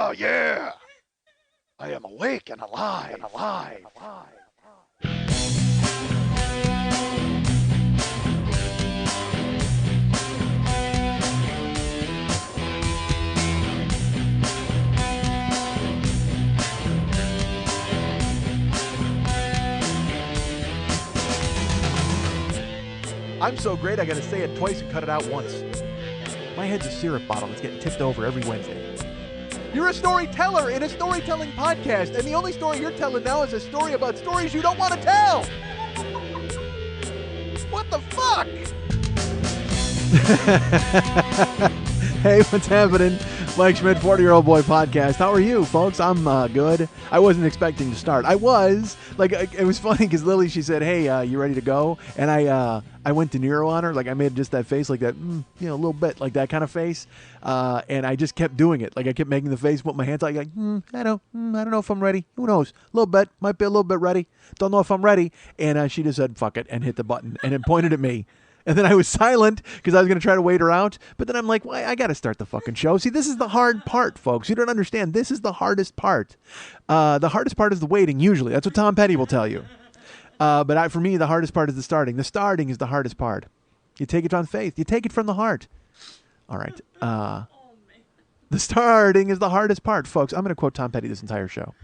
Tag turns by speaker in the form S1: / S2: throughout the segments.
S1: Oh, yeah. I am awake and alive.
S2: I'm so great I gotta say it twice and cut it out once. My head's a syrup bottle that's getting tipped over every Wednesday. You're a storyteller in a storytelling podcast, and the only story you're telling now is a story about stories you don't want to tell. What the fuck? Hey, what's happening? Mike Schmidt, 40-Year-Old Boy Podcast. How are you, folks? I'm good. I wasn't expecting to start. I was. It was funny because Lily, she said, hey, you ready to go? And I went De Niro on her. I made just that face like that, a little bit like that kind of face. And I just kept doing it. I kept making the face, put my hands out, I don't know if I'm ready. Who knows? A little bit. Might be a little bit ready. Don't know if I'm ready. And she just said, fuck it, and hit the button and then pointed at me. And then I was silent because I was going to try to wait her out. But then I'm like, well, I got to start the fucking show. See, this is the hard part, folks. You don't understand. This is the hardest part. The hardest part is the waiting, usually. That's what Tom Petty will tell you. But for me, the hardest part is the starting. The starting is the hardest part. You take it on faith. You take it from the heart. All right. The starting is the hardest part, folks. I'm going to quote Tom Petty this entire show.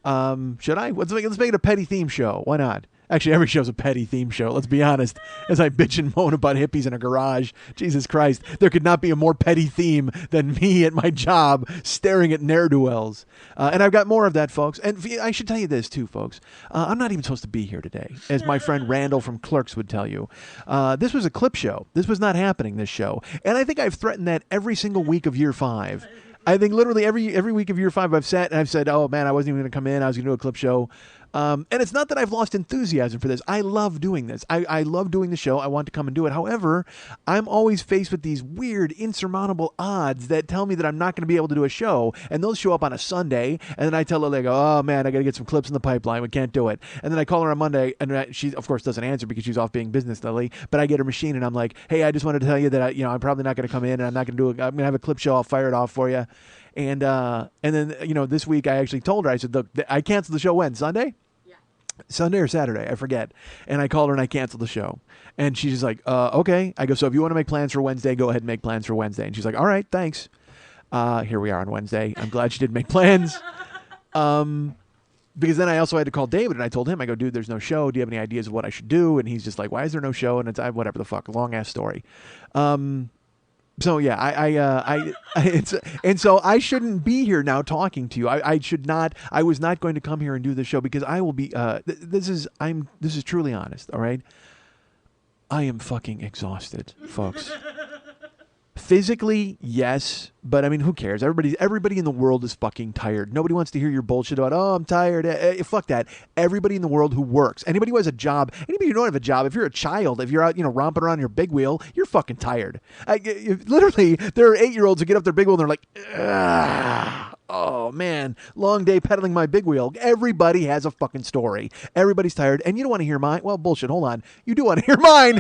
S2: Should I? Let's make it a Petty theme show. Why not? Actually, every show's a Petty theme show, let's be honest. As I bitch and moan about hippies in a garage, Jesus Christ, there could not be a more petty theme than me at my job staring at ne'er-do-wells. And I've got more of that, folks. And I should tell you this, too, folks. I'm not even supposed to be here today, as my friend Randall from Clerks would tell you. This was a clip show. This was not happening, this show. And I think I've threatened that every single week of year 5. I think literally every week of year 5 I've sat and I've said, oh, man, I wasn't even going to come in. I was going to do a clip show. And it's not that I've lost enthusiasm for this. I love doing this. I love doing the show. I want to come and do it. However, I'm always faced with these weird, insurmountable odds that tell me that I'm not going to be able to do a show. And those show up on a Sunday. And then I tell Lily, I go, oh, man, I got to get some clips in the pipeline. We can't do it. And then I call her on Monday. And she, of course, doesn't answer because she's off being business, Lily. But I get her machine and I'm like, hey, I just wanted to tell you that I'm probably not going to come in and I'm not going to do it. I'm going to have a clip show. I'll fire it off for you. And then, this week I actually told her, I said, look, I canceled the show when? Sunday? Sunday or Saturday, I forget. And I called her and I canceled the show. And she's just like, okay. I go, so if you want to make plans for Wednesday, go ahead and make plans for Wednesday. And she's like, all right, thanks. Here we are on Wednesday. I'm glad she did make plans. Because then I also had to call David and I told him, I go, dude, there's no show. Do you have any ideas of what I should do? And he's just like, why is there no show? And it's whatever the fuck, long ass story. So yeah, and so I shouldn't be here now talking to you. I should not. I was not going to come here and do the show because I will be. This is truly honest. All right. I am fucking exhausted, folks. Physically, yes, but I mean, who cares? Everybody in the world is fucking tired. Nobody wants to hear your bullshit about, oh, I'm tired. Fuck that. Everybody in the world who works, anybody who has a job, anybody who don't have a job, if you're a child, if you're out, romping around your big wheel, you're fucking tired. Literally, there are 8-year-olds who get up their big wheel and they're like, oh man, long day pedaling my big wheel. Everybody has a fucking story. Everybody's tired, and you don't want to hear mine. Well, bullshit. Hold on. You do want to hear mine.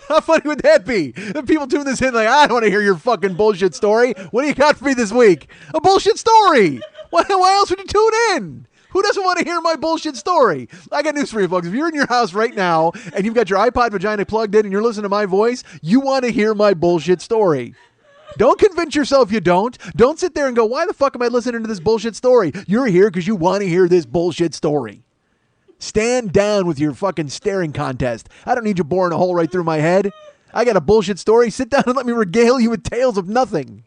S2: How funny would that be? If people tune this in like, I don't want to hear your fucking bullshit story. What do you got for me this week? A bullshit story. Why else would you tune in? Who doesn't want to hear my bullshit story? I got news for you, folks. If you're in your house right now and you've got your iPod vagina plugged in and you're listening to my voice, you want to hear my bullshit story. Don't convince yourself you don't. Don't sit there and go, why the fuck am I listening to this bullshit story? You're here because you want to hear this bullshit story. Stand down with your fucking staring contest. I don't need you boring a hole right through my head. I got a bullshit story. Sit down and let me regale you with tales of nothing.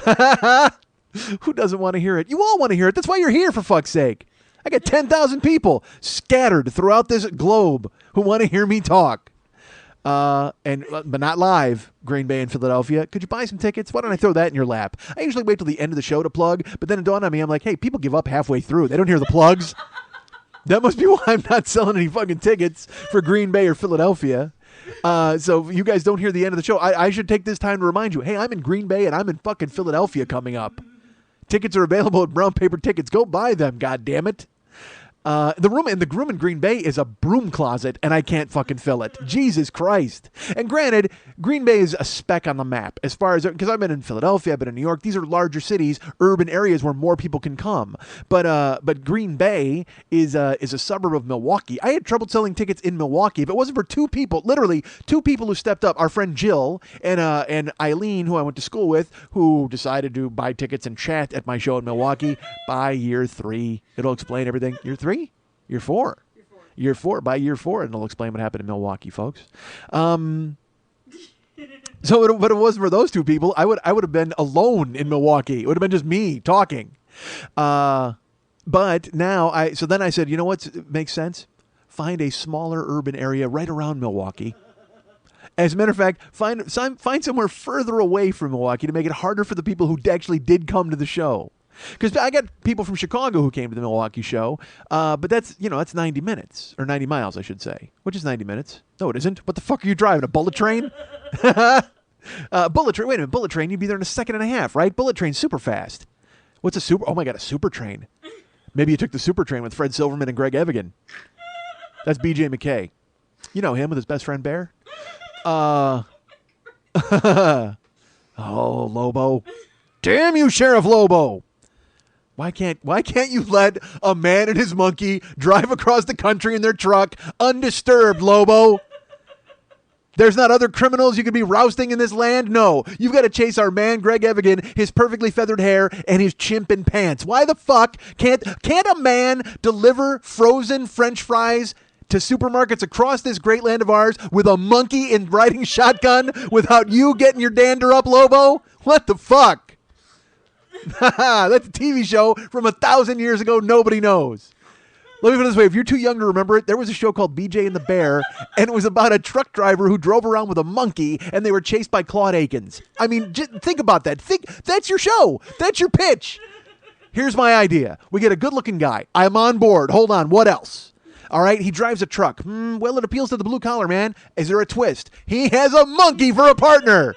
S2: Who doesn't want to hear it? You all want to hear it. That's why you're here, for fuck's sake. I got 10,000 people scattered throughout this globe who want to hear me talk. But not live, Green Bay and Philadelphia. Could you buy some tickets? Why don't I throw that in your lap? I usually wait till the end of the show to plug, but then it dawned on me, I'm like, hey, people give up halfway through. They don't hear the plugs. That must be why I'm not selling any fucking tickets for Green Bay or Philadelphia. So you guys don't hear the end of the show. I should take this time to remind you, hey, I'm in Green Bay and I'm in fucking Philadelphia coming up. Tickets are available at Brown Paper Tickets. Go buy them, goddammit. The room in Green Bay is a broom closet, and I can't fucking fill it. Jesus Christ! And granted, Green Bay is a speck on the map as far as, because I've been in Philadelphia, I've been in New York. These are larger cities, urban areas where more people can come. But Green Bay is a suburb of Milwaukee. I had trouble selling tickets in Milwaukee if it wasn't for two people, literally two people who stepped up. Our friend Jill and Eileen, who I went to school with, who decided to buy tickets and chat at my show in Milwaukee by year 3. It'll explain everything. Year 3. Year 4. Year 4. By year 4, and it'll explain what happened in Milwaukee, folks. But it wasn't for those two people, I would have been alone in Milwaukee. It would have been just me talking. But now then I said, you know what makes sense? Find a smaller urban area right around Milwaukee. As a matter of fact, find somewhere further away from Milwaukee to make it harder for the people who actually did come to the show. Because I got people from Chicago who came to the Milwaukee show, but that's 90 minutes, or 90 miles, I should say. Which is 90 minutes. No, it isn't. What the fuck are you driving, a bullet train? Bullet train, wait a minute, bullet train, you'd be there in a second and a half, right? Bullet train's super fast. What's a super, oh my God, a super train. Maybe you took the super train with Fred Silverman and Greg Evigan. That's BJ McKay. You know him with his best friend Bear? Oh, Lobo. Damn you, Sheriff Lobo. Why can't you let a man and his monkey drive across the country in their truck undisturbed, Lobo? There's not other criminals you could be rousting in this land? No. You've got to chase our man, Greg Evigan, his perfectly feathered hair, and his chimp in pants. Why the fuck can't a man deliver frozen French fries to supermarkets across this great land of ours with a monkey in riding shotgun without you getting your dander up, Lobo? What the fuck? That's a TV show from 1,000 years ago. Nobody knows. Let me put it this way. If you're too young to remember it, there was a show called BJ and the Bear, and it was about a truck driver who drove around with a monkey, and they were chased by Claude Akins. I mean, just think about that. That's your show. That's your pitch. Here's my idea. We get a good-looking guy. I'm on board. Hold on. What else? All right, he drives a truck. Well, it appeals to the blue-collar man. Is there a twist? He has a monkey for a partner.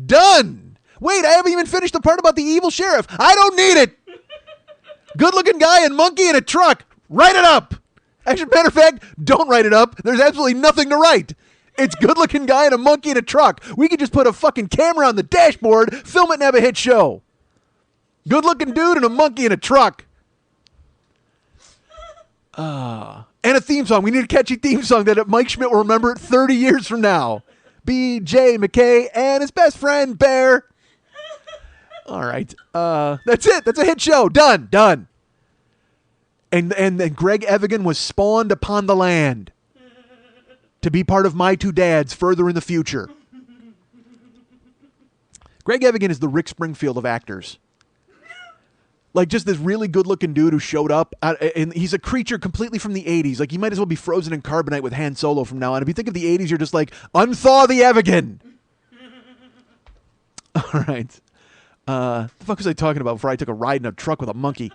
S2: Done. Wait, I haven't even finished the part about the evil sheriff. I don't need it. Good-looking guy and monkey in a truck. Write it up. Actually, matter of fact, don't write it up. There's absolutely nothing to write. It's good-looking guy and a monkey in a truck. We could just put a fucking camera on the dashboard, film it, and have a hit show. Good-looking dude and a monkey in a truck. And a theme song. We need a catchy theme song that Mike Schmidt will remember 30 years from now. B.J. McKay and his best friend, Bear. All right. That's it. That's a hit show. Done. And then Greg Evigan was spawned upon the land to be part of My Two Dads further in the future. Greg Evigan is the Rick Springfield of actors. Like, just this really good-looking dude who showed up, and he's a creature completely from the 80s. Like, he might as well be frozen in carbonite with Han Solo from now on. If you think of the 80s, you're just like, unthaw the Evigan. All right. The fuck was I talking about before I took a ride in a truck with a monkey?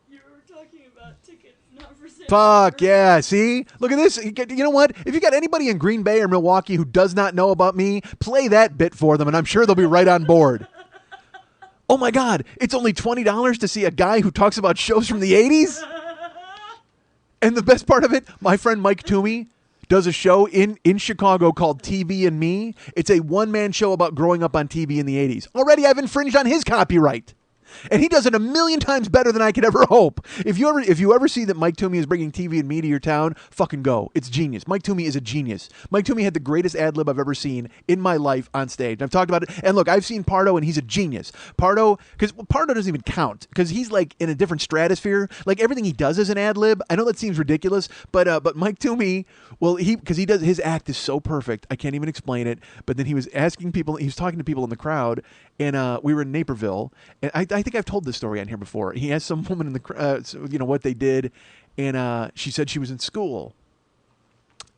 S3: You were talking about tickets, not for sale.
S2: Fuck, yeah. See? Look at this. You know what? If you got anybody in Green Bay or Milwaukee who does not know about me, play that bit for them, and I'm sure they'll be right on board. Oh, my God. It's only $20 to see a guy who talks about shows from the 80s? And the best part of it, my friend Mike Toomey does a show in Chicago called TV and Me. It's a one-man show about growing up on TV in the 80s. Already I've infringed on his copyright. And he does it a million times better than I could ever hope. If you ever see that Mike Toomey is bringing TV and Me to your town, fucking go. It's genius. Mike Toomey is a genius. Mike Toomey had the greatest ad lib I've ever seen in my life on stage. I've talked about it. And look, I've seen Pardo, and he's a genius. Pardo doesn't even count because he's like in a different stratosphere. Like everything he does is an ad lib. I know that seems ridiculous, but Mike Toomey, well, because he does, his act is so perfect. I can't even explain it. But then he was asking people, he was talking to people in the crowd, and we were in Naperville, and I think I've told this story on here before. He asked some woman in the what they did, and she said she was in school,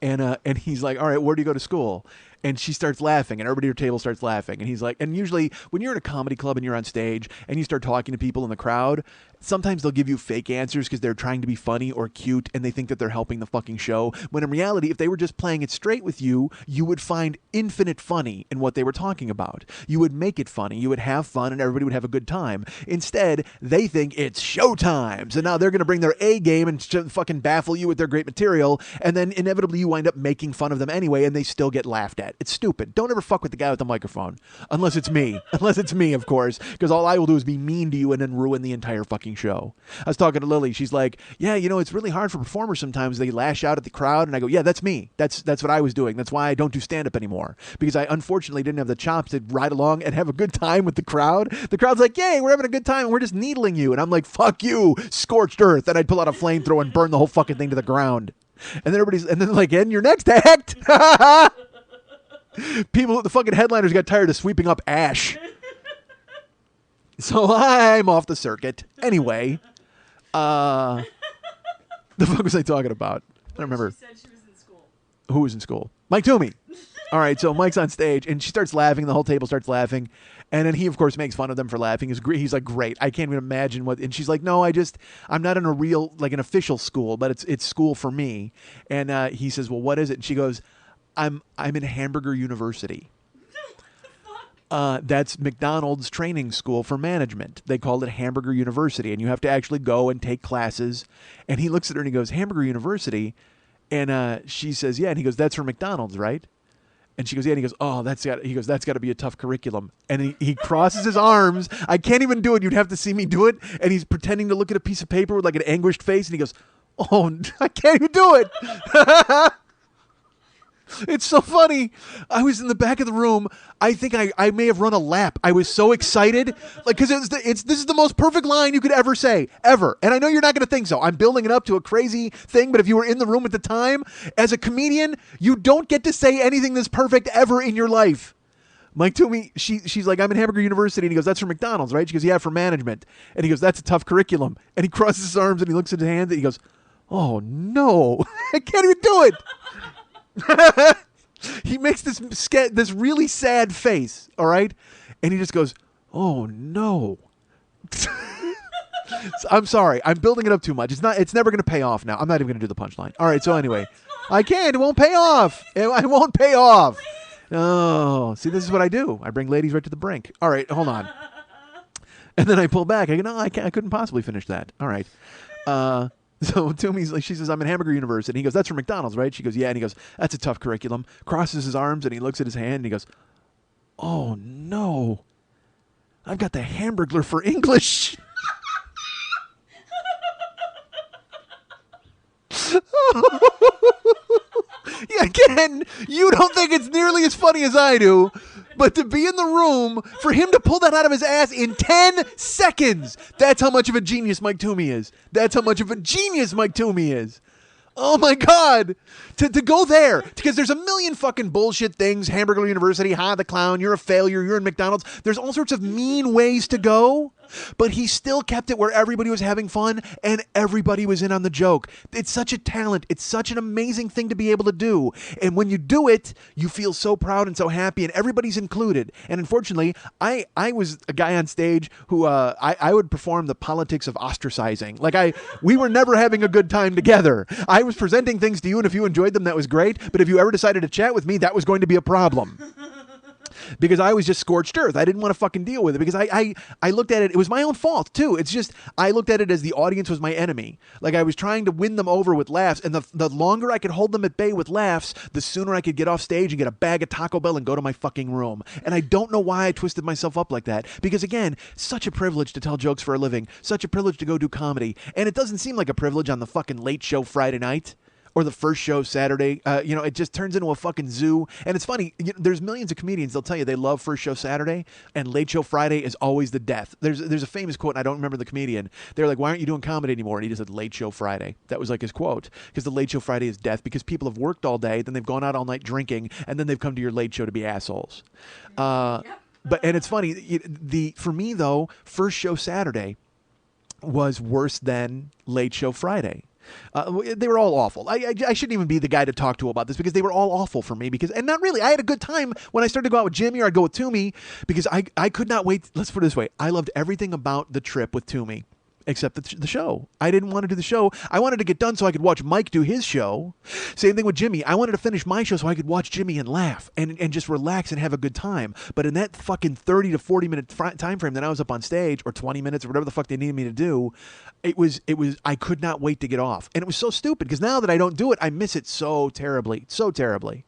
S2: and he's like, all right, where do you go to school? And she starts laughing, and everybody at her table starts laughing. And he's like, and usually when you're in a comedy club and you're on stage and you start talking to people in the crowd, sometimes they'll give you fake answers because they're trying to be funny or cute and they think that they're helping the fucking show. When in reality, if they were just playing it straight with you, you would find infinite funny in what they were talking about. You would make it funny. You would have fun and everybody would have a good time. Instead, they think it's showtime. So now they're going to bring their A game and fucking baffle you with their great material. And then inevitably you wind up making fun of them anyway and they still get laughed at. It's stupid. Don't ever fuck with the guy with the microphone. Unless it's me. Unless it's me, of course. Because all I will do is be mean to you and then ruin the entire fucking show. I was talking to Lily. She's like, yeah, you know, it's really hard for performers sometimes. They lash out at the crowd. And I go, yeah, that's me. That's what I was doing. That's why I don't do stand-up anymore. Because I unfortunately didn't have the chops to ride along and have a good time with the crowd. The crowd's like, yay, we're having a good time. And we're just needling you. And I'm like, fuck you, scorched earth. And I'd pull out a flamethrower and burn the whole fucking thing to the ground. And then they're like, in your next act. People, the fucking headliners got tired of sweeping up ash. So I'm off the circuit. Anyway, the fuck was I talking about? I don't remember.
S3: She said she was in school.
S2: Who was in school? Mike Toomey. All right, so Mike's on stage, and she starts laughing. The whole table starts laughing. And then he, of course, makes fun of them for laughing. He's like, great. I can't even imagine what. And she's like, no, I'm not in a real, like an official school, but it's school for me. And he says, well, what is it? And she goes, I'm in Hamburger University. That's McDonald's training school for management. They call it Hamburger University, and you have to actually go and take classes. And he looks at her and he goes, Hamburger University? And she says, yeah. And he goes, that's for McDonald's, right? And she goes, yeah. And he goes, oh, that's got to be a tough curriculum. And he crosses his arms. I can't even do it. You'd have to see me do it. And he's pretending to look at a piece of paper with like an anguished face. And he goes, oh, I can't even do it. It's so funny. I was in the back of the room. I think I may have run a lap. I was so excited, like, because this is the most perfect line you could ever say, ever. And I know you're not going to think so. I'm building it up to a crazy thing, but if you were in the room at the time, as a comedian, you don't get to say anything this perfect ever in your life. Mike Toomey, she's like, I'm in Hamburger University, and he goes, that's for McDonald's, right? She goes, yeah, for management. And he goes, that's a tough curriculum. And he crosses his arms and he looks at his hands and he goes, oh no, I can't even do it. He makes this really sad face, all right? And he just goes, oh, no. I'm sorry. I'm building it up too much. It's never going to pay off now. I'm not even going to do the punchline. All right, so anyway. I can't. It won't pay off. It won't pay off. Oh, see, this is what I do. I bring ladies right to the brink. All right, hold on. And then I pull back. I go, no, I couldn't possibly finish that. All right. So Toomey's like, she says, I'm in Hamburger University. And he goes, that's for McDonald's, right? She goes, yeah. And he goes, that's a tough curriculum. Crosses his arms and he looks at his hand and he goes, oh no, I've got the Hamburglar for English. Yeah, again, you don't think it's nearly as funny as I do. But to be in the room, for him to pull that out of his ass in 10 seconds, that's how much of a genius Mike Toomey is. That's how much of a genius Mike Toomey is. Oh my God. To go there, because there's a million fucking bullshit things. Hamburger University, the clown, you're a failure, you're in McDonald's. There's all sorts of mean ways to go. But he still kept it where everybody was having fun and everybody was in on the joke. It's such a talent. It's such an amazing thing to be able to do. And when you do it, you feel so proud and so happy and everybody's included. And unfortunately, I was a guy on stage who I would perform the politics of ostracizing. Like we were never having a good time together. I was presenting things to you, and if you enjoyed them, that was great. But if you ever decided to chat with me, that was going to be a problem. Because I was just scorched earth. I didn't want to fucking deal with it because I looked at it. It was my own fault too. It's just I looked at it as the audience was my enemy. Like I was trying to win them over with laughs, and the longer I could hold them at bay with laughs, the sooner I could get off stage and get a bag of Taco Bell and go to my fucking room. And I don't know why I twisted myself up like that. Because again, such a privilege to tell jokes for a living. Such a privilege to go do comedy. And it doesn't seem like a privilege on the fucking late show Friday night. Or the first show Saturday, it just turns into a fucking zoo. And it's funny, there's millions of comedians, they'll tell you they love first show Saturday, and late show Friday is always the death. There's a famous quote, and I don't remember the comedian. They're like, why aren't you doing comedy anymore? And he just said, late show Friday. That was like his quote. Because the late show Friday is death, because people have worked all day, then they've gone out all night drinking, and then they've come to your late show to be assholes. And it's funny, for me though, first show Saturday was worse than late show Friday. They were all awful. I shouldn't even be the guy to talk to about this because they were all awful for me. And not really. I had a good time when I started to go out with Jimmy or I'd go with Toomey because I could not wait. Let's put it this way. I loved everything about the trip with Toomey. Except the show. I didn't want to do the show. I wanted to get done so I could watch Mike do his show. Same thing with Jimmy. I wanted to finish my show so I could watch Jimmy and laugh and just relax and have a good time. But in that fucking 30 to 40 minute time frame that I was up on stage, or 20 minutes or whatever the fuck they needed me to do, it was I could not wait to get off. And it was so stupid because now that I don't do it, I miss it so terribly. So terribly.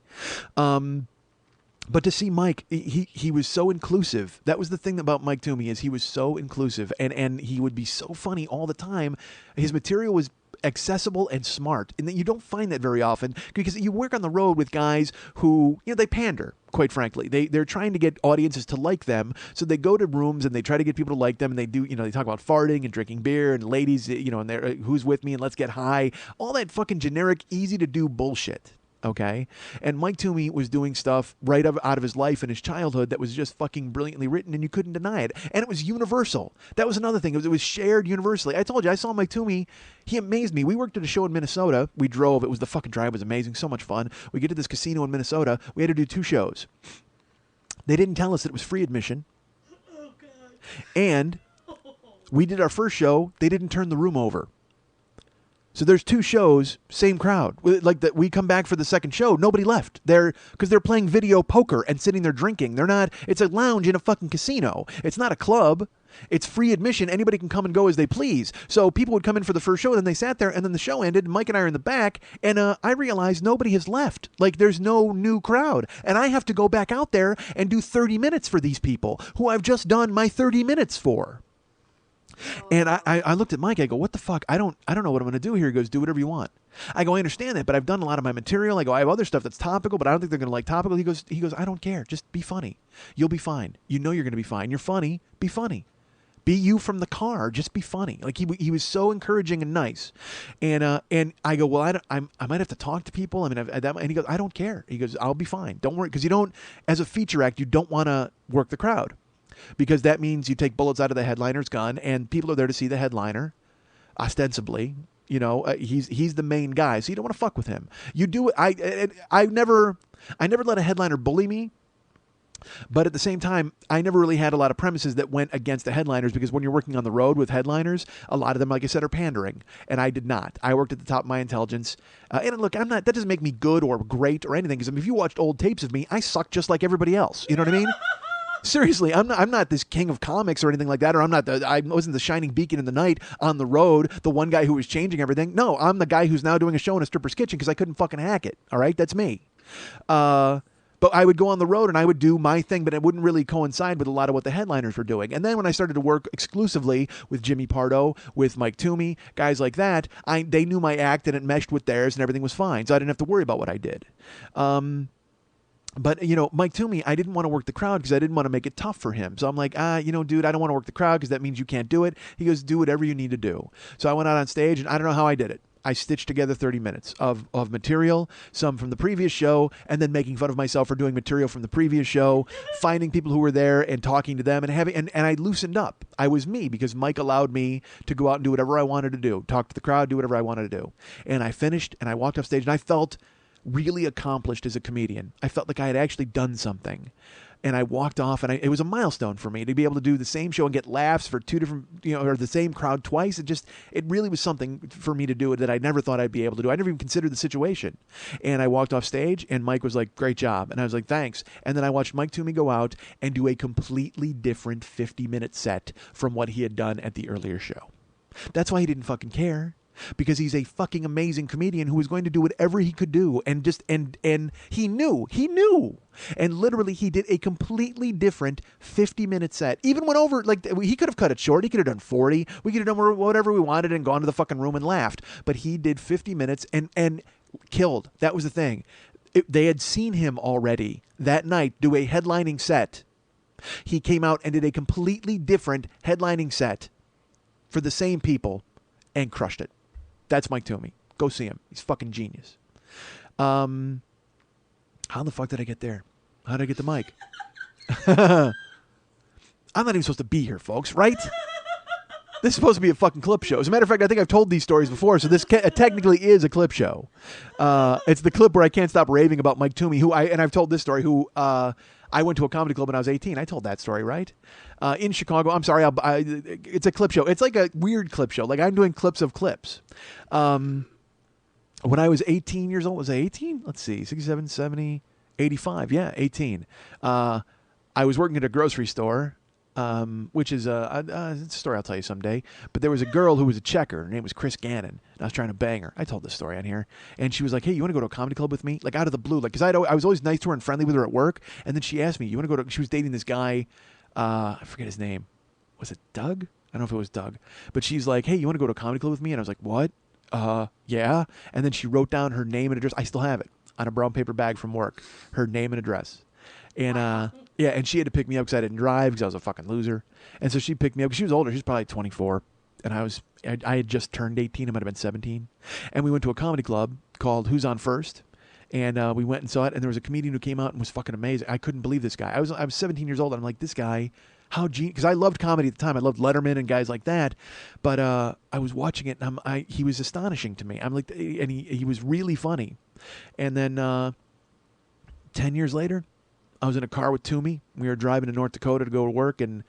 S2: But to see Mike, he was so inclusive. That was the thing about Mike Toomey, is he was so inclusive, and he would be so funny all the time. His material was accessible and smart, and you don't find that very often because you work on the road with guys who, they pander. Quite frankly, they're trying to get audiences to like them, so they go to rooms and they try to get people to like them, and they do, they talk about farting and drinking beer and ladies, and they're who's with me and let's get high, all that fucking generic, easy to do bullshit. Okay. And Mike Toomey was doing stuff right out of his life and his childhood that was just fucking brilliantly written, and you couldn't deny it. And it was universal. That was another thing. It was shared universally. I told you, I saw Mike Toomey. He amazed me. We worked at a show in Minnesota. We drove. It was the fucking drive was amazing. So much fun. We get to this casino in Minnesota. We had to do 2 shows. They didn't tell us that it was free admission.
S3: Oh, God.
S2: And we did our first show. They didn't turn the room over. So there's 2 shows, same crowd. Like that, we come back for the second show, nobody left. Because they're playing video poker and sitting there drinking. They're not. It's a lounge in a fucking casino. It's not a club. It's free admission. Anybody can come and go as they please. So people would come in for the first show, then they sat there, and then the show ended. Mike and I are in the back, and I realized nobody has left. Like there's no new crowd, and I have to go back out there and do 30 minutes for these people who I've just done my 30 minutes for. And I looked at Mike. I go, what the fuck? I don't know what I'm going to do here. He goes, do whatever you want. I go, I understand that, but I've done a lot of my material. I go, I have other stuff that's topical, but I don't think they're going to like topical. He goes, I don't care. Just be funny. You'll be fine. You know you're going to be fine. You're funny. Be funny. Be you from the car. Just be funny. Like he was so encouraging and nice. And I go, well, I might have to talk to people. I mean, and he goes, I don't care. He goes, I'll be fine. Don't worry, because you don't, as a feature act, you don't want to work the crowd. Because that means you take bullets out of the headliner's gun, and people are there to see the headliner, ostensibly. He's the main guy, so you don't want to fuck with him. You do it. I never let a headliner bully me, but at the same time, I never really had a lot of premises that went against the headliners, because when you're working on the road with headliners, a lot of them, like I said, are pandering, and I did not. I worked at the top of my intelligence, and look, that doesn't make me good or great or anything, because if you watched old tapes of me, I suck just like everybody else. You know what I mean? Seriously, I'm not this king of comics or anything like that, or I wasn't the shining beacon in the night on the road, the one guy who was changing everything. No, I'm the guy who's now doing a show in a stripper's kitchen because I couldn't fucking hack it. All right, that's me. But I would go on the road and I would do my thing, but it wouldn't really coincide with a lot of what the headliners were doing. And then when I started to work exclusively with Jimmy Pardo, with Mike Toomey, guys like that, they knew my act and it meshed with theirs and everything was fine, so I didn't have to worry about what I did. But, Mike Toomey, I didn't want to work the crowd because I didn't want to make it tough for him. So I'm like, dude, I don't want to work the crowd because that means you can't do it. He goes, do whatever you need to do. So I went out on stage, and I don't know how I did it. I stitched together 30 minutes of material, some from the previous show, and then making fun of myself for doing material from the previous show, finding people who were there and talking to them, and I loosened up. I was me because Mike allowed me to go out and do whatever I wanted to do, talk to the crowd, do whatever I wanted to do. And I finished, and I walked off stage, and I felt really accomplished as a comedian. I felt like I had actually done something. And I walked off, and it was a milestone for me to be able to do the same show and get laughs for 2 different, or the same crowd twice. It really was something for me to do that I never thought I'd be able to do. I never even considered the situation. And I walked off stage, and Mike was like, great job. And I was like, thanks. And then I watched Mike Toomey go out and do a completely different 50-minute set from what he had done at the earlier show. That's why he didn't fucking care. Because he's a fucking amazing comedian who was going to do whatever he could do, and he knew, and literally he did a completely different 50-minute set. Even went over, like, he could have cut it short. He could have done 40. We could have done whatever we wanted and gone to the fucking room and laughed. But he did 50 minutes and killed. That was the thing. They had seen him already that night do a headlining set. He came out and did a completely different headlining set for the same people and crushed it. That's Mike Toomey. Go see him. He's fucking genius. How the fuck did I get there? How did I get the mic? I'm not even supposed to be here, folks, right? This is supposed to be a fucking clip show. As a matter of fact, I think I've told these stories before, so this technically is a clip show. It's the clip where I can't stop raving about Mike Toomey, and I've told this story, I went to a comedy club when I was 18. I told that story, right? In Chicago. I'm sorry, it's a clip show. It's like a weird clip show. Like I'm doing clips of clips. When I was 18 years old, was I 18? Let's see, 67, 70, 85. Yeah, 18. I was working at a grocery store. Which is a story I'll tell you someday. But there was a girl who was a checker. Her name was Chris Gannon. And I was trying to bang her. I told this story on here. And she was like, hey, you want to go to a comedy club with me? Like out of the blue. Like, because I was always nice to her and friendly with her at work. And then she asked me, you want to go to... She was dating this guy. I forget his name. Was it Doug? I don't know if it was Doug. But she's like, hey, you want to go to a comedy club with me? And I was like, what? Yeah. And then she wrote down her name and address. I still have it on a brown paper bag from work. Her name and address. And yeah, and she had to pick me up because I didn't drive because I was a fucking loser. And so she picked me up because she was older. She was probably 24. And I had just turned 18. I might have been 17. And we went to a comedy club called Who's On First. And we went and saw it. And there was a comedian who came out and was fucking amazing. I couldn't believe this guy. I was 17 years old. And I'm like, this guy, because I loved comedy at the time. I loved Letterman and guys like that. But I was watching it and he was astonishing to me. I'm like, and he was really funny. And then 10 years later, I was in a car with Toomey. We were driving to North Dakota to go to work, and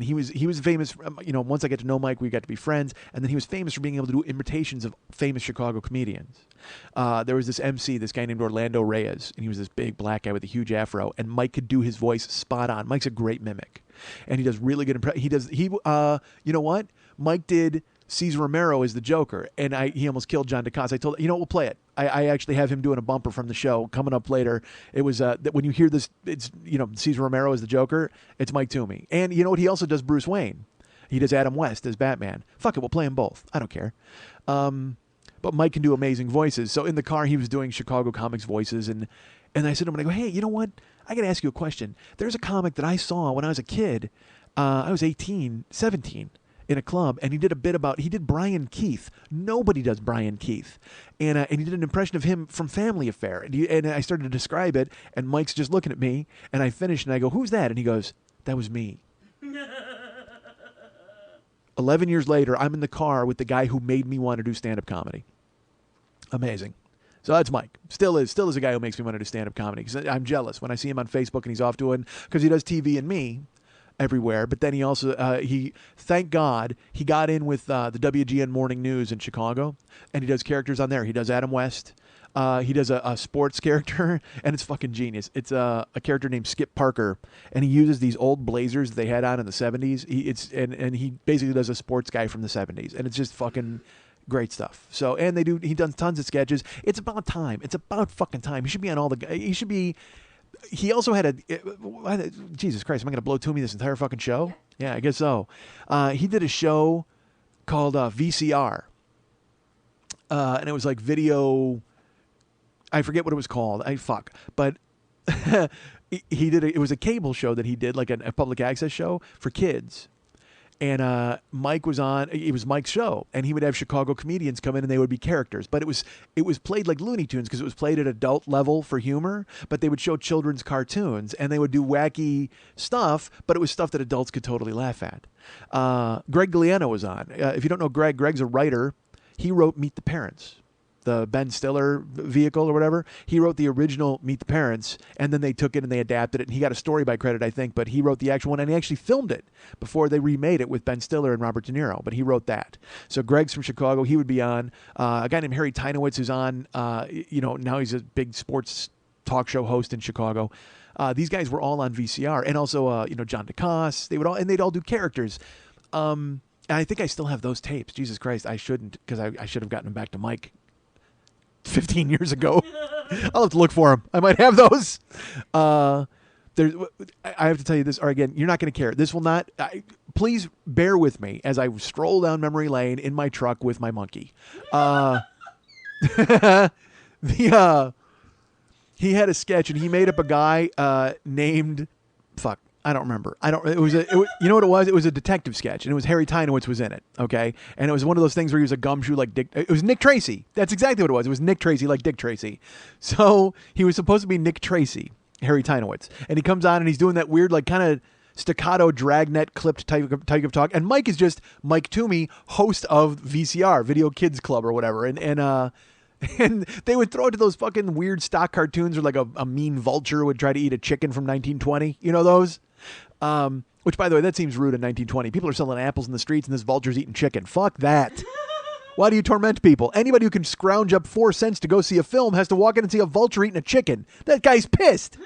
S2: he was famous. Once I get to know Mike, we got to be friends. And then he was famous for being able to do imitations of famous Chicago comedians. There was this MC, this guy named Orlando Reyes, and he was this big black guy with a huge afro. And Mike could do his voice spot on. Mike's a great mimic, and he does really good impressions. You know what? Mike did Cesar Romero as the Joker, and he almost killed John DeCosta. I told we'll play it. I actually have him doing a bumper from the show coming up later. It was that when you hear this, it's Cesar Romero as the Joker. It's Mike Toomey, and you know what? He also does Bruce Wayne. He does Adam West as Batman. Fuck it, we'll play them both. I don't care. But Mike can do amazing voices. So in the car, he was doing Chicago comics voices, and I said to him, I go, hey, you know what? I got to ask you a question. There's a comic that I saw when I was a kid. I was 18, 17. In a club, and he did Brian Keith. Nobody does Brian Keith, and he did an impression of him from Family Affair, and I started to describe it, and Mike's just looking at me, and I finished, and I go, who's that? And he goes, that was me. 11 years later, I'm in the car with the guy who made me want to do stand-up comedy. Amazing. So that's Mike. Still is a guy who makes me want to do stand-up comedy, because I'm jealous when I see him on Facebook, and he's off doing, because he does TV and me, everywhere, but then he also thank God he got in with the WGN Morning News in Chicago, and he does characters on there. He does Adam West. He does a sports character, and it's fucking genius. It's a character named Skip Parker, and he uses these old blazers that they had on in the 70s. He basically does a sports guy from the 70s, and it's just fucking great stuff. So, and he does tons of sketches. It's about time. It's about fucking time. He should be on all the. He should be. He also had Jesus Christ, am I going to blow Toomey this entire fucking show? Yeah, I guess so. He did a show called VCR. And it was like video, I forget what it was called. But it was a cable show that he did, like a public access show for kids. And Mike was on. It was Mike's show, and he would have Chicago comedians come in, and they would be characters. But it was played like Looney Tunes because it was played at adult level for humor. But they would show children's cartoons, and they would do wacky stuff. But it was stuff that adults could totally laugh at. Greg Galliano was on. If you don't know Greg's a writer. He wrote Meet the Parents, the Ben Stiller vehicle or whatever. He wrote the original Meet the Parents, and then they took it and they adapted it. And he got a story by credit, I think, but he wrote the actual one, and he actually filmed it before they remade it with Ben Stiller and Robert De Niro. But he wrote that. So Greg's from Chicago. He would be on. A guy named Harry Teinowitz who's on. Now he's a big sports talk show host in Chicago. These guys were all on VCR, and also John DeCoste. They'd all do characters. And I think I still have those tapes. Jesus Christ, I shouldn't, because I should have gotten them back to Mike 15 years ago. I'll have to look for them. I might have those. I have to tell you this, or again, you're not going to care. This will not. Please bear with me as I stroll down memory lane in my truck with my monkey. He had a sketch, and he made up a guy named I don't remember. You know what it was? It was a detective sketch, and it was Harry Teinowitz was in it, okay? And it was one of those things where he was a gumshoe like Dick. It was Nick Tracy. That's exactly what it was. It was Nick Tracy like Dick Tracy. So he was supposed to be Nick Tracy, Harry Teinowitz. And he comes on, and he's doing that weird, like, kind of staccato, dragnet, clipped type of talk. And Mike is just Mike Toomey, host of VCR, Video Kids Club or whatever. And and they would throw it to those fucking weird stock cartoons where like a mean vulture would try to eat a chicken from 1920. You know those? Which, by the way, that seems rude in 1920. People are selling apples in the streets and this vulture's eating chicken. Fuck that. Why do you torment people? Anybody who can scrounge up 4 cents to go see a film has to walk in and see a vulture eating a chicken. That guy's pissed.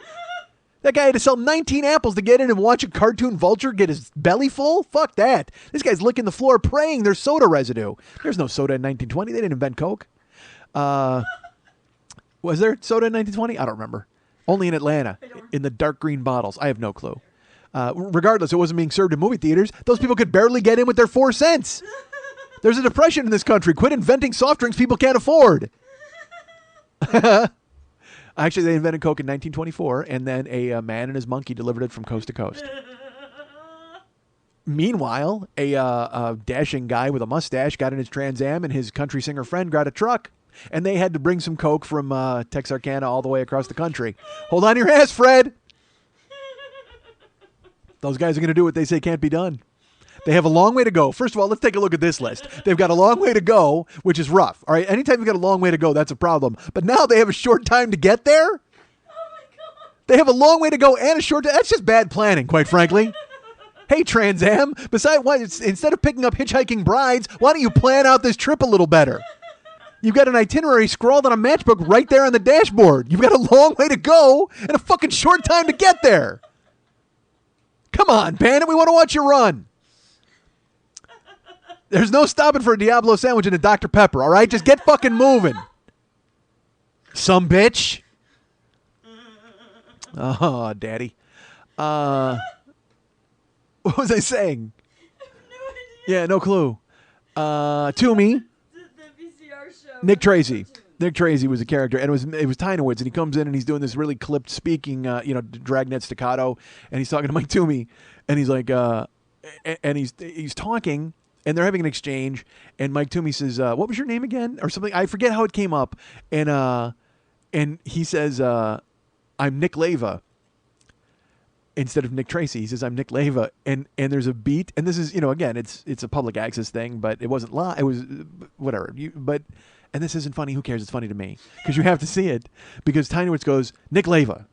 S2: That guy had to sell 19 apples to get in and watch a cartoon vulture get his belly full? Fuck that. This guy's licking the floor praying there's soda residue. There's no soda in 1920. They didn't invent Coke. Was there soda in 1920? I don't remember. Only in Atlanta, in the dark green bottles. I have no clue. Regardless, it wasn't being served in movie theaters. Those people could barely get in with their 4 cents. There's a depression in this country. Quit inventing soft drinks people can't afford. Actually, they invented Coke in 1924, and then a man and his monkey delivered it from coast to coast. Meanwhile, a dashing guy with a mustache got in his Trans Am, and his country singer friend got a truck, and they had to bring some Coke from Texarkana all the way across the country. Hold on to your ass, Fred. Those guys are going to do what they say can't be done. They have a long way to go. First of all, let's take a look at this list. They've got a long way to go, which is rough. All right, anytime you've got a long way to go, that's a problem. But now they have a short time to get there? Oh, my God. They have a long way to go and a short time. That's just bad planning, quite frankly. Hey, Trans Am, besides, instead of picking up hitchhiking brides, why don't you plan out this trip a little better? You've got an itinerary scrawled on a matchbook right there on the dashboard. You've got a long way to go and a fucking short time to get there. Come on, Bandit, we want to watch you run. There's no stopping for a Diablo sandwich and a Dr. Pepper, all right? Just get fucking moving. Some bitch. Oh, daddy. What was I saying?
S3: I have no idea.
S2: Yeah, no clue. Toomey.
S3: The VCR show.
S2: Nick Tracy. Nick Tracy was a character, and it was Tynowitz, and he comes in and he's doing this really clipped speaking, dragnet staccato, and he's talking to Mike Toomey, and he's like, and he's talking, and they're having an exchange, and Mike Toomey says, "What was your name again?" or something. I forget how it came up, and he says, "I'm Nick Leva." Instead of Nick Tracy, he says, "I'm Nick Leva," and there's a beat, and this is, again, it's a public access thing, but it wasn't live. It was whatever. And this isn't funny. Who cares? It's funny to me because you have to see it. Because Tynowitz goes, "Nick Leva,"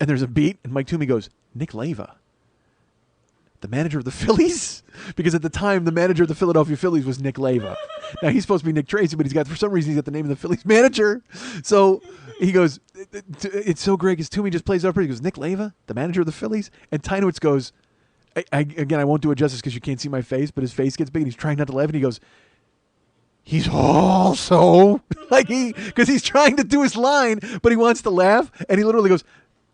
S2: and there's a beat, and Mike Toomey goes, "Nick Leva, the manager of the Phillies?" Because at the time, the manager of the Philadelphia Phillies was Nick Leva. Now, he's supposed to be Nick Tracy, but for some reason, he's got the name of the Phillies manager. So he goes, it's so great because Toomey just plays it up. He goes, "Nick Leva, the manager of the Phillies?" And Tynowitz goes, again, I won't do it justice because you can't see my face, but his face gets big and he's trying not to laugh. And he goes, "He's also," because he's trying to do his line, but he wants to laugh. And he literally goes,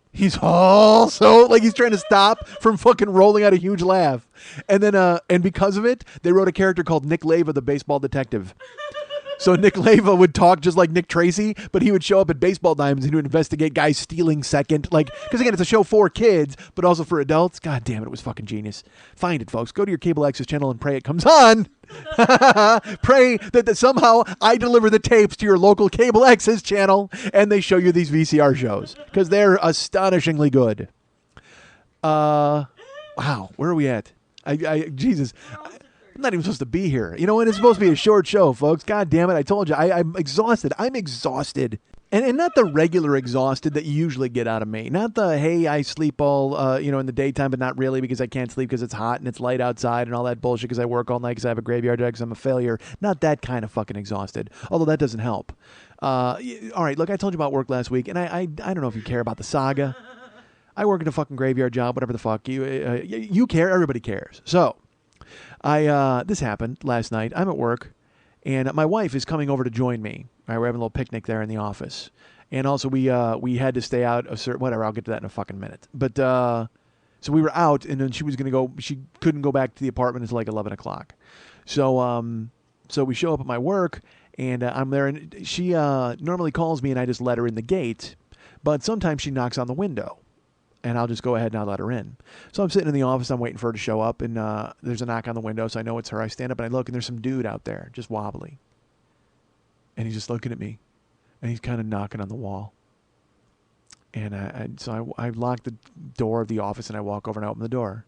S2: "He's also," like he's trying to stop from fucking rolling out a huge laugh. And then, and because of it, they wrote a character called Nick Leva, the baseball detective. So Nick Leva would talk just like Nick Tracy, but he would show up at Baseball Diamonds and he would investigate guys stealing second. Because again, it's a show for kids, but also for adults. God damn it, it was fucking genius. Find it, folks. Go to your cable access channel and pray it comes on. Pray that somehow I deliver the tapes to your local cable access channel and they show you these VCR shows because they're astonishingly good. Wow, where are we at? Jesus. I'm not even supposed to be here. You know what? It's supposed to be a short show, folks. God damn it. I told you. I'm exhausted. I'm exhausted. And not the regular exhausted that you usually get out of me. Not the, hey, I sleep all, in the daytime, but not really because I can't sleep because it's hot and it's light outside and all that bullshit because I work all night because I have a graveyard job because I'm a failure. Not that kind of fucking exhausted. Although that doesn't help. All right, look, I told you about work last week, and I don't know if you care about the saga. I work in a fucking graveyard job, whatever the fuck. You care, everybody cares. So, this happened last night. I'm at work, and my wife is coming over to join me. All right, we're having a little picnic there in the office, and also we had to stay out a certain whatever. I'll get to that in a fucking minute. But so we were out, and then she was gonna go. She couldn't go back to the apartment until like 11 o'clock. So so we show up at my work, and I'm there, and she normally calls me, and I just let her in the gate, but sometimes she knocks on the window. And I'll just go ahead and I'll let her in. So I'm sitting in the office. I'm waiting for her to show up. And there's a knock on the window. So I know it's her. I stand up and I look. And there's some dude out there just wobbly. And he's just looking at me. And he's kind of knocking on the wall. And I lock the door of the office and I walk over and I open the door.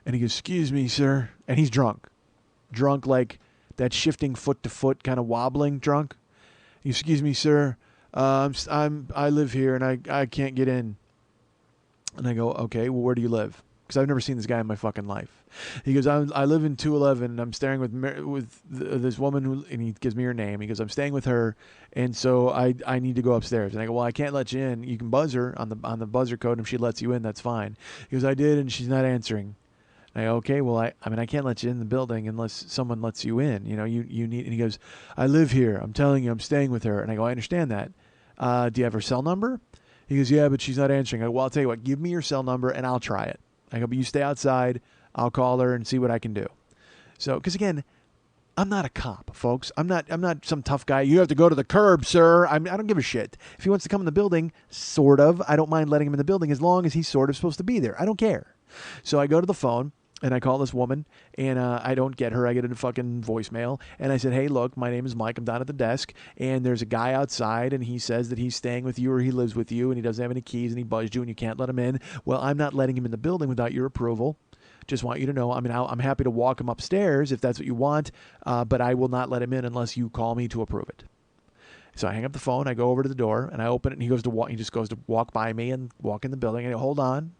S2: And he goes, "Excuse me, sir." And he's drunk. Drunk like that shifting foot to foot kind of wobbling drunk. He goes, "Excuse me, sir. I live here and I can't get in." And I go, "Okay, well, where do you live?" Because I've never seen this guy in my fucking life. He goes, I live in 211 and I'm staying with this woman who, and he gives me her name. He goes, "I'm staying with her, and so I need to go upstairs." And I go, "Well, I can't let you in. You can buzz her on the buzzer code, and if she lets you in, that's fine." He goes, "I did, and she's not answering." And I go, "Okay, well, I mean, I can't let you in the building unless someone lets you in. You know, you need." And he goes, "I live here. I'm telling you, I'm staying with her." And I go, "I understand that. Do you have her cell number?" He goes, "Yeah, but she's not answering." I go, "Well, I'll tell you what. Give me your cell number, and I'll try it." I go, "But you stay outside. I'll call her and see what I can do." So, because again, I'm not a cop, folks. I'm not some tough guy. "You have to go to the curb, sir." I don't give a shit. If he wants to come in the building, sort of, I don't mind letting him in the building as long as he's sort of supposed to be there. I don't care. So I go to the phone and I call this woman, and I don't get her. I get a fucking voicemail, and I said, "Hey, look, my name is Mike. I'm down at the desk, and there's a guy outside, and he says that he's staying with you or he lives with you, and he doesn't have any keys, and he buzzed you, and you can't let him in. Well, I'm not letting him in the building without your approval. Just want you to know, I mean, I'm happy to walk him upstairs if that's what you want, but I will not let him in unless you call me to approve it." So I hang up the phone, I go over to the door, and I open it, and he just goes to walk by me and walk in the building. I go, "Hold on."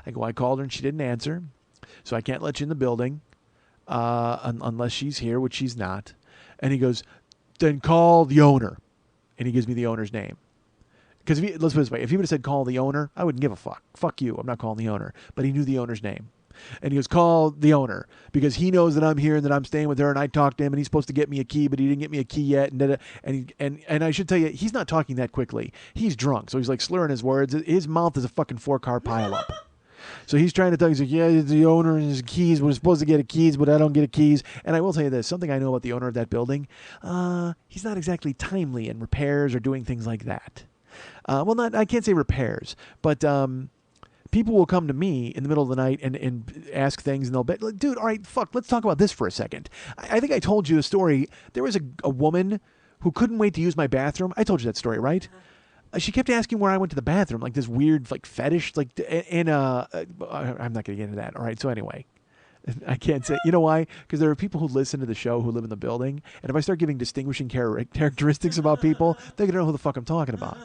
S2: I go, "I called her, and she didn't answer, so I can't let you in the building unless she's here," which she's not. And he goes, "Then call the owner." And he gives me the owner's name. Because let's put it this way, if he would have said call the owner, I wouldn't give a fuck. Fuck you, I'm not calling the owner. But he knew the owner's name. And he goes, "Call the owner," because he knows that I'm here and that I'm staying with her, and I talked to him, and he's supposed to get me a key, but he didn't get me a key yet. And I should tell you, he's not talking that quickly. He's drunk, so he's like slurring his words. His mouth is a fucking 4-car pileup. So he's trying to tell you, he's like, "Yeah, it's the owner and his keys. We're supposed to get a keys, but I don't get a keys." And I will tell you this, something I know about the owner of that building, he's not exactly timely in repairs or doing things like that. I can't say repairs, but people will come to me in the middle of the night and ask things, and they'll be like, "Dude, all right, fuck, let's talk about this for a second." I think I told you the story. There was a woman who couldn't wait to use my bathroom. I told you that story, right? She kept asking where I went to the bathroom, like this weird like fetish, like, and I'm not going to get into that. All right, so anyway, I can't say, you know why? Because there are people who listen to the show who live in the building, and if I start giving distinguishing characteristics about people, they're going to know who the fuck I'm talking about.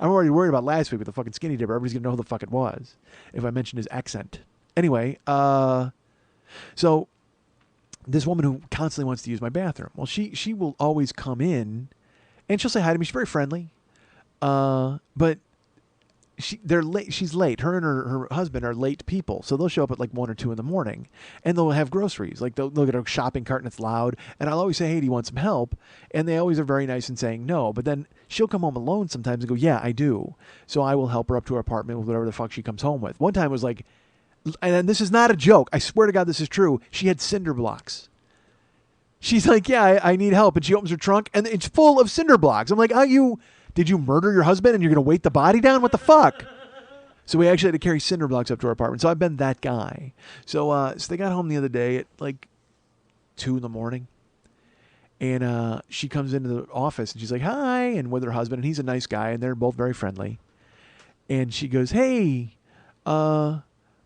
S2: I'm already worried about last week with the fucking skinny dipper. Everybody's going to know who the fuck it was if I mention his accent. Anyway, so this woman who constantly wants to use my bathroom, well, she will always come in, and she'll say hi to me. She's very friendly. But they're late. She's late. Her and her husband are late people, so they'll show up at like 1 or 2 in the morning, and they'll have groceries. Like they'll get a shopping cart and it's loud, and I'll always say, "Hey, do you want some help?" And they always are very nice in saying no. But then she'll come home alone sometimes and go, "Yeah, I do." So I will help her up to her apartment with whatever the fuck she comes home with. One time it was like, and this is not a joke. I swear to God, this is true. She had cinder blocks. She's like, "Yeah, I need help," and she opens her trunk and it's full of cinder blocks. I'm like, Did you murder your husband and you're going to weight the body down? What the fuck? So we actually had to carry cinder blocks up to our apartment. So I've been that guy. So they got home the other day at like 2 in the morning. And she comes into the office and she's like, "Hi," and with her husband. And he's a nice guy and they're both very friendly. And she goes, "Hey, I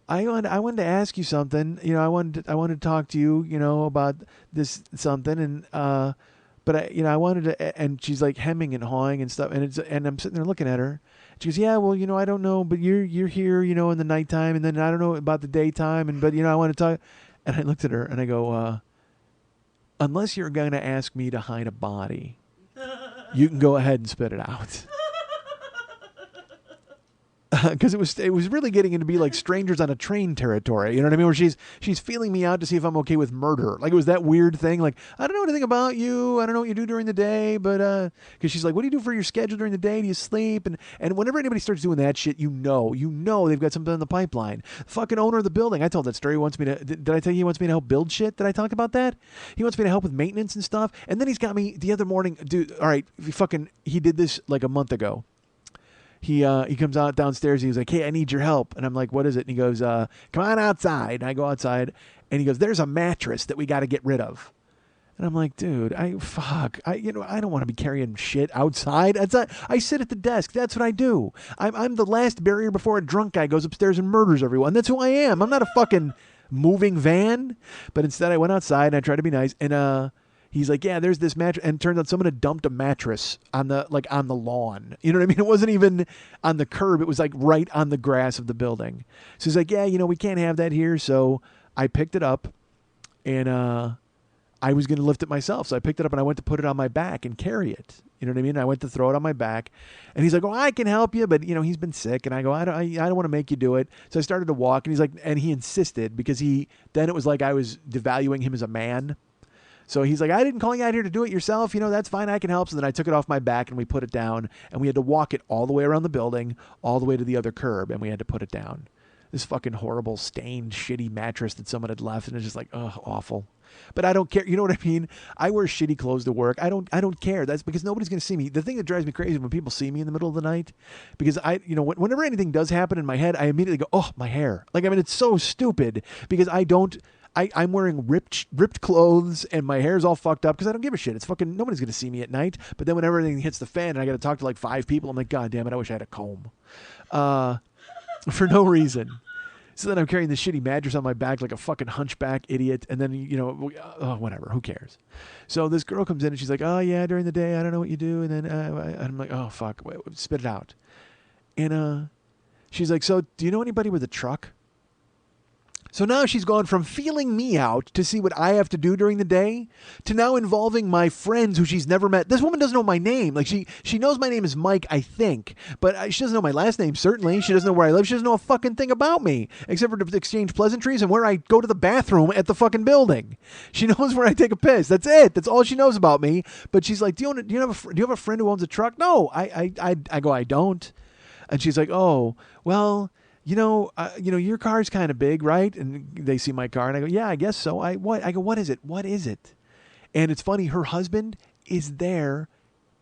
S2: wanted to ask you something. You know, I wanted to talk to you, you know, about this something. And but I wanted to," and she's like hemming and hawing and stuff, and I'm sitting there looking at her. She goes, "Yeah, well, I don't know, but you're here, in the nighttime, and then I don't know about the daytime, but I want to talk." And I looked at her and I go, "Unless you're going to ask me to hide a body, you can go ahead and spit it out." Because it was really getting into be like strangers on a train territory, you know what I mean? Where she's feeling me out to see if I'm okay with murder. Like it was that weird thing. Like, "I don't know anything about you. I don't know what you do during the day, but because she's like, "What do you do for your schedule during the day? Do you sleep?" And whenever anybody starts doing that shit, you know they've got something in the pipeline. The fucking owner of the building, I told that story. He wants me to. Did I tell you he wants me to help build shit? Did I talk about that? He wants me to help with maintenance and stuff. And then he's got me the other morning, dude. All right, he did this like a month ago. He comes out downstairs. He was like, "Hey, I need your help." And I'm like, "What is it?" And he goes, "Come on outside." And I go outside, and he goes, "There's a mattress that we got to get rid of." And I'm like, dude, I don't want to be carrying shit outside. I sit at the desk. That's what I do. I'm the last barrier before a drunk guy goes upstairs and murders everyone. That's who I am. I'm not a fucking moving van. But instead, I went outside and I tried to be nice. And he's like, yeah, there's this mattress. And it turns out someone had dumped a mattress on the lawn. You know what I mean? It wasn't even on the curb. It was like right on the grass of the building. So he's like, yeah, we can't have that here. So I picked it up and I was going to lift it myself. So I picked it up and I went to put it on my back and carry it. You know what I mean? I went to throw it on my back and he's like, oh, I can help you. But he's been sick. And I go, I don't want to make you do it. So I started to walk and he's like, and he insisted because then it was like I was devaluing him as a man. So he's like, I didn't call you out here to do it yourself. That's fine. I can help. So then I took it off my back and we put it down and we had to walk it all the way around the building, all the way to the other curb. And we had to put it down. This fucking horrible stained shitty mattress that someone had left. And it's just like, ugh, awful. But I don't care. You know what I mean? I wear shitty clothes to work. I don't care. That's because nobody's going to see me. The thing that drives me crazy is when people see me in the middle of the night, because whenever anything does happen in my head, I immediately go, oh, my hair. It's so stupid because I'm wearing ripped clothes and my hair's all fucked up because I don't give a shit. It's fucking, nobody's going to see me at night. But then whenever everything hits the fan and I got to talk to like 5 people, I'm like, God damn it, I wish I had a comb. For no reason. So then I'm carrying this shitty mattress on my back like a fucking hunchback idiot. And then, whatever, who cares? So this girl comes in and she's like, oh, yeah, during the day, I don't know what you do. And then I'm like, oh, fuck, wait, spit it out. And she's like, so do you know anybody with a truck? So now she's gone from feeling me out to see what I have to do during the day to now involving my friends who she's never met. This woman doesn't know my name. Like she knows my name is Mike, I think, but she doesn't know my last name, certainly. She doesn't know where I live. She doesn't know a fucking thing about me except for to exchange pleasantries and where I go to the bathroom at the fucking building. She knows where I take a piss. That's it. That's all she knows about me. But she's like, do you have a friend who owns a truck? No, I go, I don't. And she's like, oh, well, your car's kind of big, right? And they see my car, and I go, yeah, I guess so. I go, what is it? What is it? And it's funny, her husband is there,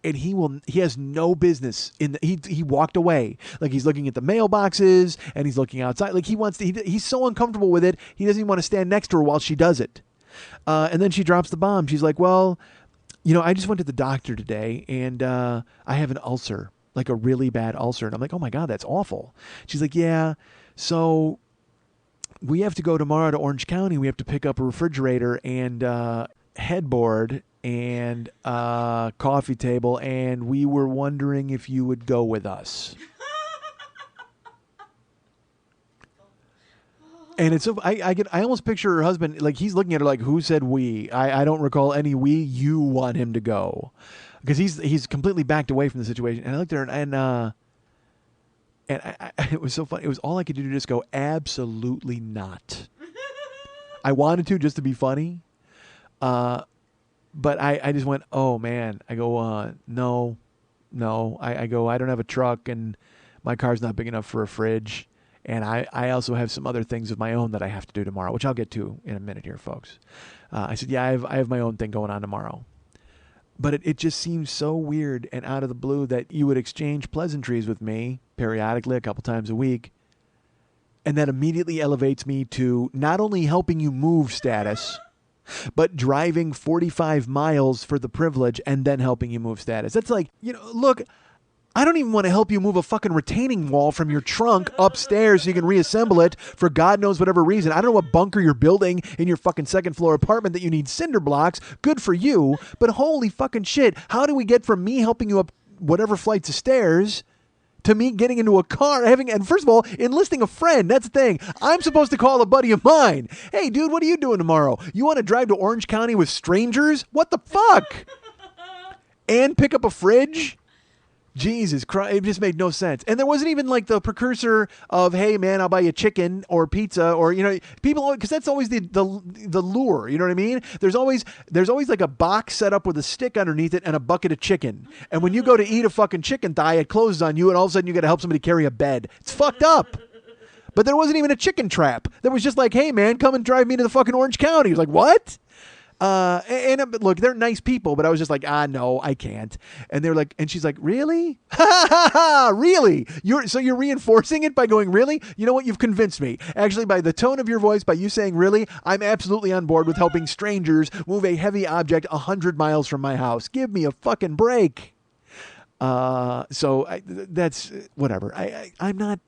S2: and he has no business he walked away. Like he's looking at the mailboxes, and he's looking outside. Like he's so uncomfortable with it, he doesn't even want to stand next to her while she does it. And then she drops the bomb. She's like, well, I just went to the doctor today, and I have an ulcer. Like a really bad ulcer. And I'm like, oh my God, that's awful. She's like, yeah, so we have to go tomorrow to Orange County. We have to pick up a refrigerator and headboard and coffee table. And we were wondering if you would go with us. And it's so I almost picture her husband, like he's looking at her like, who said we? I don't recall any we. You want him to go. Because he's completely backed away from the situation. And I looked at her and I it was so funny. It was all I could do to just go, absolutely not. I wanted to just to be funny. But I just went, oh man. I go, no. I go, I don't have a truck and my car's not big enough for a fridge. And I also have some other things of my own that I have to do tomorrow, which I'll get to in a minute here, folks. I said, yeah, I have my own thing going on tomorrow. But it just seems so weird and out of the blue that you would exchange pleasantries with me periodically, a couple times a week, and that immediately elevates me to not only helping you move status, but driving 45 miles for the privilege and then helping you move status. That's like, look, I don't even want to help you move a fucking retaining wall from your trunk upstairs so you can reassemble it for God knows whatever reason. I don't know what bunker you're building in your fucking second floor apartment that you need cinder blocks. Good for you. But holy fucking shit. How do we get from me helping you up whatever flights of stairs to me getting into a car, and first of all, enlisting a friend? That's the thing. I'm supposed to call a buddy of mine. Hey, dude, what are you doing tomorrow? You want to drive to Orange County with strangers? What the fuck? And pick up a fridge? Jesus Christ, it just made no sense. And there wasn't even like the precursor of, hey man, I'll buy you chicken or pizza or, people, because that's always the lure, you know what I mean? There's always like a box set up with a stick underneath it and a bucket of chicken. And when you go to eat a fucking chicken thigh, it closes on you and all of a sudden you got to help somebody carry a bed. It's fucked up. But there wasn't even a chicken trap. There was just like, hey man, come and drive me to the fucking Orange County. He was like, what? And look, they're nice people, but I was just like, no, I can't. And they're like, and she's like, really? Really? You're reinforcing it by going, really? You know what? You've convinced me. Actually, by the tone of your voice, by you saying really, I'm absolutely on board with helping strangers move a heavy object 100 miles from my house. Give me a fucking break. That's whatever. I'm not.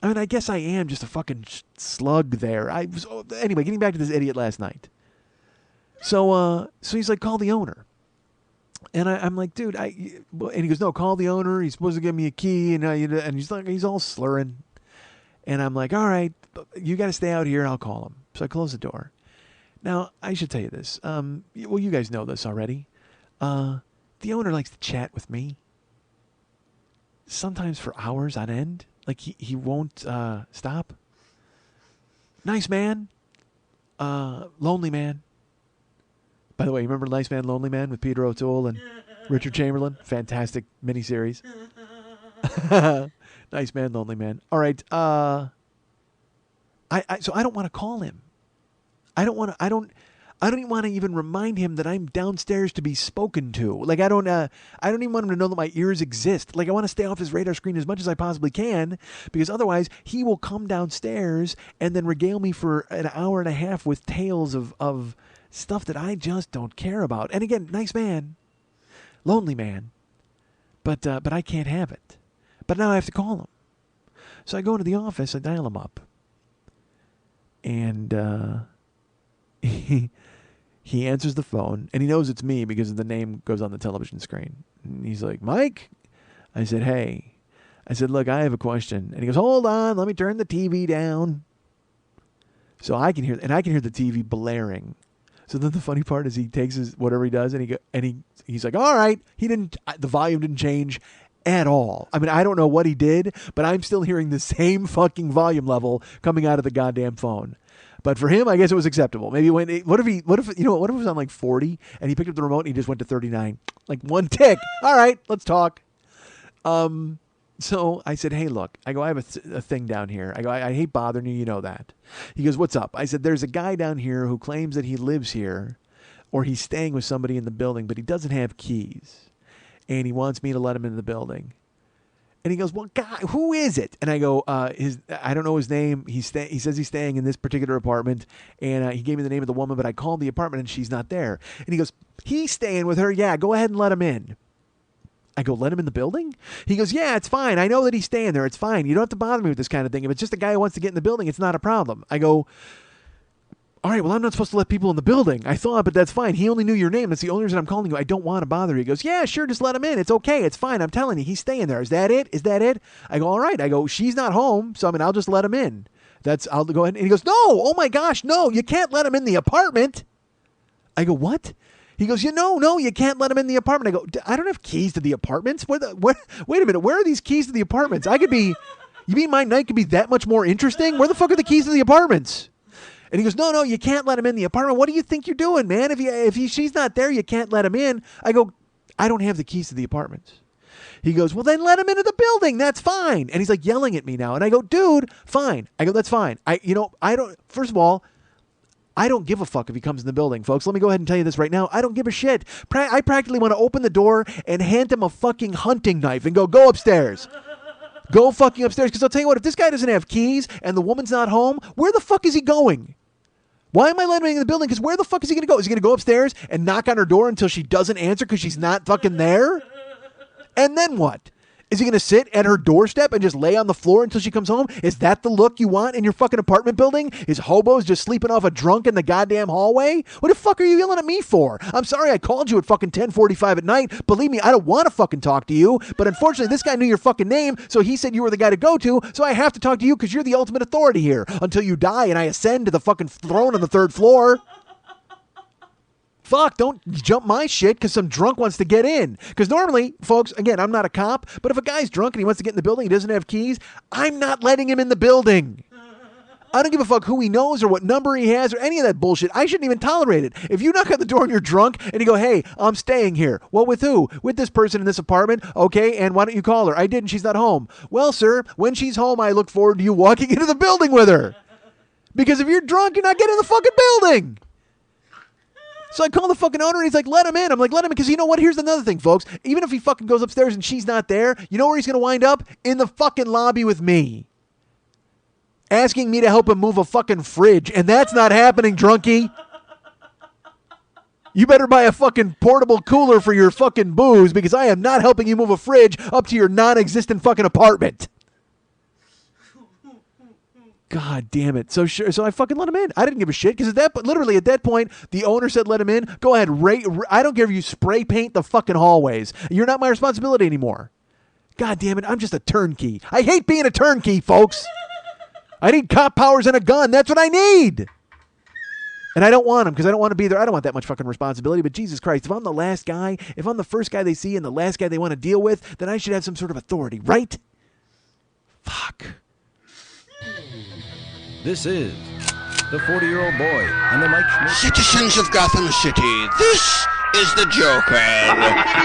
S2: I mean, I guess I am just a fucking slug there. Anyway, getting back to this idiot last night. So he's like, call the owner. And I'm like, dude, and he goes, no, call the owner. He's supposed to give me a key. And he's like, he's all slurring. And I'm like, all right, you got to stay out here. I'll call him. So I close the door. Now, I should tell you this. Well, you guys know this already. The owner likes to chat with me. Sometimes for hours on end. Like, he won't stop. Nice man. Lonely man. By the way, remember Nice Man, Lonely Man with Peter O'Toole and Richard Chamberlain? Fantastic miniseries. Nice Man, Lonely Man. All right. So I don't want to call him. I don't even want to even remind him that I'm downstairs to be spoken to. Like, I don't even want him to know that my ears exist. Like, I want to stay off his radar screen as much as I possibly can, because otherwise he will come downstairs and then regale me for an hour and a half with tales of stuff that I just don't care about. And again, nice man, lonely man, but I can't have it. But now I have to call him. So I go into the office, I dial him up, and he answers the phone, and he knows it's me because the name goes on the television screen. And he's like, Mike? I said, hey. I said, look, I have a question. And he goes, hold on, let me turn the TV down. So I can hear the TV blaring. So then the funny part is he takes his whatever he does, and he's like, all right. The volume didn't change at all. I mean, I don't know what he did, but I'm still hearing the same fucking volume level coming out of the goddamn phone. But for him, I guess it was acceptable. Maybe what if it was on like 40 and he picked up the remote and he just went to 39, like one tick. All right, let's talk. So I said, hey, look, I have a thing down here. I hate bothering you. You know that. He goes, what's up? I said, there's a guy down here who claims that he lives here or he's staying with somebody in the building, but he doesn't have keys and he wants me to let him into the building. And he goes, well, God, who is it? And I go, I don't know his name. He says he's staying in this particular apartment, and he gave me the name of the woman, but I called the apartment and she's not there. And he goes, he's staying with her. Yeah, go ahead and let him in. I go, let him in the building? He goes, yeah, it's fine. I know that he's staying there. It's fine. You don't have to bother me with this kind of thing. If it's just a guy who wants to get in the building, it's not a problem. I go, all right, well, I'm not supposed to let people in the building. I thought, but that's fine. He only knew your name. That's the only reason I'm calling you. I don't want to bother you. He goes, yeah, sure, just let him in. It's okay. It's fine. I'm telling you, he's staying there. Is that it? Is that it? I go, all right. I go, she's not home, so I'll just let him in. I'll go ahead. And he goes, no, oh my gosh, no, you can't let him in the apartment. I go, what? He goes, no, you can't let him in the apartment. I go, I don't have keys to the apartments. Wait a minute, where are these keys to the apartments? You mean my night could be that much more interesting? Where the fuck are the keys to the apartments? And he goes, no, you can't let him in the apartment. What do you think you're doing, man? She's not there, you can't let him in. I go, I don't have the keys to the apartments. He goes, well, then let him into the building. That's fine. And he's like yelling at me now. And I go, dude, fine. I go, that's fine. First of all, I don't give a fuck if he comes in the building, folks. Let me go ahead and tell you this right now. I don't give a shit. I practically want to open the door and hand him a fucking hunting knife and go upstairs. Go fucking upstairs. Because I'll tell you what, if this guy doesn't have keys and the woman's not home, where the fuck is he going? Why am I letting him in the building? Because where the fuck is he going to go? Is he going to go upstairs and knock on her door until she doesn't answer because she's not fucking there? And then what? Is he going to sit at her doorstep and just lay on the floor until she comes home? Is that the look you want in your fucking apartment building? Is hobos just sleeping off a drunk in the goddamn hallway? What the fuck are you yelling at me for? I'm sorry I called you at fucking 10:45 at night. Believe me, I don't want to fucking talk to you. But unfortunately, this guy knew your fucking name, so he said you were the guy to go to. So I have to talk to you because you're the ultimate authority here until you die and I ascend to the fucking throne on the third floor. Fuck, don't jump my shit because some drunk wants to get in. Because normally, folks, again, I'm not a cop, but if a guy's drunk and he wants to get in the building, he doesn't have keys, I'm not letting him in the building. I don't give a fuck who he knows or what number he has or any of that bullshit. I shouldn't even tolerate it. If you knock on the door and you're drunk and you go, hey, I'm staying here. Well, with who? With this person in this apartment. Okay, and why don't you call her? I did and she's not home. Well, sir, when she's home, I look forward to you walking into the building with her. Because if you're drunk, you're not getting in the fucking building. So I call the fucking owner and he's like, let him in. I'm like, let him in. Because you know what? Here's another thing, folks. Even if he fucking goes upstairs and she's not there, you know where he's going to wind up? In the fucking lobby with me. Asking me to help him move a fucking fridge. And that's not happening, drunkie. You better buy a fucking portable cooler for your fucking booze because I am not helping you move a fridge up to your non-existent fucking apartment. God damn it. So I fucking let him in. I didn't give a shit because literally at that point, the owner said let him in. Go ahead. I don't care if you spray paint the fucking hallways. You're not my responsibility anymore. God damn it. I'm just a turnkey. I hate being a turnkey, folks. I need cop powers and a gun. That's what I need. And I don't want them because I don't want to be there. I don't want that much fucking responsibility. But Jesus Christ, if I'm the last guy, if I'm the first guy they see and the last guy they want to deal with, then I should have some sort of authority, right? Fuck.
S4: This is the 40-year-old boy and the Mike Schmidt.
S5: Citizens of Gotham City, this is the Joker,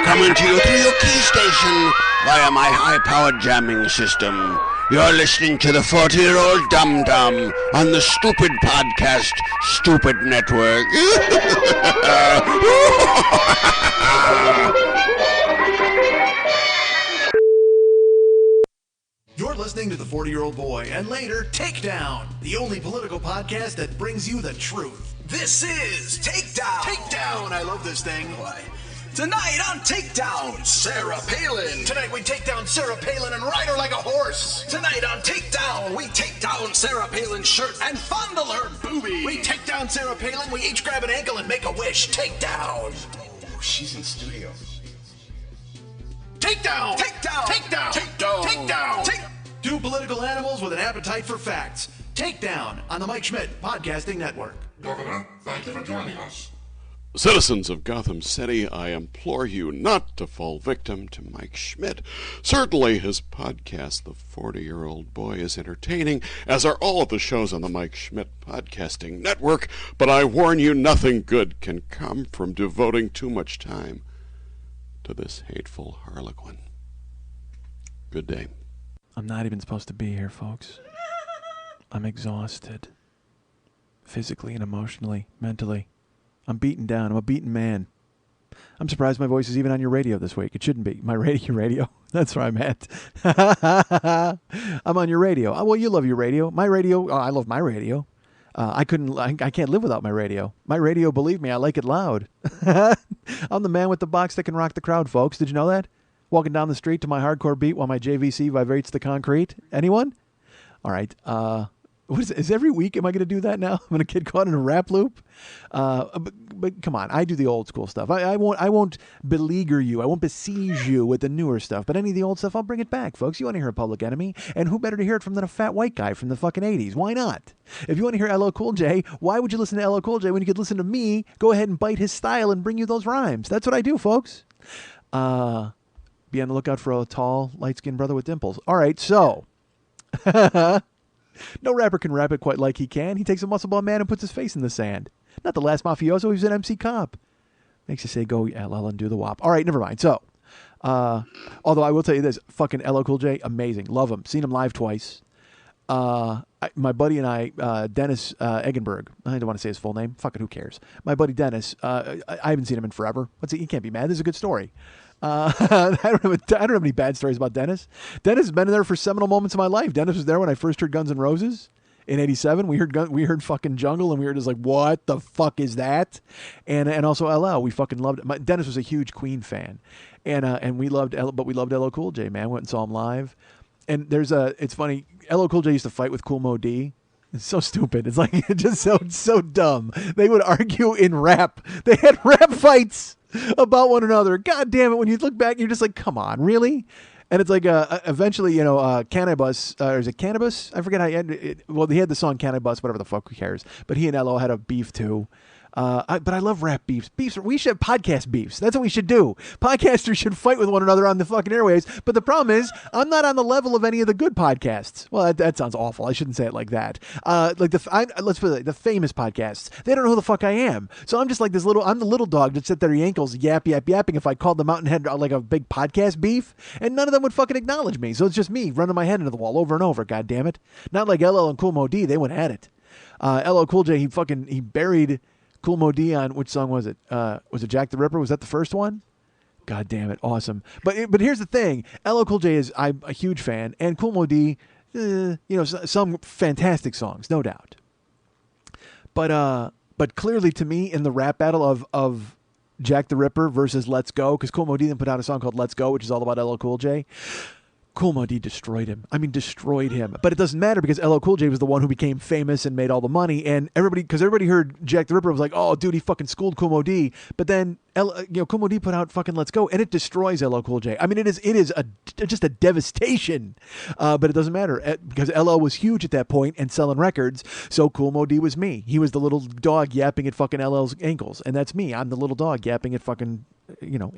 S5: coming to you through your key station via my high-powered jamming system. You're listening to the 40-year-old dum-dum on the stupid podcast, Stupid Network.
S6: You're listening to The 40-Year-Old Boy and later Takedown, the only political podcast that brings you the truth. This is Takedown. Takedown. I love this thing. Why? Tonight on Takedown, Sarah Palin. Tonight we take down Sarah Palin and ride her like a horse. Tonight on Takedown, we take down Sarah Palin's shirt and fondle her boobie. We take down Sarah Palin, we each grab an ankle and make a wish. Takedown. Oh, she's in studio. Takedown! Takedown! Takedown! Takedown! Takedown! Take. Two political animals with an appetite for facts. Takedown on the Mike Schmidt Podcasting Network.
S7: Governor, thank you for joining us.
S1: Citizens of Gotham City, I implore you not to fall victim to Mike Schmidt. Certainly his podcast, The 40-Year-Old Boy, is entertaining, as are all of the shows on the Mike Schmidt Podcasting Network, but I warn you nothing good can come from devoting too much time to this hateful harlequin. Good day.
S2: I'm not even supposed to be here, folks. I'm exhausted. Physically and emotionally, mentally. I'm beaten down. I'm a beaten man. I'm surprised my voice is even on your radio this week. It shouldn't be. My radio. That's where I'm at. I'm on your radio. Oh, well, you love your radio. My radio. Oh, I love my radio. I can't live without my radio. My radio, believe me, I like it loud. I'm the man with the box that can rock the crowd, folks. Did you know that? Walking down the street to my hardcore beat while my JVC vibrates the concrete. Anyone? All right. What is every week? Am I going to do that now? I'm going to get caught in a rap loop. But come on, I do the old school stuff. I won't beleaguer you. I won't besiege you with the newer stuff. But any of the old stuff, I'll bring it back, folks. You want to hear a Public Enemy, and who better to hear it from than a fat white guy from the fucking 80s? Why not? If you want to hear LL Cool J, why would you listen to LL Cool J when you could listen to me? Go ahead and bite his style and bring you those rhymes. That's what I do, folks. Be on the lookout for a tall, light-skinned brother with dimples. All right, so. No rapper can rap it quite like he can. He takes a muscle bound man and puts his face in the sand. Not the last mafioso. He was an MC Cop. Makes you say, go LL and do the WAP. All right, never mind. So, although I will tell you this, fucking LL Cool J, amazing. Love him. Seen him live twice. My buddy and I, Dennis Eggenberg. I don't want to say his full name. Fuck it, who cares? My buddy Dennis. I haven't seen him in forever. He can't be mad. This is a good story. I don't have any bad stories about Dennis. Dennis has been there for seminal moments in my life. Dennis was there when I first heard Guns N' Roses in '87. We heard fucking Jungle, and we were just like, what the fuck is that? And also LL. We fucking loved it. Dennis was a huge Queen fan, and we loved LL Cool J. Man, went and saw him live. And it's funny. LL Cool J used to fight with Kool Moe Dee. It's so stupid. It's like just so dumb. They would argue in rap. They had rap fights about one another. God damn it. When you look back, you're just like, come on, really? And it's like eventually, Cannabis, or is it Cannabis? I forget how he had it. Well, he had the song Cannabis, whatever the fuck, who cares? But he and LO had a beef too. But I love rap beefs. We should have podcast beefs. That's what we should do. Podcasters should fight with one another on the fucking airwaves. But the problem is, I'm not on the level of any of the good podcasts. Well, that sounds awful. I shouldn't say it like that. Let's put it like the famous podcasts. They don't know who the fuck I am. So I'm just like I'm the little dog that sit there yankles yapping if I called them out and had like a big podcast beef. And none of them would fucking acknowledge me. So it's just me running my head into the wall over and over. God damn it. Not like LL and Kool Moe Dee. They went at it. LL Cool J, he buried Cool Mo D on, which song was it? Was it Jack the Ripper? Was that the first one? God damn it, awesome. But here's the thing. LL Cool J I'm a huge fan, and Cool Mo D, some fantastic songs, no doubt. But clearly to me, in the rap battle of Jack the Ripper versus Let's Go, because Cool Mo D then put out a song called Let's Go, which is all about LL Cool J. Cool Mo D destroyed him. I mean, destroyed him. But it doesn't matter because LL Cool J was the one who became famous and made all the money. And everybody heard Jack the Ripper was like, oh, dude, he fucking schooled Cool Mo D. But then, Cool Mo D put out fucking Let's Go, and it destroys LL Cool J. I mean, it is just a devastation. But it doesn't matter because LL was huge at that point and selling records. So Cool Mo D was me. He was the little dog yapping at fucking LL's ankles, and that's me. I'm the little dog yapping at fucking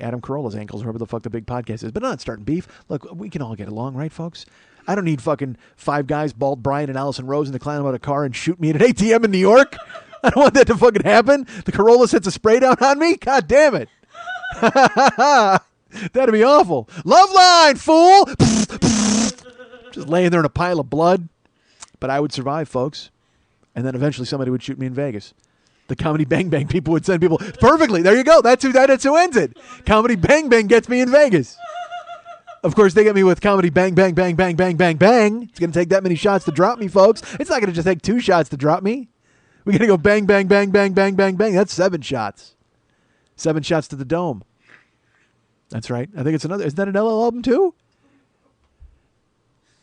S2: Adam Carolla's ankles, whoever the fuck the big podcast is. But I'm not starting beef. Look, we can all get along, right, folks? I don't need fucking five guys, Bald Brian and Allison Rose, to climb out a car and shoot me at an ATM in New York. I don't want that to fucking happen. The Corolla sets a spray down on me? God damn it. That'd be awful. Love line, fool! Just laying there in a pile of blood. But I would survive, folks. And then eventually somebody would shoot me in Vegas. The Comedy Bang Bang people would send people. Perfectly. There you go. That's who ends it. Comedy Bang Bang gets me in Vegas. Of course, they get me with Comedy Bang Bang Bang Bang Bang Bang Bang. It's going to take that many shots to drop me, folks. It's not going to just take 2 shots to drop me. We're going to go bang, bang, bang, bang, bang, bang, bang. That's 7 shots. 7 shots to the dome. That's right. I think it's another. Isn't that an LL album too?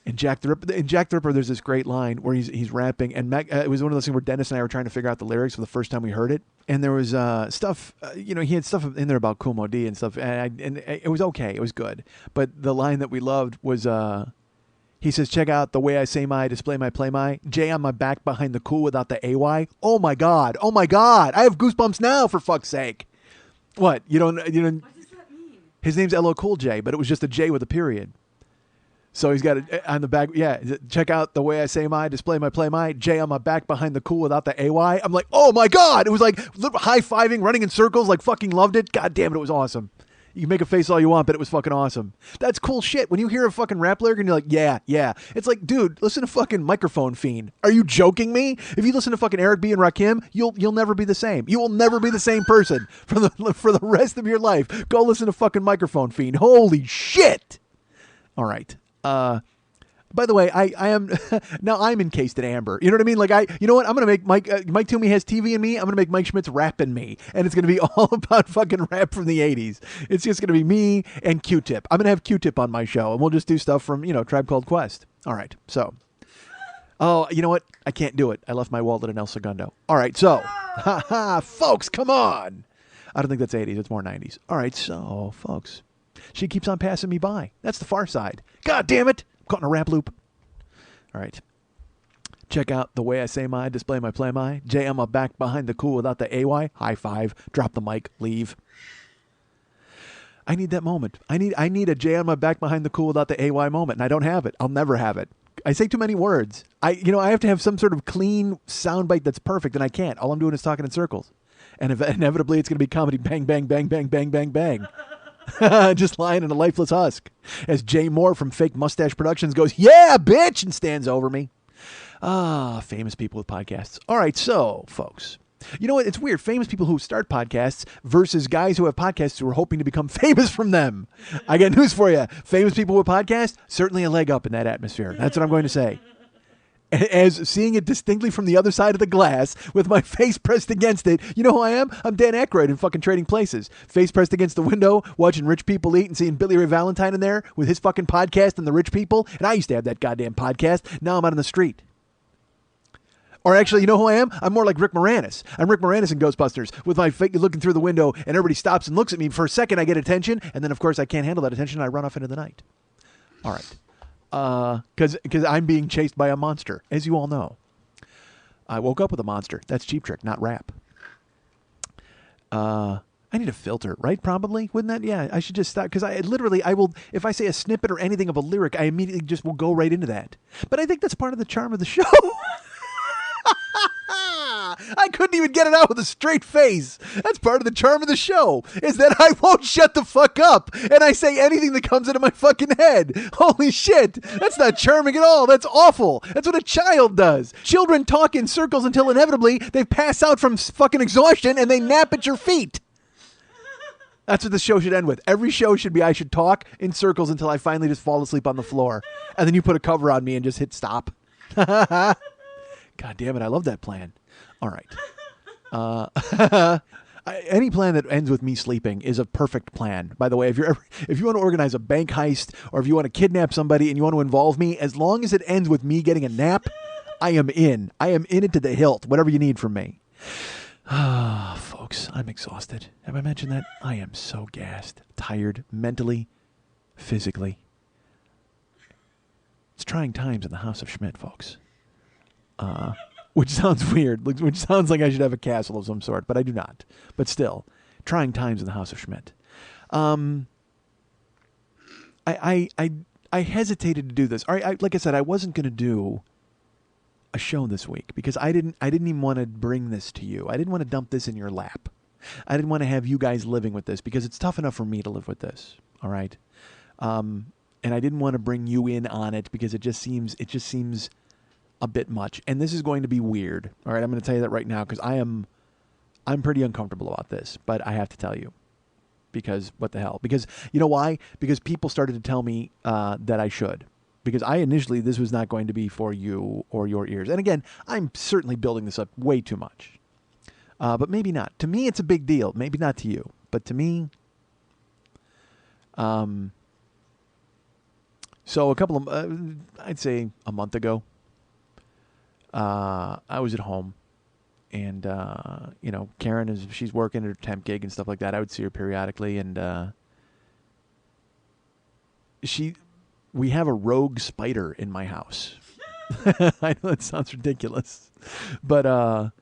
S2: In Jack the Ripper, there's this great line where he's rapping, and it was one of those things where Dennis and I were trying to figure out the lyrics for the first time we heard it, and there was stuff, he had stuff in there about Cool Mo D and stuff, and it was okay, it was good, but the line that we loved was, he says, check out the way I say my, display my, play my, J on my back behind the cool without the AY. Oh my God, I have goosebumps now, for fuck's sake. What, you don't.
S3: What does that mean?
S2: His name's LL Cool J, but it was just a J with a period. So he's got it on the back. Yeah, check out the way I say my, display my, play my, J on my back behind the cool without the AY. I'm like, oh my God. It was like high-fiving, running in circles, like fucking loved it. God damn it, it was awesome. You can make a face all you want, but it was fucking awesome. That's cool shit. When you hear a fucking rap lyric and you're like, yeah. It's like, dude, listen to fucking Microphone Fiend. Are you joking me? If you listen to fucking Eric B. and Rakim, you'll never be the same. You will never be the same person for the rest of your life. Go listen to fucking Microphone Fiend. Holy shit. All right. By the way, I am now I'm encased in amber. You know what I mean? Like you know what? I'm gonna make Mike Toomey has TV in me. I'm gonna make Mike Schmidt's rap in me, and it's gonna be all about fucking rap from the '80s. It's just gonna be me and Q-Tip. I'm gonna have Q-Tip on my show, and we'll just do stuff from Tribe Called Quest. All right, so. Oh, you know what? I can't do it. I left my wallet in El Segundo. All right, so, folks, come on. I don't think that's '80s. It's more '90s. All right, so, folks, she keeps on passing me by. That's the Far Side. God damn it. Caught in a rap loop. All right. Check out the way I say my, display my, play my, J on my back behind the cool without the AY. High five. Drop the mic. Leave. I need that moment. I need a J on my back behind the cool without the AY moment, and I don't have it. I'll never have it. I say too many words. I have to have some sort of clean soundbite that's perfect, and I can't. All I'm doing is talking in circles. And inevitably, it's going to be comedy bang, bang, bang, bang, bang, bang, bang. Just lying in a lifeless husk. As Jay Moore from Fake Mustache Productions goes, yeah, bitch, and stands over me. Famous people with podcasts. All right, so, folks. You know what? It's weird. Famous people who start podcasts versus guys who have podcasts who are hoping to become famous from them. I got news for you. Famous people with podcasts, certainly a leg up in that atmosphere. That's what I'm going to say. As seeing it distinctly from the other side of the glass with my face pressed against it. You know who I am? I'm Dan Aykroyd in fucking Trading Places. Face pressed against the window, watching rich people eat and seeing Billy Ray Valentine in there with his fucking podcast and the rich people. And I used to have that goddamn podcast. Now I'm out on the street. Or actually, you know who I am? I'm more like Rick Moranis. I'm Rick Moranis in Ghostbusters with my face looking through the window and everybody stops and looks at me. For a second, I get attention. And then, of course, I can't handle that attention. And I run off into the night. All right. Because I'm being chased by a monster, as you all know. I woke up with a monster. That's Cheap Trick, not rap. I need a filter, right? Probably, wouldn't that? Yeah, I should just stop because I will. If I say a snippet or anything of a lyric, I immediately just will go right into that. But I think that's part of the charm of the show. I couldn't even get it out with a straight face. That's part of the charm of the show, is that I won't shut the fuck up, and I say anything that comes into my fucking head. Holy shit. That's not charming at all. That's awful. That's what a child does. Children talk in circles until inevitably they pass out from fucking exhaustion and they nap at your feet. That's what the show should end with. Every show should be I should talk in circles until I finally just fall asleep on the floor. And then you put a cover on me and just hit stop. God damn it. I love that plan. All right. Any plan that ends with me sleeping is a perfect plan. By the way, if you want to organize a bank heist or if you want to kidnap somebody and you want to involve me, as long as it ends with me getting a nap, I am in. I am in it to the hilt, whatever you need from me. Folks, I'm exhausted. Have I mentioned that? I am so gassed, tired, mentally, physically. It's trying times in the House of Schmidt, folks. Which sounds weird, which sounds like I should have a castle of some sort, but I do not. But still, trying times in the House of Schmidt. I hesitated to do this. All right, like I said, I wasn't going to do a show this week because I didn't even want to bring this to you. I didn't want to dump this in your lap. I didn't want to have you guys living with this because it's tough enough for me to live with this. All right. And I didn't want to bring you in on it because it just seems a bit much. And this is going to be weird. All right. I'm going to tell you that right now because I'm pretty uncomfortable about this, but I have to tell you because what the hell? Because you know why? Because people started to tell me that I should. Because this was not going to be for you or your ears. And again, I'm certainly building this up way too much. But maybe not. To me, it's a big deal. Maybe not to you. But to me, so a couple of, I'd say a month ago, I was at home. And, Karen, she's working at her temp gig and stuff like that. I would see her periodically. And we have a rogue spider in my house. I know that sounds ridiculous, but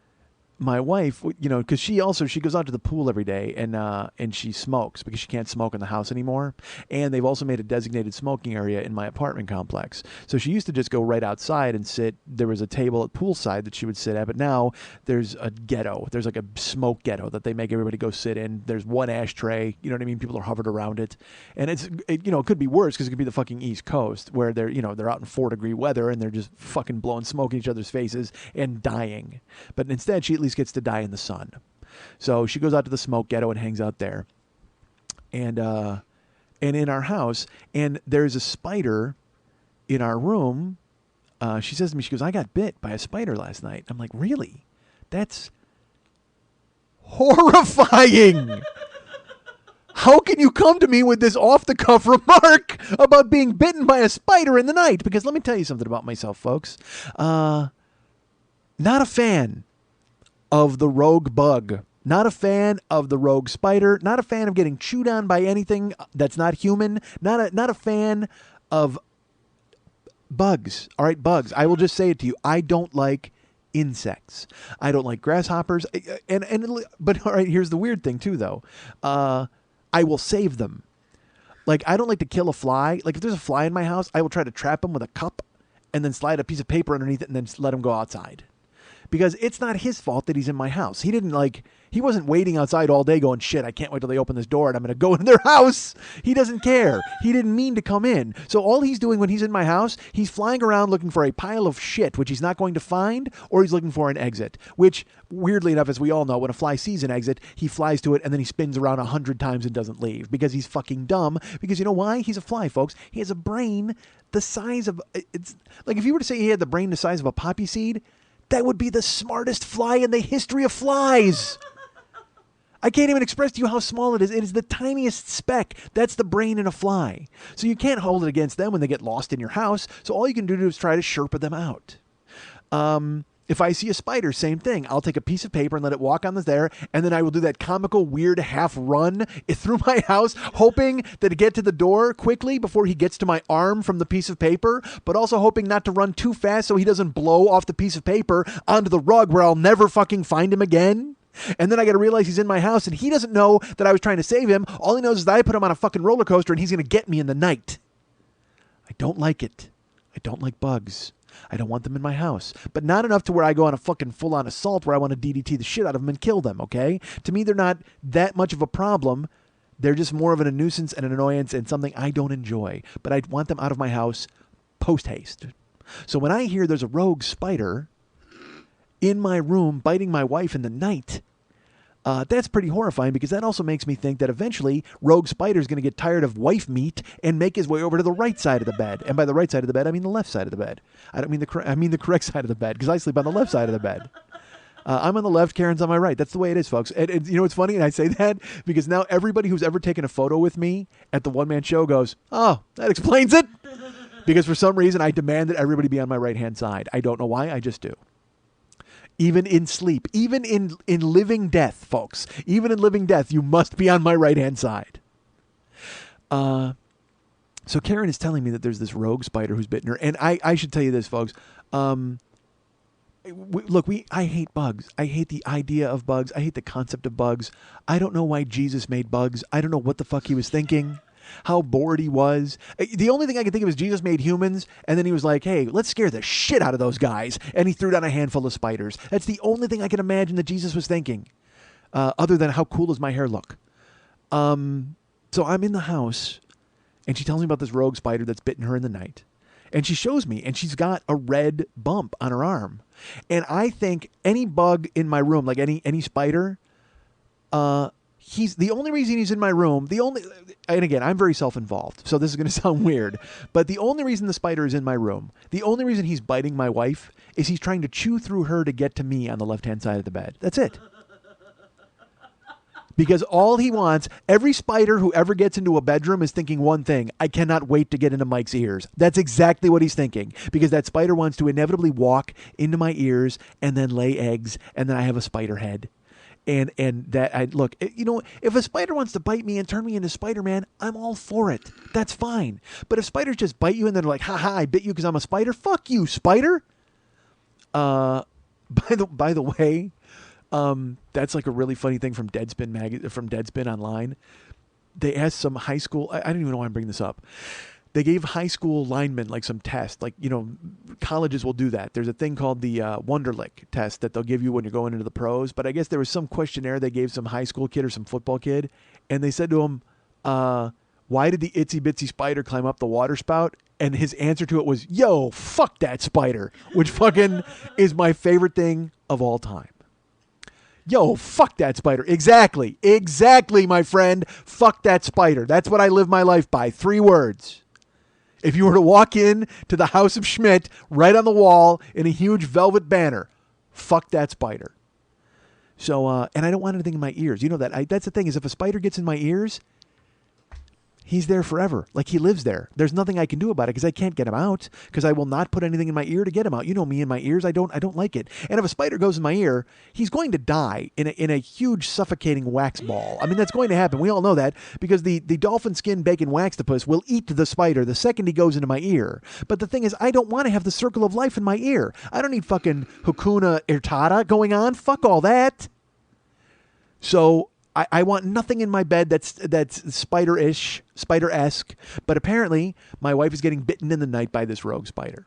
S2: my wife, because she goes out to the pool every day and she smokes because she can't smoke in the house anymore. And they've also made a designated smoking area in my apartment complex. So she used to just go right outside and sit. There was a table at poolside that she would sit at, but now there's a ghetto. There's like a smoke ghetto that they make everybody go sit in. There's one ashtray. You know what I mean? People are hovered around it. And it could be worse because it could be the fucking East Coast where they're out in 4-degree weather and they're just fucking blowing smoke in each other's faces and dying. But instead, she at least gets to die in the sun. So she goes out to the smoke ghetto and hangs out there. And in our house, and there's a spider in our room. She says to me, she goes, I got bit by a spider last night. I'm like, really? That's horrifying. How can you come to me with this off-the-cuff remark about being bitten by a spider in the night? Because let me tell you something about myself, folks. Not a fan of the rogue bug. Not a fan of the rogue spider. Not a fan of getting chewed on by anything that's not human. Not a fan of bugs. All right, bugs. I will just say it to you. I don't like insects. I don't like grasshoppers. But all right, here's the weird thing too, though. I will save them. Like, I don't like to kill a fly. Like, if there's a fly in my house, I will try to trap him with a cup and then slide a piece of paper underneath it and then let him go outside. Because it's not his fault that he's in my house. He wasn't waiting outside all day going, shit, I can't wait till they open this door and I'm going to go into their house. He doesn't care. He didn't mean to come in. So all he's doing when he's in my house, he's flying around looking for a pile of shit, which he's not going to find, or he's looking for an exit, which, weirdly enough, as we all know, when a fly sees an exit, he flies to it and then he spins around 100 times and doesn't leave because he's fucking dumb. Because you know why? He's a fly, folks. He has a brain the size of, it's like if you were to say he had the brain the size of a poppy seed, that would be the smartest fly in the history of flies. I can't even express to you how small it is. It is the tiniest speck. That's the brain in a fly. So you can't hold it against them when they get lost in your house. So all you can do is try to Sherpa them out. If I see a spider, same thing. I'll take a piece of paper and let it walk on there, and then I will do that comical, weird half run through my house, hoping that it get to the door quickly before he gets to my arm from the piece of paper, but also hoping not to run too fast so he doesn't blow off the piece of paper onto the rug where I'll never fucking find him again. And then I got to realize he's in my house, and he doesn't know that I was trying to save him. All he knows is that I put him on a fucking roller coaster, and he's going to get me in the night. I don't like it. I don't like bugs. I don't want them in my house. But not enough to where I go on a fucking full-on assault where I want to DDT the shit out of them and kill them, okay? To me, they're not that much of a problem. They're just more of a nuisance and an annoyance and something I don't enjoy. But I want them out of my house post-haste. So when I hear there's a rogue spider in my room biting my wife in the night, that's pretty horrifying, because that also makes me think that eventually Rogue Spider's going to get tired of wife meat and make his way over to the right side of the bed. And by the right side of the bed, I mean the left side of the bed. I don't mean the correct side of the bed, because I sleep on the left side of the bed. I'm on the left, Karen's on my right. That's the way it is, folks. And you know what's funny? And I say that because now everybody who's ever taken a photo with me at the one-man show goes, oh, that explains it. Because for some reason, I demand that everybody be on my right-hand side. I don't know why, I just do. Even in sleep, even in living death, folks, even in living death, you must be on my right-hand side. So Karen is telling me that there's this rogue spider who's bitten her. And I should tell you this, folks. Look, I hate bugs. I hate the idea of bugs. I hate the concept of bugs. I don't know why Jesus made bugs. I don't know what the fuck he was thinking. How bored he was. The only thing I can think of is Jesus made humans, and then he was like, hey, let's scare the shit out of those guys. And he threw down a handful of spiders. That's the only thing I can imagine that Jesus was thinking, other than how cool does my hair look. So I'm in the house, and she tells me about this rogue spider that's bitten her in the night. And she shows me, and she's got a red bump on her arm. And I think any bug in my room, like any spider, he's the only reason he's in my room. And again, I'm very self-involved, so this is going to sound weird, but the only reason the spider is in my room, the only reason he's biting my wife, is he's trying to chew through her to get to me on the left-hand side of the bed. That's it. Because all he wants, every spider who ever gets into a bedroom is thinking one thing: I cannot wait to get into Mike's ears. That's exactly what he's thinking, because that spider wants to inevitably walk into my ears and then lay eggs, and then I have a spider head. And that, look, you know, if a spider wants to bite me and turn me into Spider-Man, I'm all for it. That's fine. But if spiders just bite you and then they're like, ha, I bit you because I'm a spider, fuck you, spider. By the way, that's like a really funny thing from Deadspin Online. They asked some high school, I don't even know why I'm bringing this up. They gave high school linemen like some test, like, you know, colleges will do that. There's a thing called the Wonderlic test that they'll give you when you're going into the pros. But I guess there was some questionnaire they gave some high school kid or some football kid, and they said to him, why did the itsy bitsy spider climb up the water spout? And his answer to it was, yo, fuck that spider, which fucking is my favorite thing of all time. Yo, fuck that spider. Exactly, my friend. Fuck that spider. That's what I live my life by. 3 words. If you were to walk in to the house of Schmidt, right on the wall in a huge velvet banner, fuck that spider. So, and I don't want anything in my ears. You know that. That's the thing, is if a spider gets in my ears, he's there forever. Like, he lives there. There's nothing I can do about it, because I can't get him out, because I will not put anything in my ear to get him out. You know me and my ears. I don't like it. And if a spider goes in my ear, he's going to die in a huge suffocating wax ball. I mean, that's going to happen. We all know that, because the dolphin skin bacon waxtopus will eat the spider the second he goes into my ear. But the thing is, I don't want to have the circle of life in my ear. I don't need fucking Hakuna Ertata going on. Fuck all that. So I want nothing in my bed that's spider-ish, spider-esque. But apparently, my wife is getting bitten in the night by this rogue spider.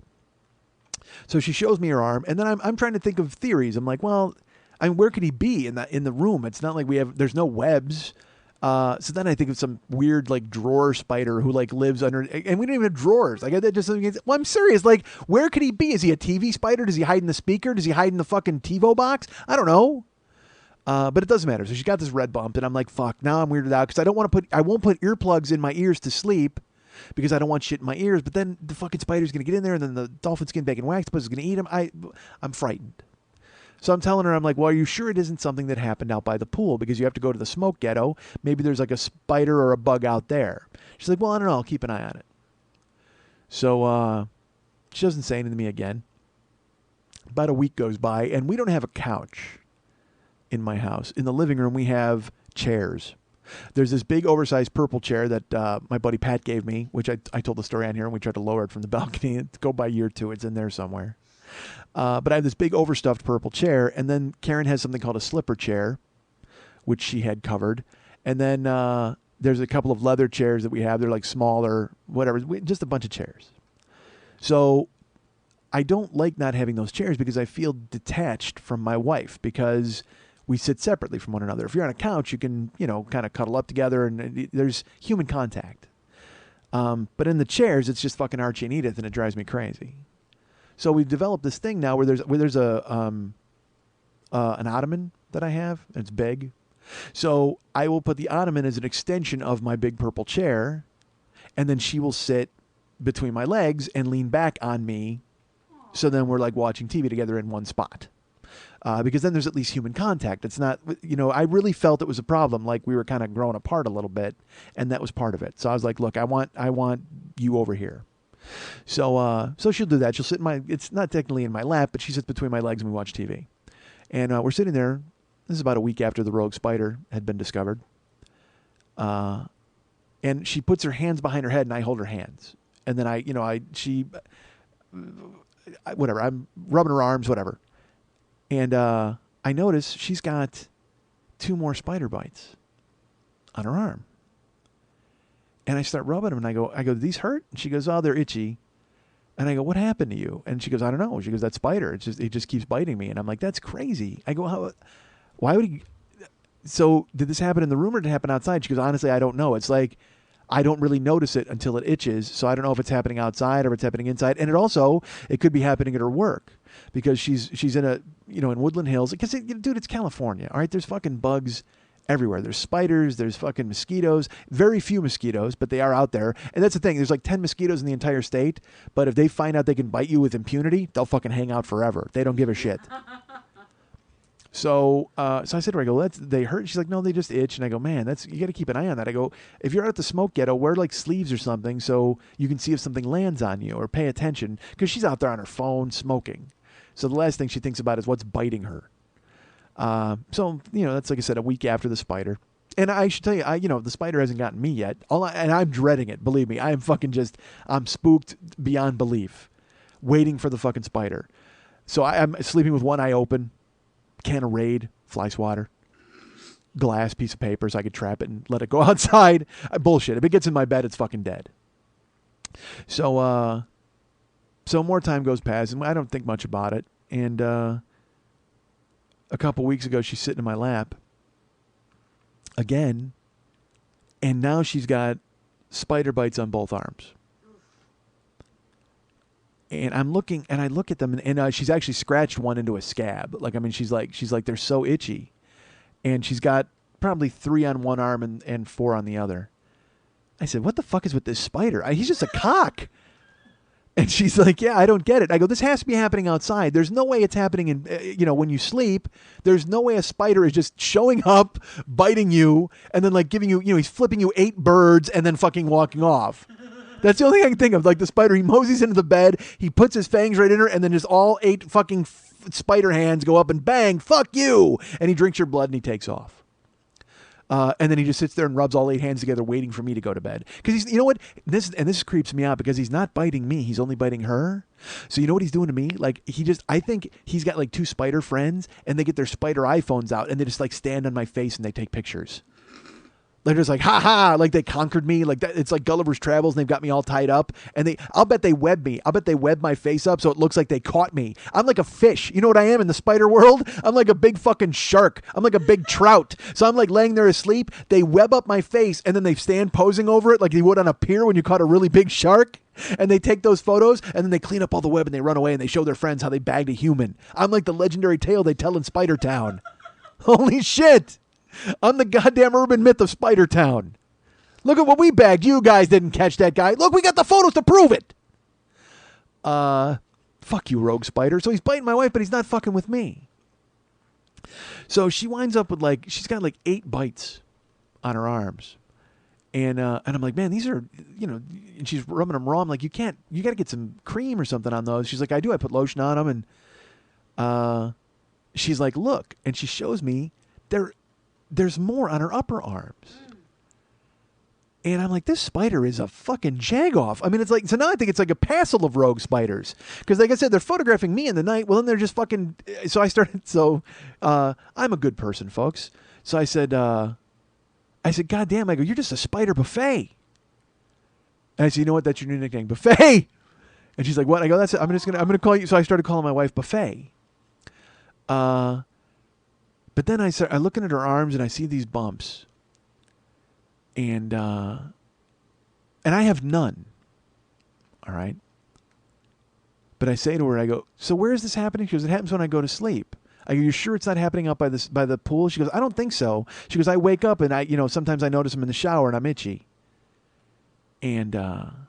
S2: So she shows me her arm, and then I'm trying to think of theories. I'm like, well, I mean, where could he be in the room? It's not like there's no webs. So then I think of some weird like drawer spider who like lives under, and we don't even have drawers. Like that just doesn't. Well, I'm serious. Like, where could he be? Is he a TV spider? Does he hide in the speaker? Does he hide in the fucking TiVo box? I don't know. But it doesn't matter. So she got this red bump, and I'm like, fuck, now I'm weirded out, because I won't put earplugs in my ears to sleep, because I don't want shit in my ears. But then the fucking spider's going to get in there, and then the dolphin skin bacon waxtopus is going to eat him. I'm frightened. So I'm telling her, I'm like, well, are you sure it isn't something that happened out by the pool? Because you have to go to the smoke ghetto. Maybe there's like a spider or a bug out there. She's like, well, I don't know. I'll keep an eye on it. So she doesn't say anything to me again. About a week goes by, and we don't have a couch in my house. In the living room, we have chairs. There's this big oversized purple chair that my buddy Pat gave me, which I told the story on here, and we tried to lower it from the balcony. Go by year 2. It's in there somewhere. But I have this big overstuffed purple chair, and then Karen has something called a slipper chair, which she had covered. And then there's a couple of leather chairs that we have. They're like smaller, whatever. Just a bunch of chairs. So I don't like not having those chairs because I feel detached from my wife because we sit separately from one another. If you're on a couch, you can, kind of cuddle up together and there's human contact. But in the chairs, it's just fucking Archie and Edith, and it drives me crazy. So we've developed this thing now where there's an ottoman that I have, and it's big. So I will put the ottoman as an extension of my big purple chair, and then she will sit between my legs and lean back on me. So then we're like watching TV together in one spot. Because then there's at least human contact. It's not, I really felt it was a problem. Like we were kind of growing apart a little bit, and that was part of it. So I was like, look, I want you over here. So she'll do that. She'll sit it's not technically in my lap, but she sits between my legs and we watch TV. And we're sitting there. This is about a week after the rogue spider had been discovered. And she puts her hands behind her head and I hold her hands. And then whatever, I'm rubbing her arms, whatever. And I notice she's got 2 more spider bites on her arm. And I start rubbing them, and I go, do these hurt? And she goes, oh, they're itchy. And I go, what happened to you? And she goes, I don't know. She goes, that spider, it just keeps biting me. And I'm like, that's crazy. I go, why would he? So did this happen in the room or did it happen outside? She goes, honestly, I don't know. It's like, I don't really notice it until it itches. So I don't know if it's happening outside or if it's happening inside. And it could be happening at her work because she's in in Woodland Hills. Because, dude, it's California. All right. There's fucking bugs everywhere. There's spiders. There's fucking mosquitoes. Very few mosquitoes, but they are out there. And that's the thing. There's like 10 mosquitoes in the entire state. But if they find out they can bite you with impunity, they'll fucking hang out forever. They don't give a shit. So I said to her, I go, they hurt? She's like, no, they just itch. And I go, man, you got to keep an eye on that. I go, if you're out at the smoke ghetto, wear like sleeves or something so you can see if something lands on you or pay attention because she's out there on her phone smoking. So the last thing she thinks about is what's biting her. So, that's like I said, a week after the spider. And I should tell you, the spider hasn't gotten me yet. And I'm dreading it. Believe me, I am I'm spooked beyond belief, waiting for the fucking spider. So I'm sleeping with one eye open. Can of Raid, fly swatter, glass, piece of paper so I could trap it and let it go outside. Bullshit. If it gets in my bed, it's fucking dead. So more time goes past, and I don't think much about it. And a couple weeks ago, she's sitting in my lap again, and now she's got spider bites on both arms. And I'm looking, and I look at them, and she's actually scratched one into a scab. She's like, they're so itchy. And she's got probably 3 on one arm and 4 on the other. I said, what the fuck is with this spider? He's just a cock. And she's like, yeah, I don't get it. I go, this has to be happening outside. There's no way it's happening when you sleep. There's no way a spider is just showing up, biting you, and then like giving you, he's flipping you 8 birds and then fucking walking off. That's the only thing I can think of. Like the spider, he moseys into the bed, he puts his fangs right in her, and then just all 8 fucking spider hands go up and bang, fuck you! And he drinks your blood and he takes off. And then he just sits there and rubs all 8 hands together waiting for me to go to bed. Because you know what? This creeps me out because he's not biting me. He's only biting her. So you know what he's doing to me? Like I think he's got like 2 spider friends and they get their spider iPhones out and they just like stand on my face and they take pictures. They're just like, ha ha, like they conquered me. Like that, it's like Gulliver's Travels and they've got me all tied up. And I'll bet they web me. I'll bet they web my face up so it looks like they caught me. I'm like a fish. You know what I am in the spider world? I'm like a big fucking shark. I'm like a big trout. So I'm like laying there asleep. They web up my face and then they stand posing over it like you would on a pier when you caught a really big shark. And they take those photos and then they clean up all the web and they run away and they show their friends how they bagged a human. I'm like the legendary tale they tell in Spider Town. Holy shit. I'm the goddamn urban myth of Spider Town. Look at what we bagged. You guys didn't catch that guy. Look, we got the photos to prove it. Fuck you, rogue spider. So he's biting my wife, but he's not fucking with me. So she winds up with she's got 8 bites on her arms. And I'm like, man, these are, and she's rubbing them raw. I'm like, you got to get some cream or something on those. She's like, I do. I put lotion on them. And she's like, look. And she shows me there's more on her upper arms. And I'm like, this spider is a fucking jagoff. I mean, it's like, so now I think it's like a passel of rogue spiders. Because like I said, they're photographing me in the night. Well, then they're just fucking, I'm a good person, folks. So I said, God damn, I go, you're just a spider buffet. And I said, you know what? That's your new nickname, buffet. And she's like, what? I go, that's it. I'm gonna call you. So I started calling my wife Buffet. But then I looking at her arms and I see these bumps. And I have none. All right. But I say to her, I go, so where is this happening? She goes, it happens when I go to sleep. I go, you sure it's not happening up by the pool? She goes, I don't think so. She goes, I wake up and sometimes I notice them in the shower and I'm itchy. And a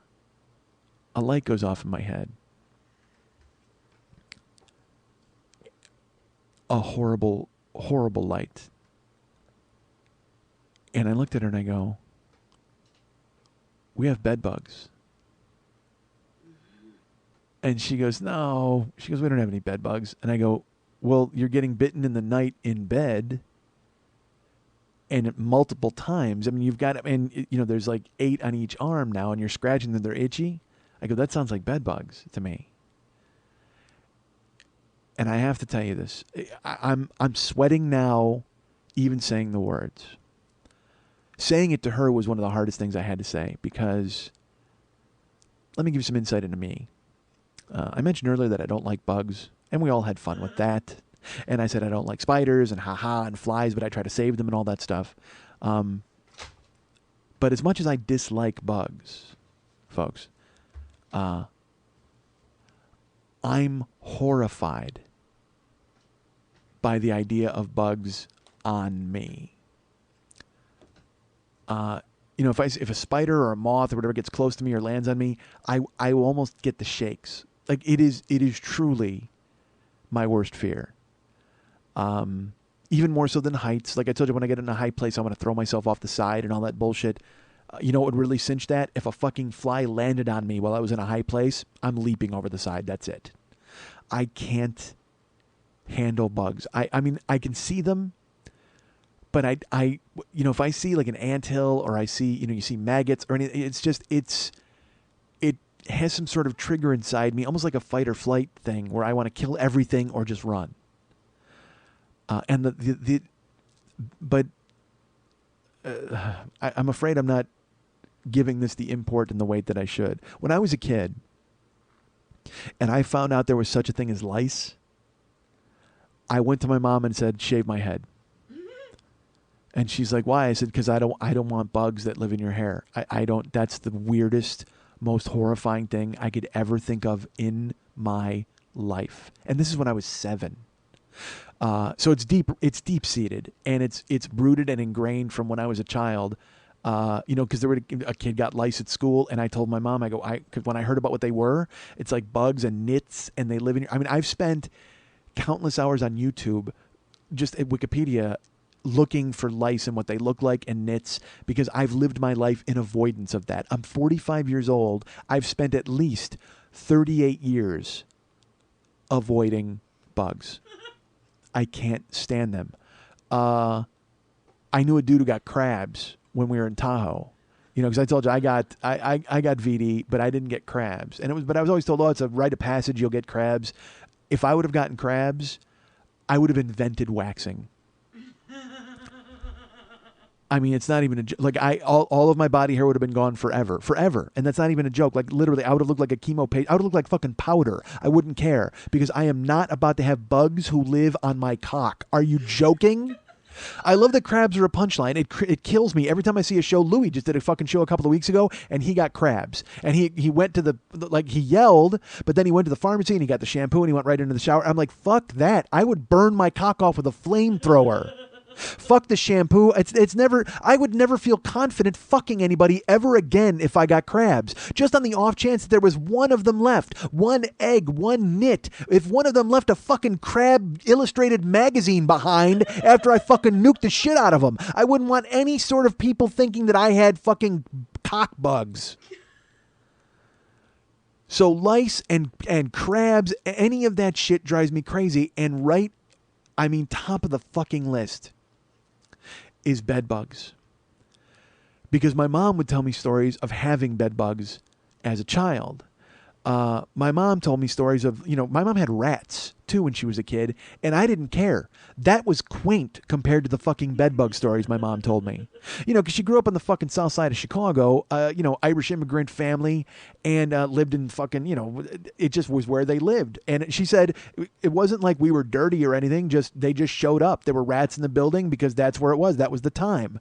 S2: light goes off in my head. A horrible, horrible light. And I looked at her and I go, we have bed bugs. And she goes, no. She goes, we don't have any bed bugs. And I go, well, you're getting bitten in the night in bed. And multiple times. I mean, you've got, and there's like 8 on each arm now, and you're scratching them, they're itchy. I go, that sounds like bed bugs to me. And I have to tell you this. I'm sweating now, even saying the words. Saying it to her was one of the hardest things I had to say, because let me give you some insight into me. I mentioned earlier that I don't like bugs, and we all had fun with that. And I said I don't like spiders and and flies, but I try to save them and all that stuff. But as much as I dislike bugs, folks, I'm horrified by the idea of bugs on me. If a spider or a moth or whatever gets close to me or lands on me, I will almost get the shakes. Like it is truly my worst fear. Even more so than heights. Like I told you, when I get in a high place, I want to throw myself off the side and all that bullshit. You know what would really cinch that? If a fucking fly landed on me while I was in a high place, I'm leaping over the side. That's it. I can't handle bugs. I mean, I can see them, but I if I see like an anthill or I see, you see maggots or anything, it has some sort of trigger inside me, almost like a fight or flight thing where I want to kill everything or just run. I'm afraid I'm not giving this the import and the weight that I should. When I was a kid and I found out there was such a thing as lice, I went to my mom and said, shave my head. And she's like, why? I said, because I don't want bugs that live in your hair. I don't, that's the weirdest, most horrifying thing I could ever think of in my life. And this is when I was 7. So it's deep seated, and it's rooted and ingrained from when I was a child. Because a kid got lice at school, and I told my mom, because when I heard about what they were, it's like bugs and nits, and they live in. I mean, I've spent countless hours on YouTube, just at Wikipedia, looking for lice and what they look like and nits, because I've lived my life in avoidance of that. I'm 45 years old. I've spent at least 38 years avoiding bugs. I can't stand them. I knew a dude who got crabs when we were in Tahoe. Because I told you I got VD, but I didn't get crabs. But I was always told, it's a rite of passage, you'll get crabs. If I would have gotten crabs, I would have invented waxing. I mean, it's not even a joke. Like all of my body hair would have been gone forever, and that's not even a joke. Like literally, I would have looked like a chemo patient. I would have looked like fucking powder. I wouldn't care, because I am not about to have bugs who live on my cock. Are you joking? I love that crabs are a punchline. It kills me every time I see a show. Louis just did a fucking show a couple of weeks ago, and he got crabs. And he went to he yelled, but then he went to the pharmacy and he got the shampoo and he went right into the shower. I'm like, fuck that. I would burn my cock off with a flamethrower. Fuck the shampoo. It's never. I would never feel confident fucking anybody ever again if I got crabs. Just on the off chance that there was one of them left, one egg, one nit. If one of them left a fucking crab illustrated magazine behind after I fucking nuked the shit out of them, I wouldn't want any sort of people thinking that I had fucking cock bugs. So lice and crabs, any of that shit drives me crazy. And top of the fucking list is bed bugs. Because my mom would tell me stories of having bed bugs as a child. My mom told me stories of, my mom had rats too when she was a kid, and I didn't care. That was quaint compared to the fucking bedbug stories my mom told me. You know, because she grew up on the fucking south side of Chicago, Irish immigrant family, and lived in fucking, it just was where they lived. And she said it wasn't like we were dirty or anything, they just showed up. There were rats in the building because that's where it was. That was the time,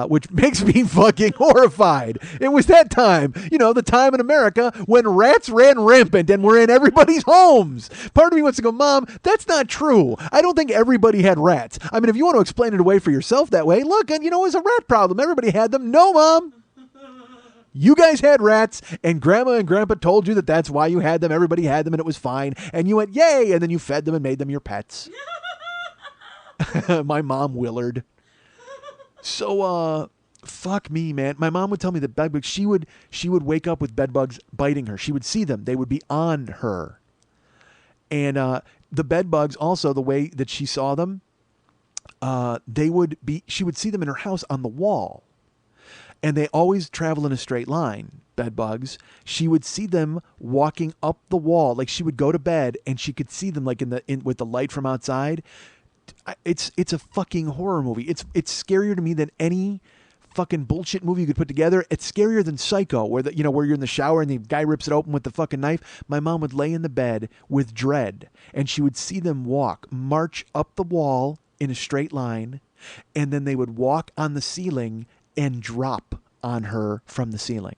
S2: which makes me fucking horrified. It was that time, the time in America when rats ran rampant and were in everybody's homes. Part of me wants to go, Mom, that's not true. I don't think everybody had rats. I mean, if you want to explain it away for yourself that way, look, and it was a rat problem. Everybody had them. No, Mom. You guys had rats, and Grandma and Grandpa told you that that's why you had them. Everybody had them, and it was fine. And you went, yay, and then you fed them and made them your pets. My mom Willard. So, fuck me, man. My mom would tell me that bedbugs, she would wake up with bedbugs biting her. She would see them. They would be on her. And the bedbugs also, the way that she saw them, she would see them in her house on the wall. And they always travel in a straight line, bedbugs. She would see them walking up the wall. Like, she would go to bed and she could see them like with the light from outside. It's a fucking horror movie. It's scarier to me than any fucking bullshit movie you could put together. It's scarier than Psycho, where where you're in the shower and the guy rips it open with the fucking knife. My mom would lay in the bed with dread, and she would see them march up the wall in a straight line, and then they would walk on the ceiling and drop on her from the ceiling.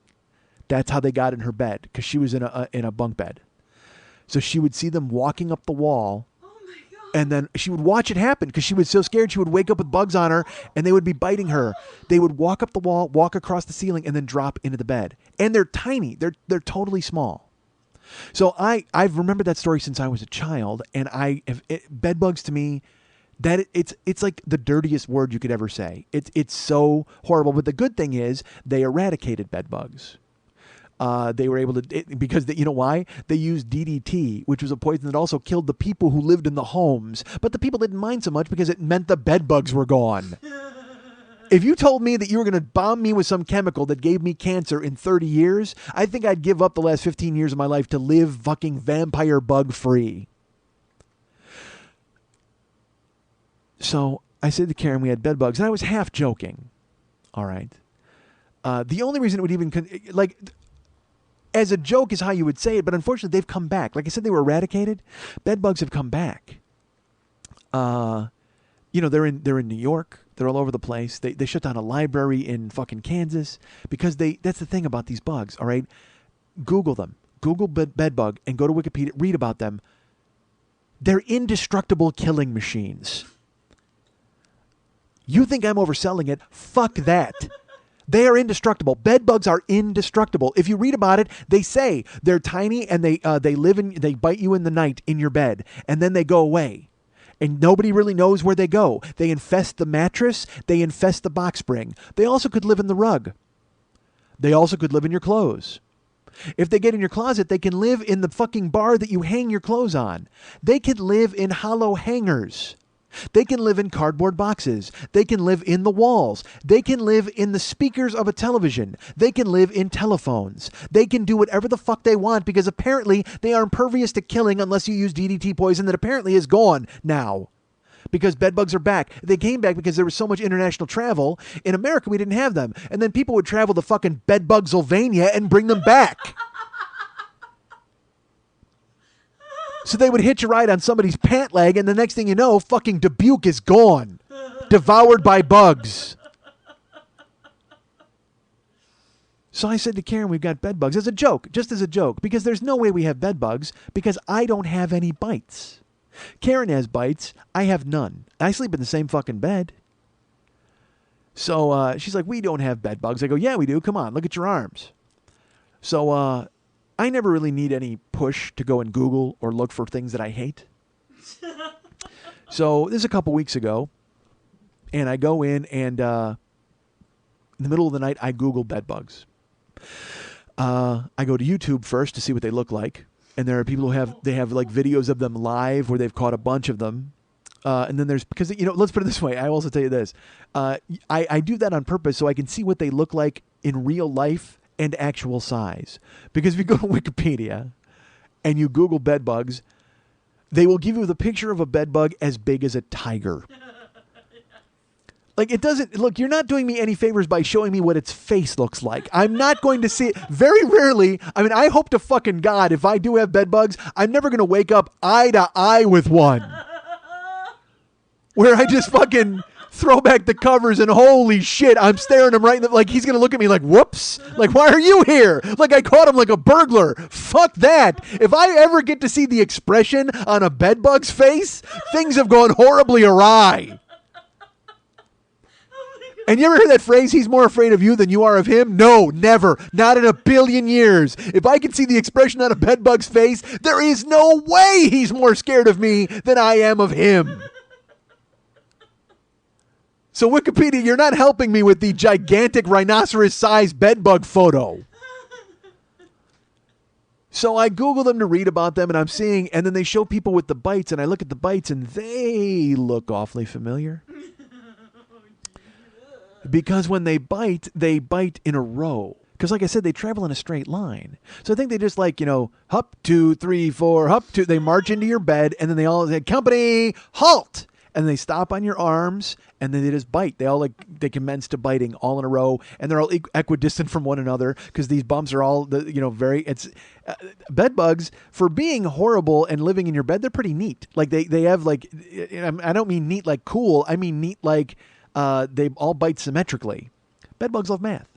S2: That's how they got in her bed, because she was in a bunk bed. So she would see them walking up the wall. And then she would watch it happen because she was so scared. She would wake up with bugs on her and they would be biting her. They would walk up the wall, walk across the ceiling, and then drop into the bed. And they're tiny. They're totally small. So I've remembered that story since I was a child. And bed bugs to me, that it's like the dirtiest word you could ever say. It's so horrible. But the good thing is they eradicated bed bugs. They were able to, because you know why? They used DDT, which was a poison that also killed the people who lived in the homes. But the people didn't mind so much because it meant the bed bugs were gone. If you told me that you were going to bomb me with some chemical that gave me cancer in 30 years, I think I'd give up the last 15 years of my life to live fucking vampire bug free. So I said to Karen we had bed bugs, and I was half joking. All right. The only reason it would even, as a joke is how you would say it, but unfortunately they've come back. Like I said, they were eradicated. Bed bugs have come back. They're in New York. They're all over the place. They shut down a library in fucking Kansas because that's the thing about these bugs. All right, Google them. Google bed bug and go to Wikipedia. Read about them. They're indestructible killing machines. You think I'm overselling it? Fuck that. They are indestructible. Bed bugs are indestructible. If you read about it, they say they're tiny and they bite you in the night in your bed, and then they go away. And nobody really knows where they go. They infest the mattress. They infest the box spring. They also could live in the rug. They also could live in your clothes. If they get in your closet, they can live in the fucking bar that you hang your clothes on. They could live in hollow hangers. They can live in cardboard boxes. They can live in the walls. They can live in the speakers of a television. They can live in telephones. They can do whatever the fuck they want because apparently they are impervious to killing unless you use DDT poison that apparently is gone now. Because bedbugs are back. They came back because there was so much international travel. In America, we didn't have them. And then people would travel to fucking Bedbugsylvania and bring them back. So they would hitch a ride on somebody's pant leg, and the next thing you know, fucking Dubuque is gone. Devoured by bugs. So I said to Karen, we've got bed bugs as a joke, just as a joke, because there's no way we have bed bugs because I don't have any bites. Karen has bites. I have none. I sleep in the same fucking bed. So she's like, we don't have bed bugs. I go, yeah, we do. Come on, look at your arms. So I never really need any push to go and Google or look for things that I hate. So this is a couple weeks ago, and I go in and in the middle of the night, I Google bed bugs. I go to YouTube first to see what they look like. And there are people who have like videos of them live where they've caught a bunch of them. And then there's, because, let's put it this way. I also tell you this. I do that on purpose so I can see what they look like in real life and actual size. Because if you go to Wikipedia and you Google bed bugs, They will give you the picture of a bed bug as big as a tiger. Like, it doesn't, look, you're not doing me any favors by showing me what its face looks like. I'm not going to see it. Very rarely, I mean, I hope to fucking God, if I do have bed bugs, I'm never going to wake up eye to eye with one. Where I just fucking throw back the covers and holy shit, I'm staring him right in the, like, he's going to look at me like, whoops. Like, why are you here? Like, I caught him like a burglar. Fuck that. If I ever get to see the expression on a bed bug's face, things have gone horribly awry. And you ever hear that phrase, he's more afraid of you than you are of him? No, never. Not in a billion years. If I can see the expression on a bedbug's face, there is no way he's more scared of me than I am of him. So Wikipedia, you're not helping me with the gigantic rhinoceros-sized bedbug photo. So I Google them to read about them, and I'm seeing, and then they show people with the bites, and I look at the bites, and they look awfully familiar. Because when they bite in a row. Because like I said, they travel in a straight line. So I think they just like, hop, 2, 3, 4, hop, 2. They march into your bed, and then they all say, company, halt. And they stop on your arms, and then they just bite. They commence to biting all in a row, and they're all equidistant from one another because these bumps are all, bed bugs, for being horrible and living in your bed, they're pretty neat. Like they have like, I don't mean neat like cool. I mean neat like, they all bite symmetrically. Bedbugs love math.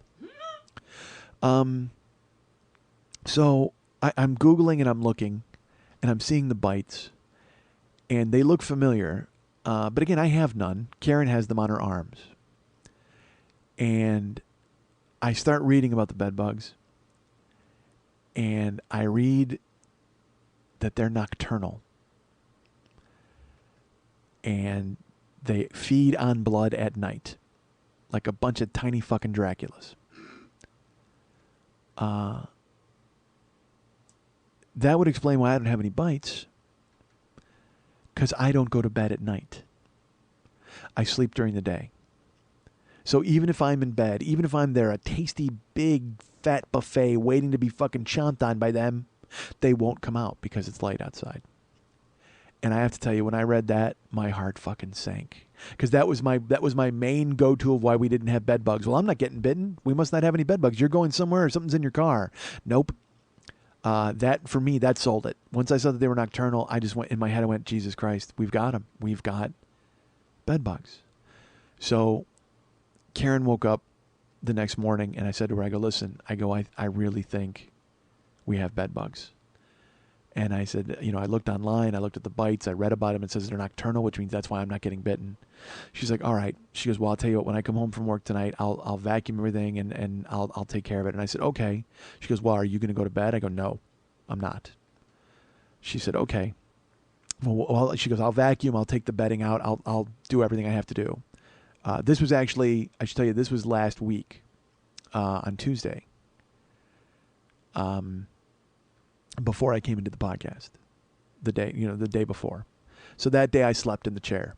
S2: So I'm Googling and I'm looking and I'm seeing the bites and they look familiar. But again, I have none. Karen has them on her arms. And I start reading about the bedbugs and I read that they're nocturnal. And they feed on blood at night, like a bunch of tiny fucking Draculas. That would explain why I don't have any bites, because I don't go to bed at night. I sleep during the day. So even if I'm in bed, even if I'm there, a tasty, big, fat buffet waiting to be fucking chomped on by them, they won't come out because it's light outside. And I have to tell you, when I read that, my heart fucking sank. Because that was my main go-to of why we didn't have bed bugs. Well, I'm not getting bitten. We must not have any bed bugs. You're going somewhere or something's in your car. Nope. That, for me, that sold it. Once I saw that they were nocturnal, I just went, in my head, I went, Jesus Christ, we've got them. We've got bed bugs. So Karen woke up the next morning and I said to her, I go, listen, I really think we have bed bugs. And I said, I looked online, I looked at the bites, I read about them, it says they're nocturnal, which means that's why I'm not getting bitten. She's like, all right. She goes, well, I'll tell you what, when I come home from work tonight, I'll vacuum everything and I'll take care of it. And I said, okay. She goes, well, are you going to go to bed? I go, no, I'm not. She said, okay. Well, she goes, I'll vacuum, I'll take the bedding out, I'll do everything I have to do. This was actually, I should tell you, this was last week on Tuesday. Before I came into the podcast, the day before. So that day I slept in the chair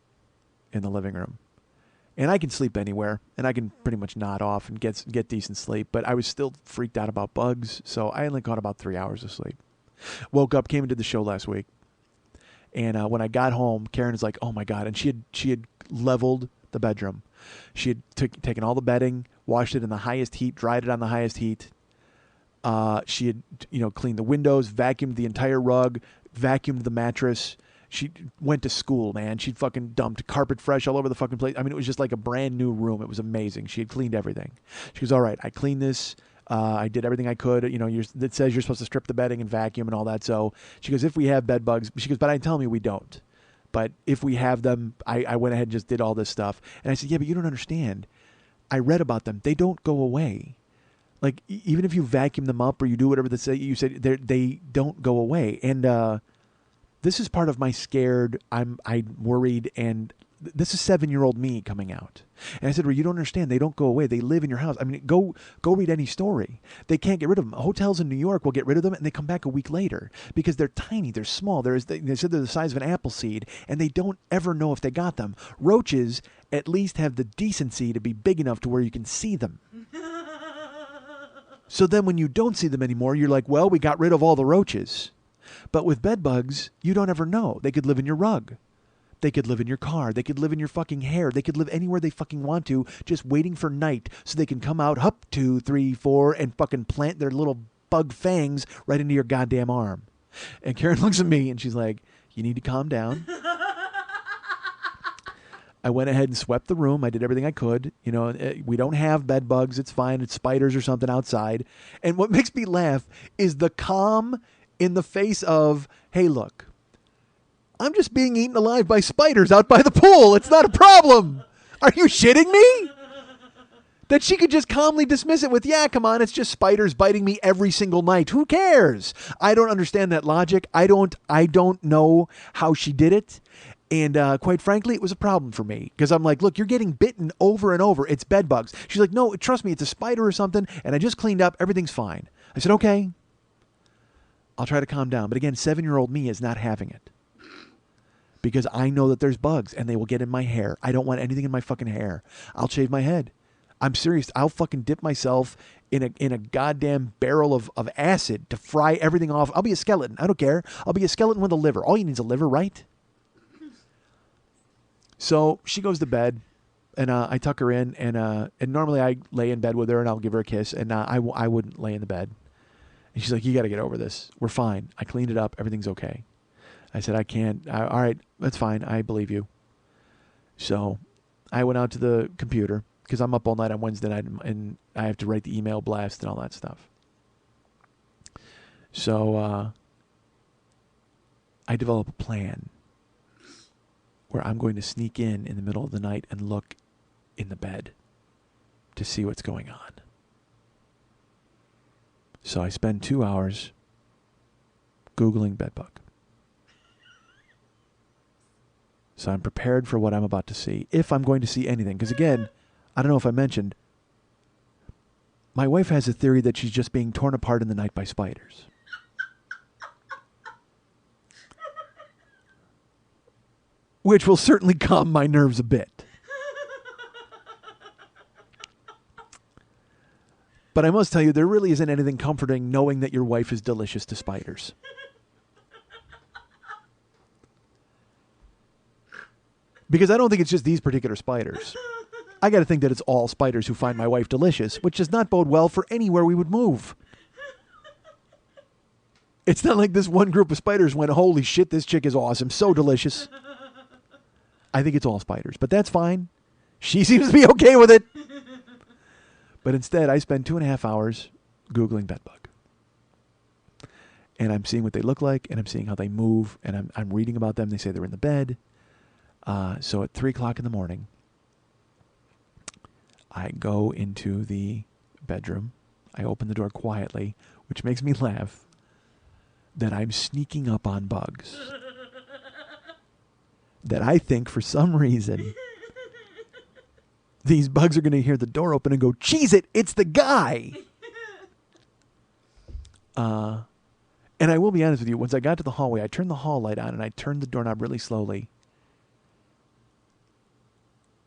S2: in the living room. And I can sleep anywhere, and I can pretty much nod off and get decent sleep, but I was still freaked out about bugs, so I only caught about 3 hours of sleep. Woke up, came and did the show last week, and when I got home, Karen was like, oh my God, and she had leveled the bedroom. She had taken all the bedding, washed it in the highest heat, dried it on the highest heat. She had, cleaned the windows, vacuumed the entire rug, vacuumed the mattress. She went to school, man. She'd fucking dumped carpet fresh all over the fucking place. I mean, it was just like a brand new room. It was amazing. She had cleaned everything. She goes, all right, I cleaned this. I did everything I could. It says you're supposed to strip the bedding and vacuum and all that. So she goes, if we have bed bugs, she goes, but I tell me we don't. But if we have them, I went ahead and just did all this stuff. And I said, yeah, but you don't understand. I read about them. They don't go away. Like, even if you vacuum them up or you do whatever you said, they don't go away. And this is part of my scared, I'm worried, and this is 7-year-old me coming out. And I said, well, you don't understand. They don't go away. They live in your house. I mean, go read any story. They can't get rid of them. Hotels in New York will get rid of them, and they come back a week later because they're tiny. They're small. They said they're the size of an apple seed, and they don't ever know if they got them. Roaches at least have the decency to be big enough to where you can see them. So then when you don't see them anymore, you're like, well, we got rid of all the roaches. But with bed bugs, you don't ever know. They could live in your rug. They could live in your car. They could live in your fucking hair. They could live anywhere they fucking want to, just waiting for night so they can come out, hup, 2, 3, 4, and fucking plant their little bug fangs right into your goddamn arm. And Karen looks at me and she's like, you need to calm down. I went ahead and swept the room. I did everything I could. You know, we don't have bed bugs. It's fine. It's spiders or something outside. And what makes me laugh is the calm in the face of, hey, look, I'm just being eaten alive by spiders out by the pool. It's not a problem. Are you shitting me? That she could just calmly dismiss it with, yeah, come on, it's just spiders biting me every single night. Who cares? I don't understand that logic. I don't know how she did it. And quite frankly, it was a problem for me because I'm like, look, you're getting bitten over and over. It's bed bugs. She's like, no, trust me, it's a spider or something. And I just cleaned up. Everything's fine. I said, okay, I'll try to calm down. But again, 7-year-old me is not having it because I know that there's bugs and they will get in my hair. I don't want anything in my fucking hair. I'll shave my head. I'm serious. I'll fucking dip myself in a goddamn barrel of acid to fry everything off. I'll be a skeleton. I don't care. I'll be a skeleton with a liver. All you need is a liver, right? So she goes to bed, and I tuck her in, and normally I lay in bed with her, and I'll give her a kiss, and I wouldn't lay in the bed. And she's like, you got to get over this. We're fine. I cleaned it up. Everything's okay. I said, I can't. All right, that's fine. I believe you. So I went out to the computer, because I'm up all night on Wednesday night, and I have to write the email blast and all that stuff. So I develop a plan where I'm going to sneak in the middle of the night and look in the bed to see what's going on. So I spend 2 hours Googling bedbug. So I'm prepared for what I'm about to see, if I'm going to see anything. Because again, I don't know if I mentioned, my wife has a theory that she's just being torn apart in the night by spiders. Which will certainly calm my nerves a bit. But I must tell you, there really isn't anything comforting knowing that your wife is delicious to spiders. Because I don't think it's just these particular spiders. I got to think that it's all spiders who find my wife delicious, which does not bode well for anywhere we would move. It's not like this one group of spiders went, holy shit, this chick is awesome, so delicious. I think it's all spiders, but that's fine. She seems to be okay with it. But instead, I spend 2.5 hours Googling bedbug. And I'm seeing what they look like, and I'm seeing how they move, and I'm reading about them. They say they're in the bed. So at 3 o'clock in the morning, I go into the bedroom. I open the door quietly, which makes me laugh that I'm sneaking up on bugs. That I think, for some reason, these bugs are going to hear the door open and go, cheese it, it's the guy. And I will be honest with you, once I got to the hallway, I turned the hall light on and I turned the doorknob really slowly.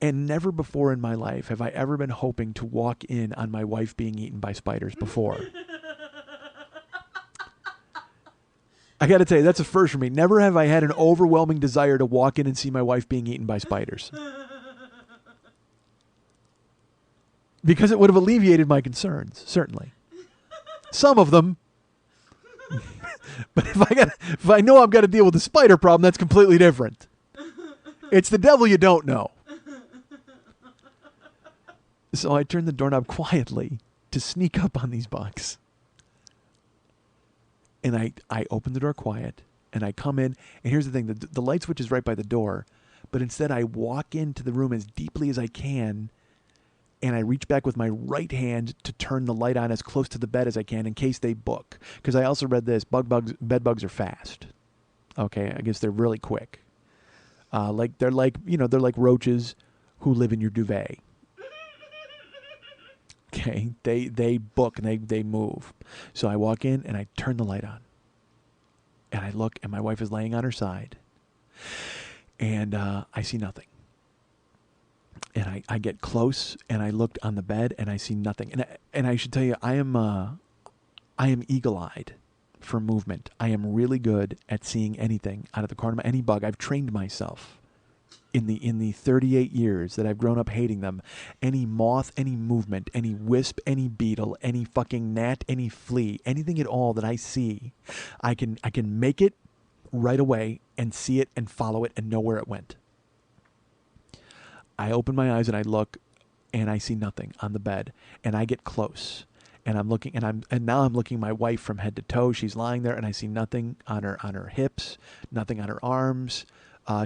S2: And never before in my life have I ever been hoping to walk in on my wife being eaten by spiders before. I got to tell you, that's a first for me. Never have I had an overwhelming desire to walk in and see my wife being eaten by spiders. Because it would have alleviated my concerns, certainly. Some of them. But if I know I've got to deal with the spider problem, that's completely different. It's the devil you don't know. So I turned the doorknob quietly to sneak up on these bugs. And I open the door quiet, and I come in, and here's the thing, the light switch is right by the door, but instead I walk into the room as deeply as I can, and I reach back with my right hand to turn the light on as close to the bed as I can in case they book. Because I also read this, bed bugs are fast. Okay, I guess they're really quick. They're like roaches who live in your duvet. Okay, they book and they move. So I walk in and I turn the light on. And I look and my wife is laying on her side. And I see nothing. And I get close and I look on the bed and I see nothing. And I should tell you, I am eagle-eyed for movement. I am really good at seeing anything out of the corner of any bug. I've trained myself in the 38 years that I've grown up hating them. Any moth, any movement, any wisp, any beetle, any fucking gnat, any flea, anything at all that I see, I can make it right away and see it and follow it and know where it went. I open my eyes and I look and I see nothing on the bed, and I get close. And I'm looking, and now I'm looking my wife from head to toe. She's lying there, and I see nothing on her hips, nothing on her arms.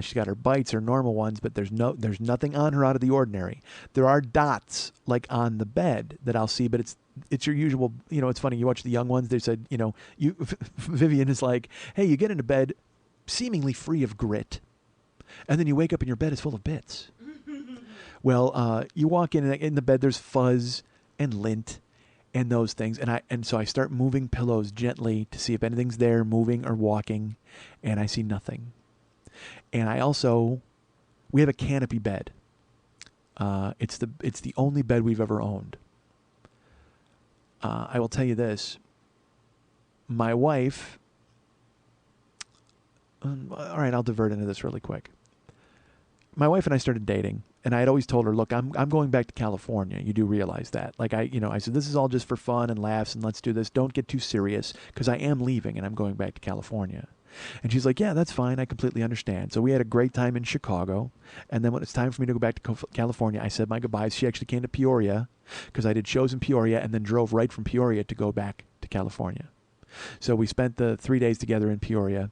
S2: She's got her bites, her normal ones, but there's nothing on her out of the ordinary. There are dots like on the bed that I'll see, but it's your usual. You know, it's funny. You watch the young ones. They said, you know, Vivian is like, hey, you get into bed seemingly free of grit, and then you wake up and your bed is full of bits. Well, you walk in the bed. There's fuzz and lint and those things, and so I start moving pillows gently to see if anything's there, moving or walking, and I see nothing. And we have a canopy bed. It's the only bed we've ever owned. I will tell you this. My wife. All right, I'll divert into this really quick. My wife and I started dating, and I had always told her, "Look, I'm going back to California. You do realize that?" Like I said, "This is all just for fun and laughs, and let's do this. Don't get too serious, because I am leaving and I'm going back to California." And she's like, "Yeah, that's fine. I completely understand." So we had a great time in Chicago, and then when it's time for me to go back to California, I said my goodbyes. She actually came to Peoria, because I did shows in Peoria, and then drove right from Peoria to go back to California. So we spent the 3 days together in Peoria,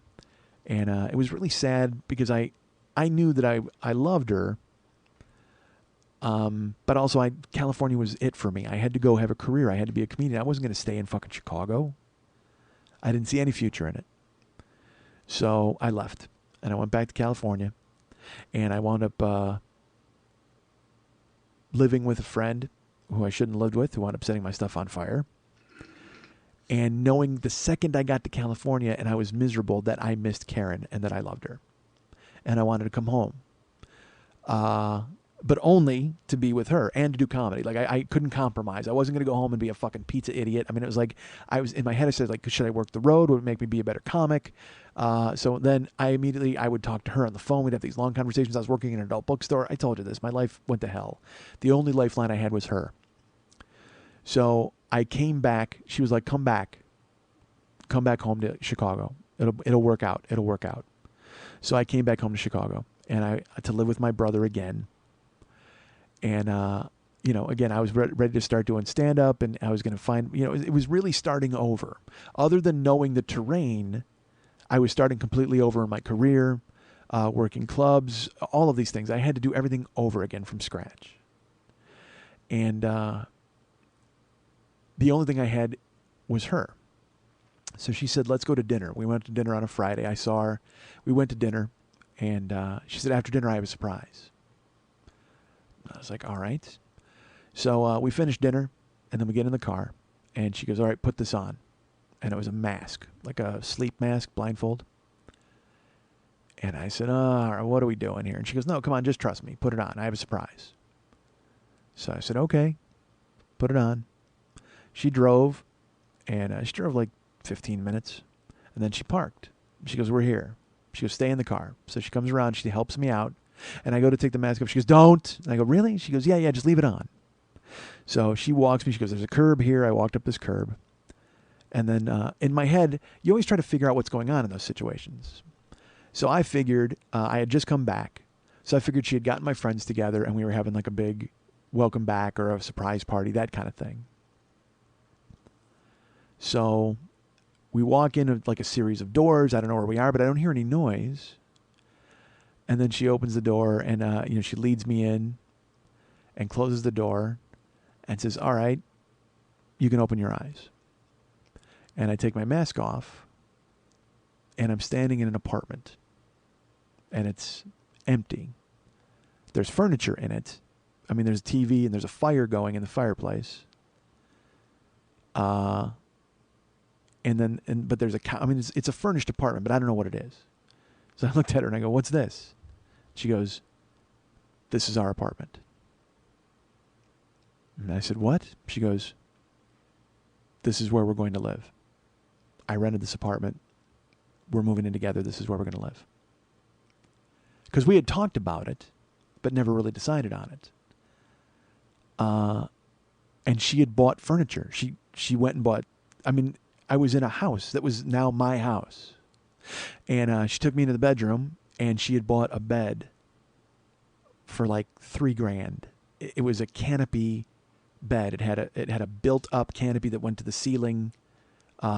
S2: and it was really sad because I knew that I loved her, but also California was it for me. I had to go have a career. I had to be a comedian. I wasn't going to stay in fucking Chicago. I didn't see any future in it. So I left, and I went back to California, and I wound up living with a friend who I shouldn't have lived with, who wound up setting my stuff on fire. And knowing the second I got to California and I was miserable, that I missed Karen and that I loved her. And I wanted to come home. But only to be with her and to do comedy. Like, I couldn't compromise. I wasn't going to go home and be a fucking pizza idiot. I mean, it was like, I was in my head, I said, like, should I work the road? Would it make me be a better comic? So then I would talk to her on the phone. We'd have these long conversations. I was working in an adult bookstore. I told you this. My life went to hell. The only lifeline I had was her. So I came back. She was like, come back. Come back home to Chicago. It'll work out. It'll work out. So I came back home to Chicago, and to live with my brother again. And, again, I was ready to start doing stand-up, and I was going to find, it was really starting over. Other than knowing the terrain, I was starting completely over in my career, working clubs, all of these things. I had to do everything over again from scratch. And the only thing I had was her. So she said, let's go to dinner. We went to dinner on a Friday. I saw her. We went to dinner, and she said, after dinner, I have a surprise. I was like, all right. So we finished dinner, and then we get in the car, and she goes, all right, put this on. And it was a mask, like a sleep mask, blindfold. And I said, what are we doing here? And she goes, no, come on, just trust me. Put it on. I have a surprise. So I said, okay, put it on. She drove, and she drove like 15 minutes, and then she parked. She goes, we're here. She goes, stay in the car. So she comes around, she helps me out. And I go to take the mask off. She goes, don't. And I go, really? She goes, yeah, just leave it on. So she walks me. She goes, there's a curb here. I walked up this curb. And then in my head, you always try to figure out what's going on in those situations. So I figured I had just come back. So I figured she had gotten my friends together, and we were having like a big welcome back or a surprise party, that kind of thing. So we walk in like a series of doors. I don't know where we are, but I don't hear any noise. And then she opens the door, and she leads me in and closes the door and says, all right, you can open your eyes. And I take my mask off, and I'm standing in an apartment, and it's empty. There's furniture in it. I mean, there's a TV, and there's a fire going in the fireplace. But there's it's a furnished apartment, but I don't know what it is. So I looked at her and I go, what's this? She goes, this is our apartment. And I said, what? She goes, this is where we're going to live. I rented this apartment. We're moving in together. This is where we're going to live. Because we had talked about it, but never really decided on it. And she had bought furniture. She went and bought, I was in a house that was now my house. And she took me into the bedroom, and she had bought a bed for like $3,000. It was a canopy bed. It had a built-up canopy that went to the ceiling,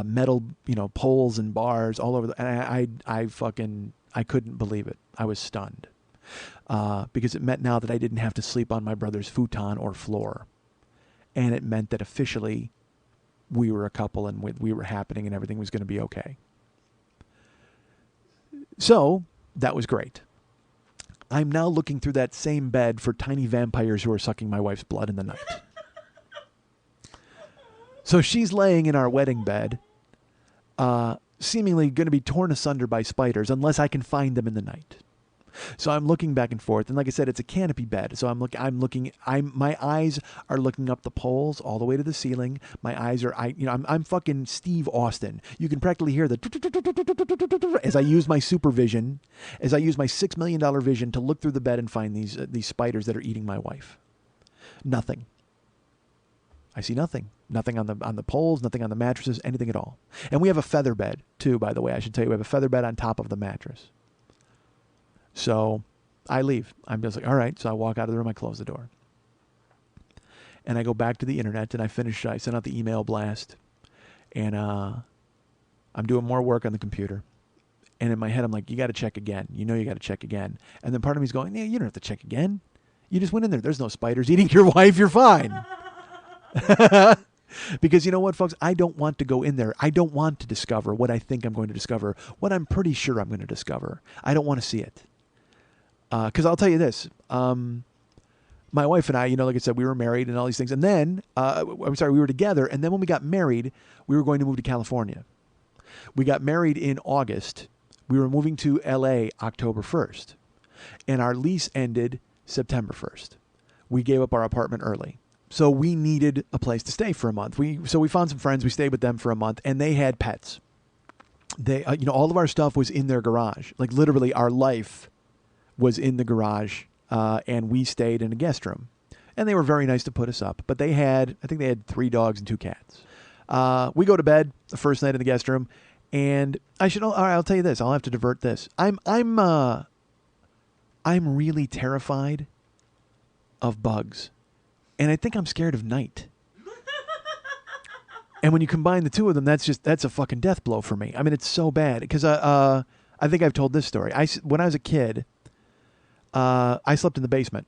S2: metal, poles and bars all over. And I couldn't believe it. I was stunned because it meant now that I didn't have to sleep on my brother's futon or floor, and it meant that officially we were a couple and we were happening and everything was going to be okay. So that was great. I'm now looking through that same bed for tiny vampires who are sucking my wife's blood in the night. So she's laying in our wedding bed, seemingly going to be torn asunder by spiders unless I can find them in the night. So I'm looking back and forth, and like I said, it's a canopy bed. So my eyes are looking up the poles all the way to the ceiling. My eyes are, I'm fucking Steve Austin. You can practically hear the as I use my supervision, as I use my $6 million vision to look through the bed and find these spiders that are eating my wife. Nothing. I see nothing. Nothing on the poles, nothing on the mattresses, anything at all. And we have a feather bed too, by the way. I should tell you, we have a feather bed on top of the mattress. So I leave. I'm just like, all right. So I walk out of the room. I close the door. And I go back to the internet and I send out the email blast. And I'm doing more work on the computer. And in my head, I'm like, you got to check again. You got to check again. And then part of me is going, yeah, you don't have to check again. You just went in there. There's no spiders eating your wife. You're fine. Because you know what, folks? I don't want to go in there. I don't want to discover what I think I'm going to discover, what I'm pretty sure I'm going to discover. I don't want to see it. Because I'll tell you this, my wife and I, like I said, we were married and all these things. And then, we were together. And then when we got married, we were going to move to California. We got married in August. We were moving to L.A. October 1st. And our lease ended September 1st. We gave up our apartment early. So we needed a place to stay for a month. So we found some friends. We stayed with them for a month. And they had pets. They, all of our stuff was in their garage. Like literally our life was in the garage, and we stayed in a guest room. And they were very nice to put us up. But I think they had 3 dogs and 2 cats. We go to bed the first night in the guest room, and I'll tell you this. I'll have to divert this. I'm really terrified of bugs. And I think I'm scared of night. And when you combine the two of them, that's a fucking death blow for me. I mean, it's so bad. Because I think I've told this story. When I was a kid, I slept in the basement.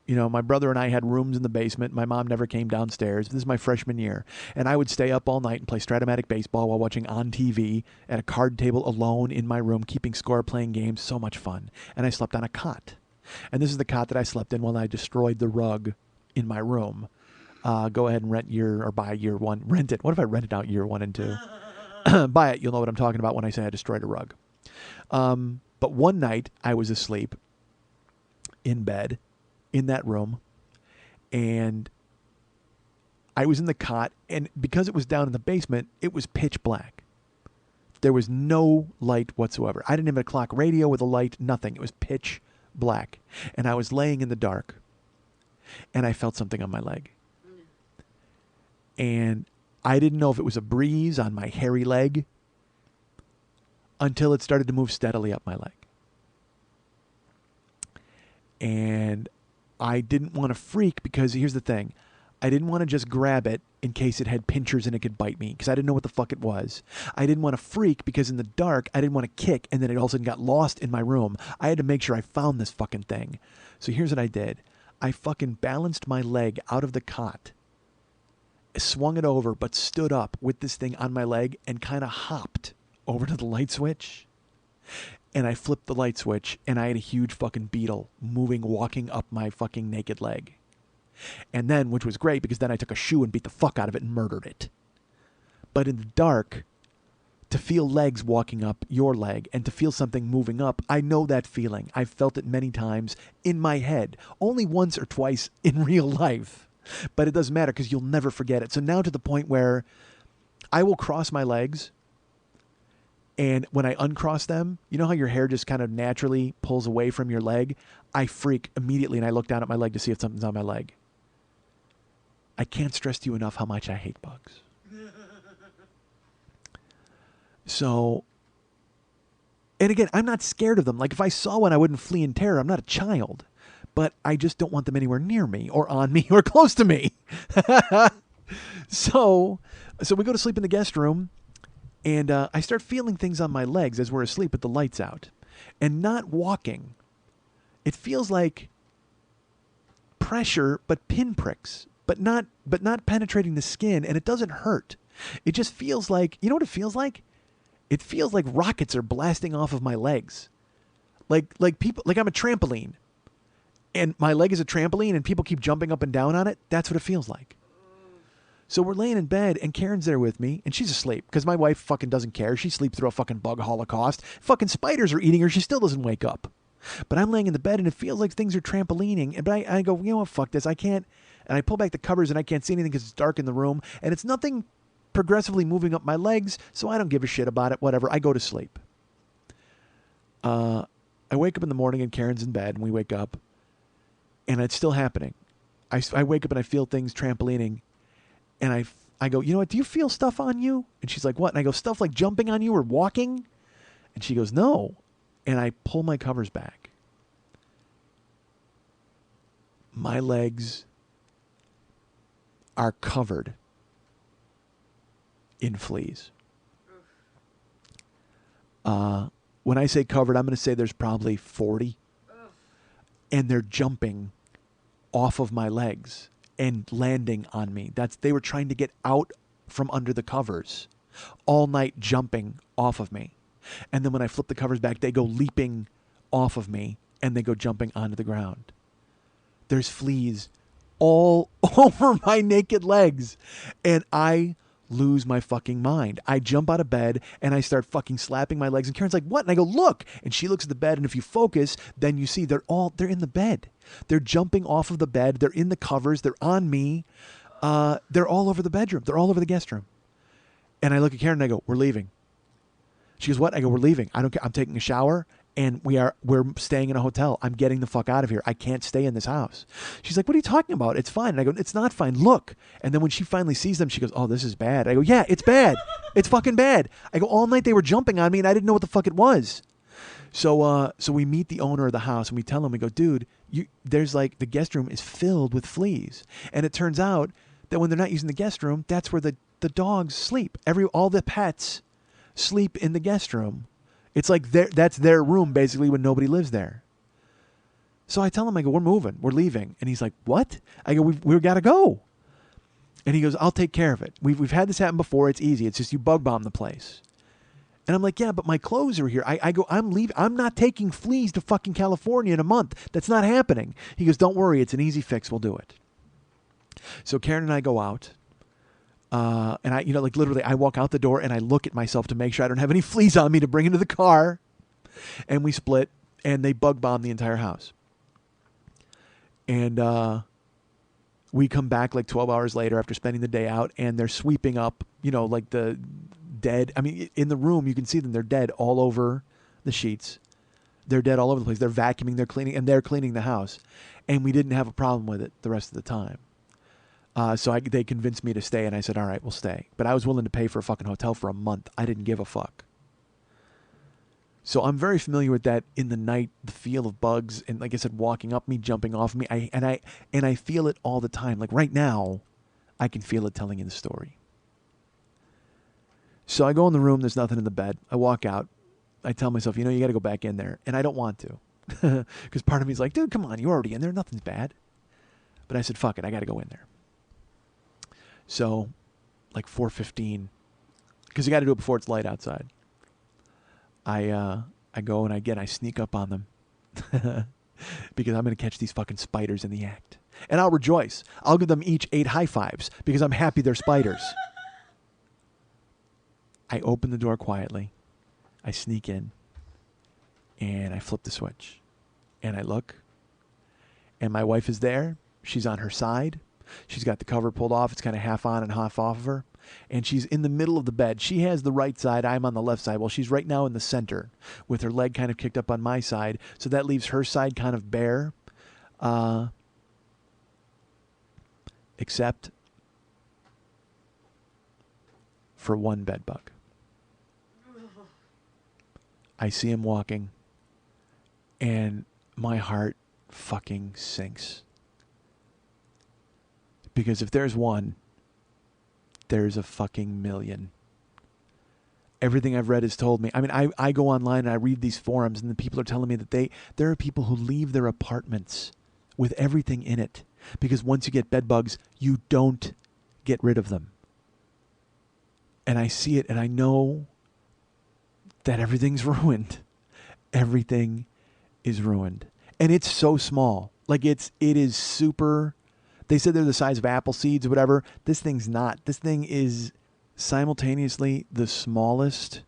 S2: My brother and I had rooms in the basement. My mom never came downstairs. This is my freshman year. And I would stay up all night and play Stratomatic baseball while watching on TV at a card table alone in my room, keeping score, playing games. So much fun. And I slept on a cot. And this is the cot that I slept in while I destroyed the rug in my room. Go ahead and buy year 1. Rent it. What if I rented out year 1 and 2? Buy it. You'll know what I'm talking about when I say I destroyed a rug. But one night I was asleep in bed in that room, and I was in the cot, and because it was down in the basement, it was pitch black. There was no light whatsoever. I didn't have a clock radio with a light, nothing. It was pitch black. And I was laying in the dark, and I felt something on my leg. And I didn't know if it was a breeze on my hairy leg until it started to move steadily up my leg. And I didn't want to freak because here's the thing. I didn't want to just grab it in case it had pinchers and it could bite me because I didn't know what the fuck it was. I didn't want to freak because in the dark, I didn't want to kick and then it all of a sudden got lost in my room. I had to make sure I found this fucking thing. So here's what I did. I fucking balanced my leg out of the cot, swung it over, but stood up with this thing on my leg and kind of hopped over to the light switch. And I flipped the light switch, and I had a huge fucking beetle walking up my fucking naked leg. And then, which was great, because then I took a shoe and beat the fuck out of it and murdered it. But in the dark, to feel legs walking up your leg and to feel something moving up, I know that feeling. I've felt it many times in my head, only once or twice in real life. But it doesn't matter, because you'll never forget it. So now to the point where I will cross my legs And when I uncross them, you know how your hair just kind of naturally pulls away from your leg? I freak immediately and I look down at my leg to see if something's on my leg. I can't stress to you enough how much I hate bugs. So, and again, I'm not scared of them. Like if I saw one, I wouldn't flee in terror. I'm not a child. But I just don't want them anywhere near me or on me or close to me. So we go to sleep in the guest room. And I start feeling things on my legs as we're asleep with the lights out. And not walking. It feels like pressure, but pinpricks. But not penetrating the skin. And it doesn't hurt. It just feels like, you know what it feels like? It feels like rockets are blasting off of my legs. Like I'm a trampoline. And my leg is a trampoline and people keep jumping up and down on it. That's what it feels like. So we're laying in bed and Karen's there with me and she's asleep because my wife fucking doesn't care. She sleeps through a fucking bug holocaust. Fucking spiders are eating her. She still doesn't wake up. But I'm laying in the bed and it feels like things are trampolining. But I go, you know what? Fuck this. I can't. And I pull back the covers and I can't see anything because it's dark in the room. And it's nothing progressively moving up my legs. So I don't give a shit about it. Whatever. I go to sleep. I wake up in the morning and Karen's in bed and we wake up. And it's still happening. I wake up and I feel things trampolining. And I go, you know what, do you feel stuff on you? And she's like, what? And I go, stuff like jumping on you or walking? And she goes, no. And I pull my covers back. My legs are covered in fleas. When I say covered, I'm going to say there's probably 40. And they're jumping off of my legs and landing on me. They were trying to get out from under the covers all night, jumping off of me. And then when I flip the covers back, they go leaping off of me and they go jumping onto the ground. There's fleas all over my naked legs. And I lose my fucking mind. I jump out of bed and I start fucking slapping my legs. And Karen's like, what? And I go, look. And she looks at the bed. And if you focus, then you see they're in the bed. They're jumping off of the bed. They're in the covers. They're on me. They're all over the bedroom. They're all over the guest room. And I look at Karen and I go, we're leaving. She goes, what? I go, we're leaving. I don't care. I'm taking a shower and we're staying in a hotel. I'm getting the fuck out of here. I can't stay in this house. She's like, what are you talking about? It's fine. And I go, it's not fine. Look. And then when she finally sees them, she goes, oh, this is bad. I go, yeah, it's bad. It's fucking bad. I go, all night they were jumping on me and I didn't know what the fuck it was. So we meet the owner of the house and we tell him, we go, dude, there's like the guest room is filled with fleas. And it turns out that when they're not using the guest room, that's where the dogs sleep. All the pets sleep in the guest room. It's like that's their room basically when nobody lives there. So I tell him, I go, we're moving, we're leaving. And he's like, what? I go, we've got to go. And he goes, I'll take care of it. We've had this happen before. It's easy. It's just you bug bomb the place. And I'm like, yeah, but my clothes are here. I go, I'm leaving. I'm not taking fleas to fucking California in a month. That's not happening. He goes, don't worry. It's an easy fix. We'll do it. So Karen and I go out. And I, like literally I walk out the door and I look at myself to make sure I don't have any fleas on me to bring into the car. And we split and they bug bomb the entire house. And we come back like 12 hours later after spending the day out and they're sweeping up, like the dead. I mean, in the room, you can see them. They're dead all over the sheets. They're dead all over the place. They're vacuuming, they're cleaning, and they're cleaning the house. And we didn't have a problem with it the rest of the time. So they convinced me to stay, and I said, all right, we'll stay. But I was willing to pay for a fucking hotel for a month. I didn't give a fuck. So I'm very familiar with that in the night, the feel of bugs, and like I said, walking up me, jumping off me. I feel it all the time. Like right now, I can feel it telling you the story. So I go in the room, there's nothing in the bed. I walk out. I tell myself, you got to go back in there. And I don't want to. Because part of me is like, dude, come on, you're already in there. Nothing's bad. But I said, fuck it, I got to go in there. So, like 4:15, because you got to do it before it's light outside. I go and I sneak up on them because I'm going to catch these fucking spiders in the act. And I'll rejoice. I'll give them each 8 high fives because I'm happy they're spiders. I open the door quietly. I sneak in and I flip the switch and I look and my wife is there. She's on her side. She's got the cover pulled off. It's kind of half on and half off of her. and she's in the middle of the bed. She has the right side. I'm on the left side. Well, she's right now in the center with her leg kind of kicked up on my side. So that leaves her side kind of bare. Except for one bed bug. I see him walking, and my heart fucking sinks. Because if there's one, there's a fucking million. Everything I've read has told me. I mean, I go online and I read these forums, and the people are telling me that there are people who leave their apartments with everything in it. Because once you get bed bugs, you don't get rid of them. And I see it, and I know that everything's ruined. Everything is ruined. And it's so small. Like, it is super... They said they're the size of apple seeds or whatever. This thing's not. This thing is simultaneously the smallest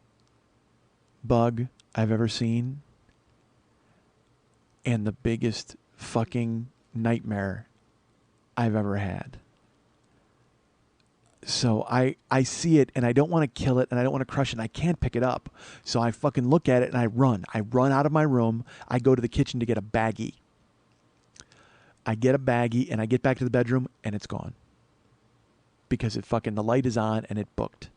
S2: bug I've ever seen and the biggest fucking nightmare I've ever had. So I see it, and I don't want to kill it, and I don't want to crush it, and I can't pick it up. So I fucking look at it, and I run. I run out of my room. I go to the kitchen to get a baggie. I get a baggie, and I get back to the bedroom, and it's gone. Because the light is on, and it booked.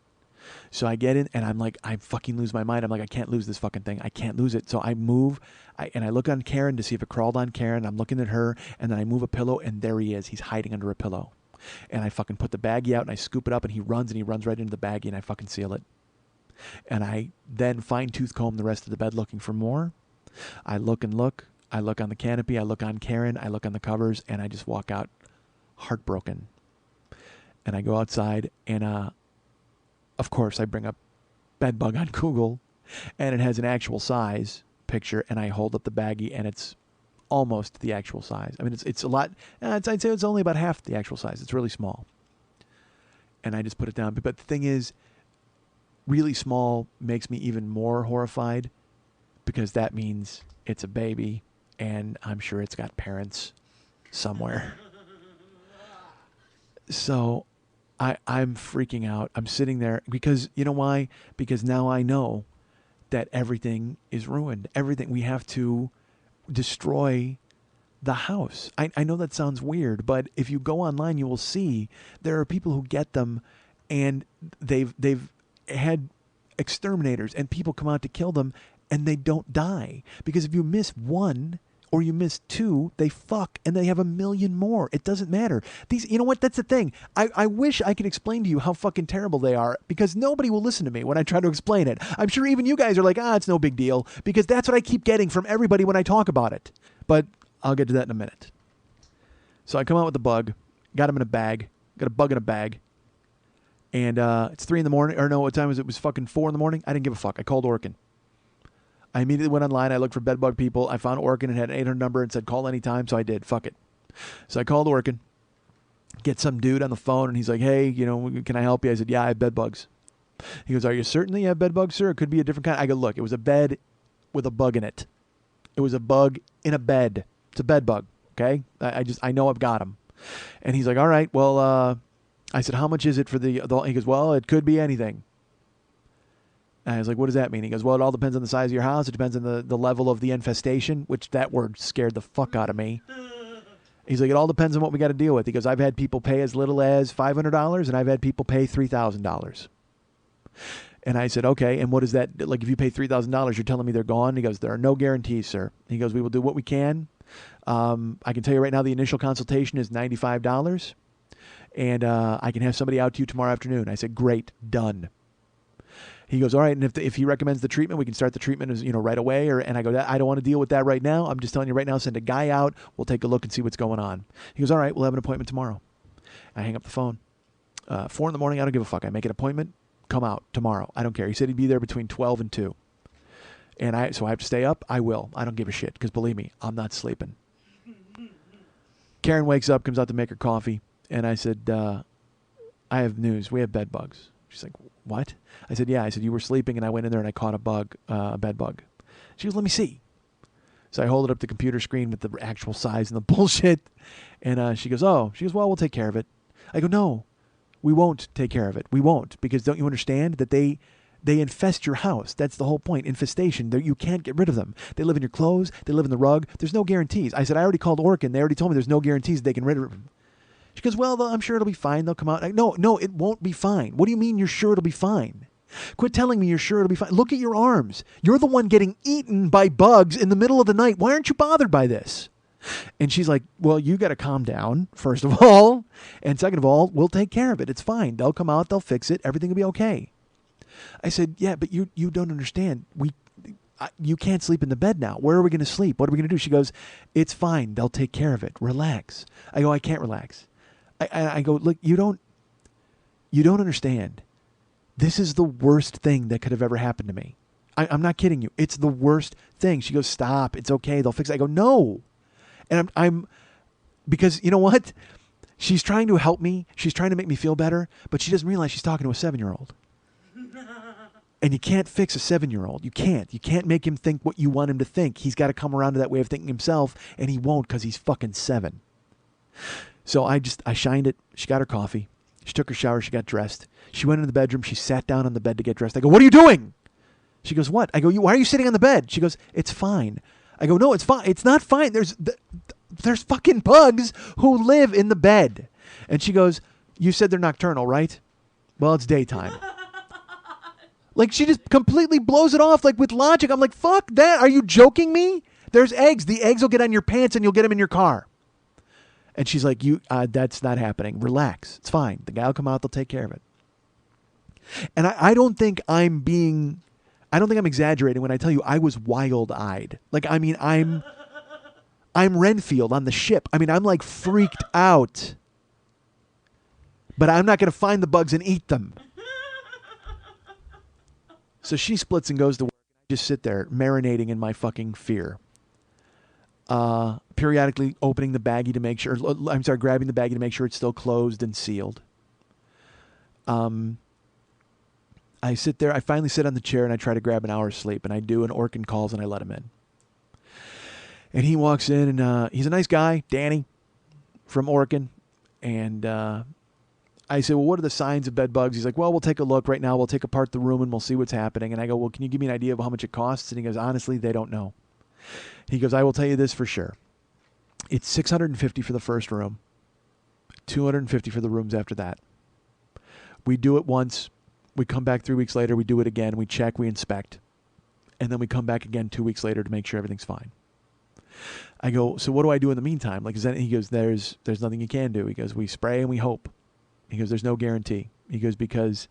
S2: So I get in, and I'm like, I fucking lose my mind. I'm like, I can't lose this fucking thing. I can't lose it. So I move, and I look on Karen to see if it crawled on Karen. I'm looking at her, and then I move a pillow, and there he is. He's hiding under a pillow. And I fucking put the baggie out, and I scoop it up, and he runs right into the baggie, and I fucking seal it. And I then fine-tooth comb the rest of the bed looking for more. I look and look. I look on the canopy. I look on Karen. I look on the covers, and I just walk out heartbroken. And I go outside, and of course, I bring up bed bug on Google, and it has an actual size picture, and I hold up the baggie, and it's almost the actual size. I mean, it's a lot. I'd say it's only about half the actual size. It's really small. And I just put it down. But the thing is, really small makes me even more horrified because that means it's a baby, and I'm sure it's got parents somewhere. So I'm freaking out. I'm sitting there because, you know why? Because now I know that everything is ruined. Everything. We have to destroy the house. I know that sounds weird, but if you go online, you will see there are people who get them, and they've had exterminators and people come out to kill them, and they don't die. Because if you miss one or you miss two, they fuck, and they have a million more. It doesn't matter. You know what? That's the thing. I wish I could explain to you how fucking terrible they are, because nobody will listen to me when I try to explain it. I'm sure even you guys are like, it's no big deal, because that's what I keep getting from everybody when I talk about it. But I'll get to that in a minute. So I come out with the bug, got him in a bag, got a bug in a bag, and it's 3 a.m, or no, what time was it? It was fucking 4 a.m. I didn't give a fuck. I called Orkin. I immediately went online. I looked for bedbug people. I found Orkin and had an 800 number and said, call anytime. So I did. Fuck it. So I called Orkin, get some dude on the phone, and he's like, hey, can I help you? I said, yeah, I have bedbugs. He goes, are you certain that you have bedbugs, sir? It could be a different kind. I go, look, it was a bed with a bug in it. It was a bug in a bed. It's a bed bug. Okay. I know I've got him. And he's like, all right, well, I said, how much is it for the, he goes, well, it could be anything. And I was like, what does that mean? He goes, well, it all depends on the size of your house. It depends on the level of the infestation, which that word scared the fuck out of me. He's like, it all depends on what we got to deal with. He goes, I've had people pay as little as $500, and I've had people pay $3,000. And I said, okay, and what is that? Like, if you pay $3,000, you're telling me they're gone? He goes, there are no guarantees, sir. He goes, we will do what we can. I can tell you right now, the initial consultation is $95, and I can have somebody out to you tomorrow afternoon. I said, great, done. He goes, all right, and if he recommends the treatment, we can start the treatment right away. And I go, I don't want to deal with that right now. I'm just telling you right now, send a guy out. We'll take a look and see what's going on. He goes, all right, we'll have an appointment tomorrow. I hang up the phone. 4 a.m, I don't give a fuck. I make an appointment. Come out tomorrow. I don't care. He said he'd be there between 12 and 2. And so I have to stay up. I will. I don't give a shit, because believe me, I'm not sleeping. Karen wakes up, comes out to make her coffee. And I said, I have news. We have bed bugs. She's like, what? I said, yeah. I said, you were sleeping, and I went in there and I caught a bed bug. She goes, let me see. So I hold it up to the computer screen with the actual size and the bullshit. And she goes, well, we'll take care of it. I go, no, We won't take care of it. We won't, because don't you understand that they infest your house? That's the whole point. Infestation. You can't get rid of them. They live in your clothes. They live in the rug. There's no guarantees. I said, I already called Orkin. They already told me there's no guarantees they can rid of them. She goes, well, I'm sure it'll be fine. They'll come out. No, it won't be fine. What do you mean you're sure it'll be fine? Quit telling me you're sure it'll be fine. Look at your arms. You're the one getting eaten by bugs in the middle of the night. Why aren't you bothered by this? And she's like, well, you got to calm down, first of all. And second of all, we'll take care of it. It's fine. They'll come out. They'll fix it. Everything will be okay. I said, yeah, but you don't understand. You can't sleep in the bed now. Where are we going to sleep? What are we going to do? She goes, it's fine. They'll take care of it. Relax. I go, I can't relax. I go, look, you don't understand. This is the worst thing that could have ever happened to me. I'm not kidding you. It's the worst thing. She goes, stop. It's okay. They'll fix it. I go, no. And I'm because you know what? She's trying to help me. She's trying to make me feel better, but she doesn't realize she's talking to a 7-year-old. And you can't fix a 7-year-old. You can't. You can't make him think what you want him to think. He's got to come around to that way of thinking himself, and he won't because he's fucking 7. So I shined it. She got her coffee. She took her shower. She got dressed. She went into the bedroom. She sat down on the bed to get dressed. I go, what are you doing? She goes, what? I go, why are you sitting on the bed? She goes, it's fine. I go, no, it's fine. It's not fine. There's fucking bugs who live in the bed. And she goes, you said they're nocturnal, right? Well, it's daytime. Like, she just completely blows it off, like, with logic. I'm like, fuck that. Are you joking me? There's eggs. The eggs will get on your pants and you'll get them in your car. And she's like, that's not happening. Relax. It's fine. The guy will come out. They'll take care of it. And I don't think I'm exaggerating when I tell you I was wild-eyed. Like, I mean, I'm Renfield on the ship. I mean, I'm like freaked out. But I'm not going to find the bugs and eat them. So she splits and goes to work. I just sit there marinating in my fucking fear. Periodically opening the baggie to make sure, grabbing the baggie to make sure it's still closed and sealed. I sit there, I finally sit on the chair and I try to grab an hour's sleep, and I do, and Orkin calls and I let him in. And he walks in and he's a nice guy, Danny from Orkin. And I say, well, what are the signs of bed bugs? He's like, well, we'll take a look right now. We'll take apart the room and we'll see what's happening. And I go, well, can you give me an idea of how much it costs? And he goes, honestly, they don't know. He goes, I will tell you this for sure. It's $650 for the first room, $250 for the rooms after that. We do it once. We come back 3 weeks later. We do it again. We check. We inspect. And then we come back again 2 weeks later to make sure everything's fine. I go, so what do I do in the meantime? Like, he goes, there's nothing you can do. He goes, we spray and we hope. He goes, there's no guarantee. He goes, because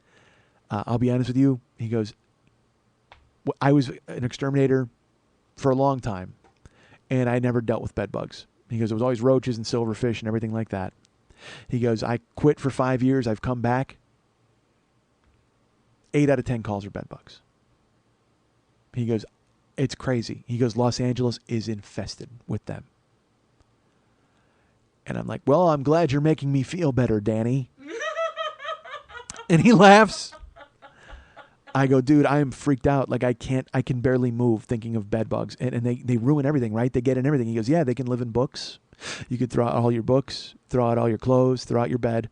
S2: I'll be honest with you. He goes, I was an exterminator for a long time, and I never dealt with bed bugs. He goes, it was always roaches and silverfish and everything like that. He goes, I quit for 5 years. I've come back. 8 out of 10 calls are bed bugs. He goes, it's crazy. He goes, Los Angeles is infested with them. And I'm like, well, I'm glad you're making me feel better, Danny. And he laughs. I go, dude, I am freaked out. Like, I can barely move thinking of bed bugs. And they ruin everything, right? They get in everything. He goes, yeah, they can live in books. You could throw out all your books, throw out all your clothes, throw out your bed,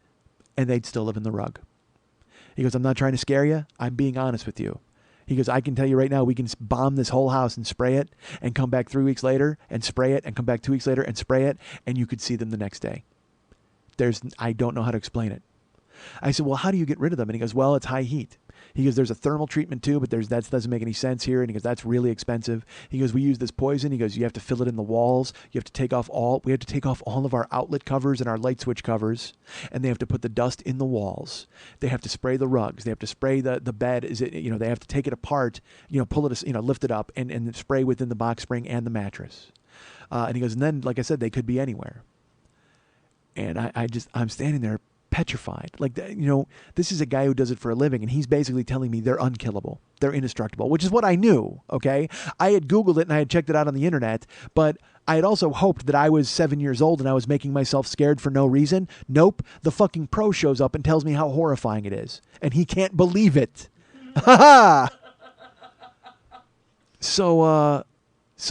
S2: and they'd still live in the rug. He goes, I'm not trying to scare you. I'm being honest with you. He goes, I can tell you right now, we can bomb this whole house and spray it and come back 3 weeks later and spray it and come back 2 weeks later and spray it, and you could see them the next day. I don't know how to explain it. I said, well, how do you get rid of them? And he goes, well, it's high heat. He goes, there's a thermal treatment too, but that doesn't make any sense here. And he goes, that's really expensive. He goes, we use this poison. He goes, you have to fill it in the walls. We have to take off all of our outlet covers and our light switch covers. And they have to put the dust in the walls. They have to spray the rugs. They have to spray the bed. They have to take it apart, pull it, lift it up and spray within the box spring and the mattress. And he goes, and then, like I said, they could be anywhere. And I'm standing there petrified. Like, this is a guy who does it for a living, and he's basically telling me they're unkillable. They're indestructible, which is what I knew, okay? I had Googled it, and I had checked it out on the internet, but I had also hoped that I was 7 years old and I was making myself scared for no reason. Nope. The fucking pro shows up and tells me how horrifying it is, and he can't believe it. Ha ha! So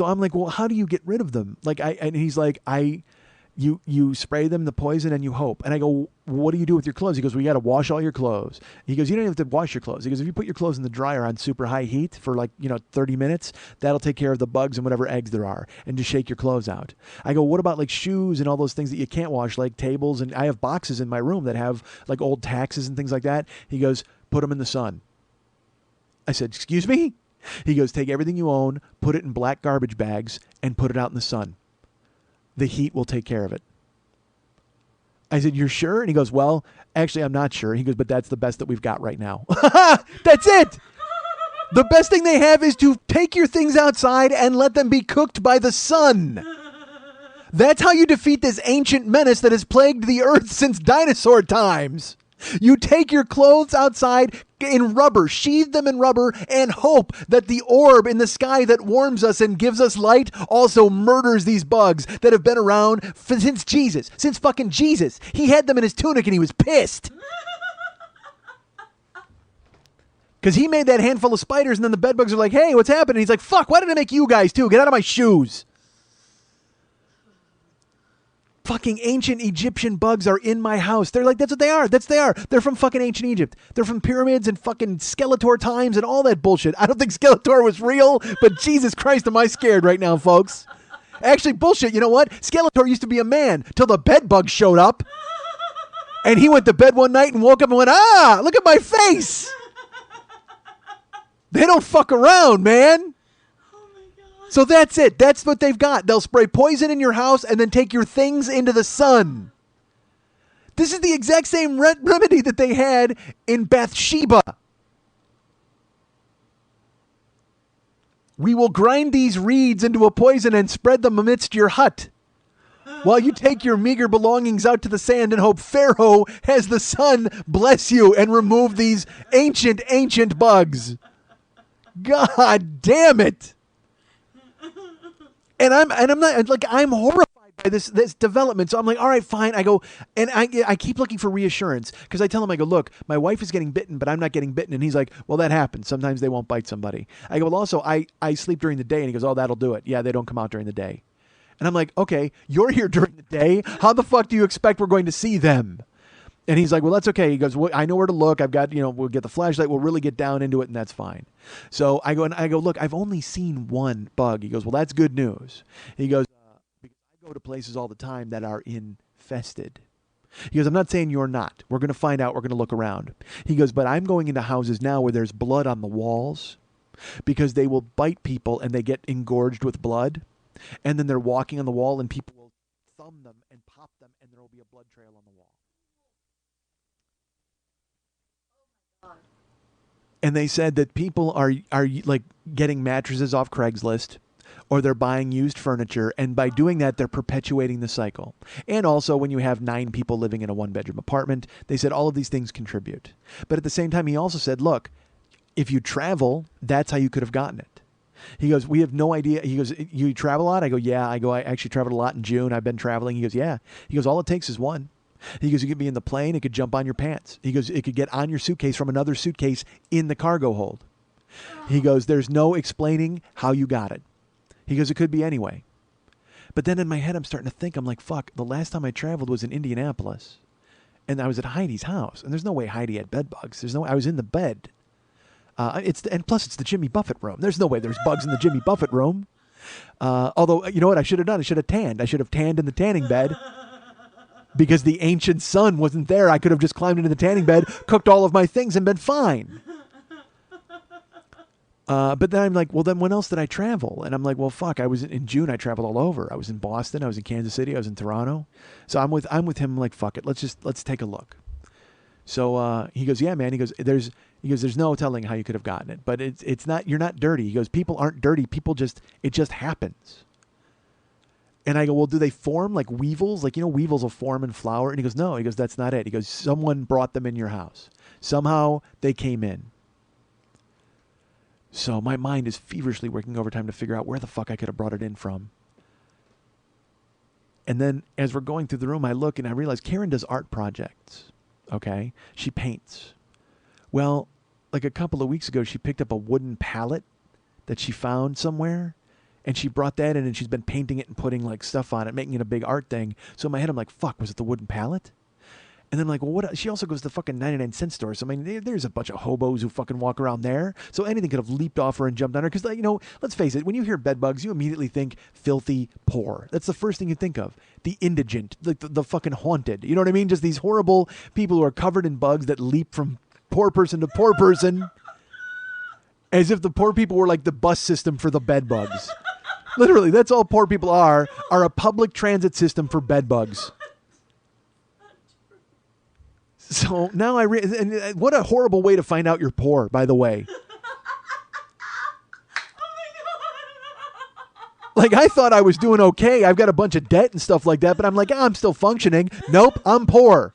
S2: I'm like, well, how do you get rid of them? And he's like, You spray them the poison and you hope. And I go, what do you do with your clothes? He goes, well, you got to wash all your clothes. He goes, you don't have to wash your clothes. He goes, if you put your clothes in the dryer on super high heat for 30 minutes, that'll take care of the bugs and whatever eggs there are, and just shake your clothes out. I go, what about like shoes and all those things that you can't wash, like tables? And I have boxes in my room that have like old taxes and things like that. He goes, put them in the sun. I said, excuse me? He goes, take everything you own, put it in black garbage bags, and put it out in the sun. The heat will take care of it. I said, you're sure? And he goes, well, actually, I'm not sure. He goes, but that's the best that we've got right now. That's it. The best thing they have is to take your things outside and let them be cooked by the sun. That's how you defeat this ancient menace that has plagued the earth since dinosaur times. You take your clothes outside in rubber, sheathe them in rubber, and hope that the orb in the sky that warms us and gives us light also murders these bugs that have been around since Jesus. Since fucking Jesus. He had them in his tunic and he was pissed. Because he made that handful of spiders and then the bedbugs are like, hey, what's happening? He's like, fuck, why did I make you guys too? Get out of my shoes. Fucking ancient Egyptian bugs are in my house. They're like, that's what they are. They're from fucking ancient Egypt. They're from pyramids and fucking Skeletor times and all that bullshit. I don't think Skeletor was real, but Jesus Christ, am I scared right now, folks. Actually, bullshit. You know what? Skeletor used to be a man till the bed bug showed up. And he went to bed one night and woke up and went, look at my face. They don't fuck around, man. So that's it. That's what they've got. They'll spray poison in your house and then take your things into the sun. This is the exact same remedy that they had in Bathsheba. We will grind these reeds into a poison and spread them amidst your hut, while you take your meager belongings out to the sand and hope Pharaoh has the sun bless you and remove these ancient bugs. God damn it. And I'm not like, I'm horrified by this development. So I'm like, all right, fine. I go, and I keep looking for reassurance because I tell him, I go, look, my wife is getting bitten, but I'm not getting bitten. And he's like, well, that happens. Sometimes they won't bite somebody. I go, well, also I sleep during the day. And he goes, oh, that'll do it. Yeah, they don't come out during the day. And I'm like, okay, you're here during the day. How the fuck do you expect we're going to see them? And he's like, well, that's okay. He goes, well, I know where to look. I've got, we'll get the flashlight. We'll really get down into it, and that's fine. So I go, look, I've only seen one bug. He goes, well, that's good news. He goes, because I go to places all the time that are infested. He goes, I'm not saying you're not. We're going to find out. We're going to look around. He goes, but I'm going into houses now where there's blood on the walls because they will bite people and they get engorged with blood. And then they're walking on the wall and people will thumb them and pop them and there will be a blood trail on the wall. And they said that people are like getting mattresses off Craigslist or they're buying used furniture. And by doing that, they're perpetuating the cycle. And also when you have 9 people living in a 1-bedroom apartment, they said all of these things contribute. But at the same time, he also said, look, if you travel, that's how you could have gotten it. He goes, we have no idea. He goes, you travel a lot? I go, yeah. I go, I actually traveled a lot in June. I've been traveling. He goes, yeah. He goes, all it takes is one. He goes, you could be in the plane. It could jump on your pants. He goes, it could get on your suitcase from another suitcase in the cargo hold. He goes, there's no explaining how you got it. He goes, it could be anyway. But then in my head, I'm starting to think, I'm like, fuck, the last time I traveled was in Indianapolis. And I was at Heidi's house. And there's no way Heidi had bed bugs. I was in the bed. And plus it's the Jimmy Buffett room. There's no way there's bugs in the Jimmy Buffett room. Although, you know what I should have done? I should have tanned. I should have tanned in the tanning bed. Because the ancient sun wasn't there. I could have just climbed into the tanning bed, cooked all of my things, and been fine. But then I'm like, well, then when else did I travel? And I'm like, well, fuck, I was in June. I traveled all over. I was in Boston. I was in Kansas City. I was in Toronto. So I'm with him. I'm like, fuck it. Let's take a look. So he goes, yeah, man. He goes, there's no telling how you could have gotten it. But it's not. You're not dirty. He goes, people aren't dirty. It just happens. And I go, well, do they form like weevils? Like, weevils will form in flour. And he goes, no. He goes, that's not it. He goes, someone brought them in your house. Somehow they came in. So my mind is feverishly working overtime to figure out where the fuck I could have brought it in from. And then as we're going through the room, I look and I realize Karen does art projects. Okay? She paints. Well, like a couple of weeks ago, she picked up a wooden pallet that she found somewhere. And she brought that in, and she's been painting it and putting like stuff on it, making it a big art thing. So in my head, I'm like, fuck, was it the wooden pallet? And then I'm like, well, what? She also goes to the fucking 99-cent store. So, I mean, there's a bunch of hobos who fucking walk around there. So anything could have leaped off her and jumped on her. Because, you know, let's face it, when you hear bed bugs, you immediately think filthy, poor. That's the first thing you think of. The indigent, the fucking haunted. You know what I mean? Just these horrible people who are covered in bugs that leap from poor person to poor person. As if the poor people were like the bus system for the bed bugs. Literally, that's all poor people are a public transit system for bed bugs. So now and what a horrible way to find out you're poor, by the way. Like, I thought I was doing okay. I've got a bunch of debt and stuff like that, but I'm like, I'm still functioning. Nope, I'm poor.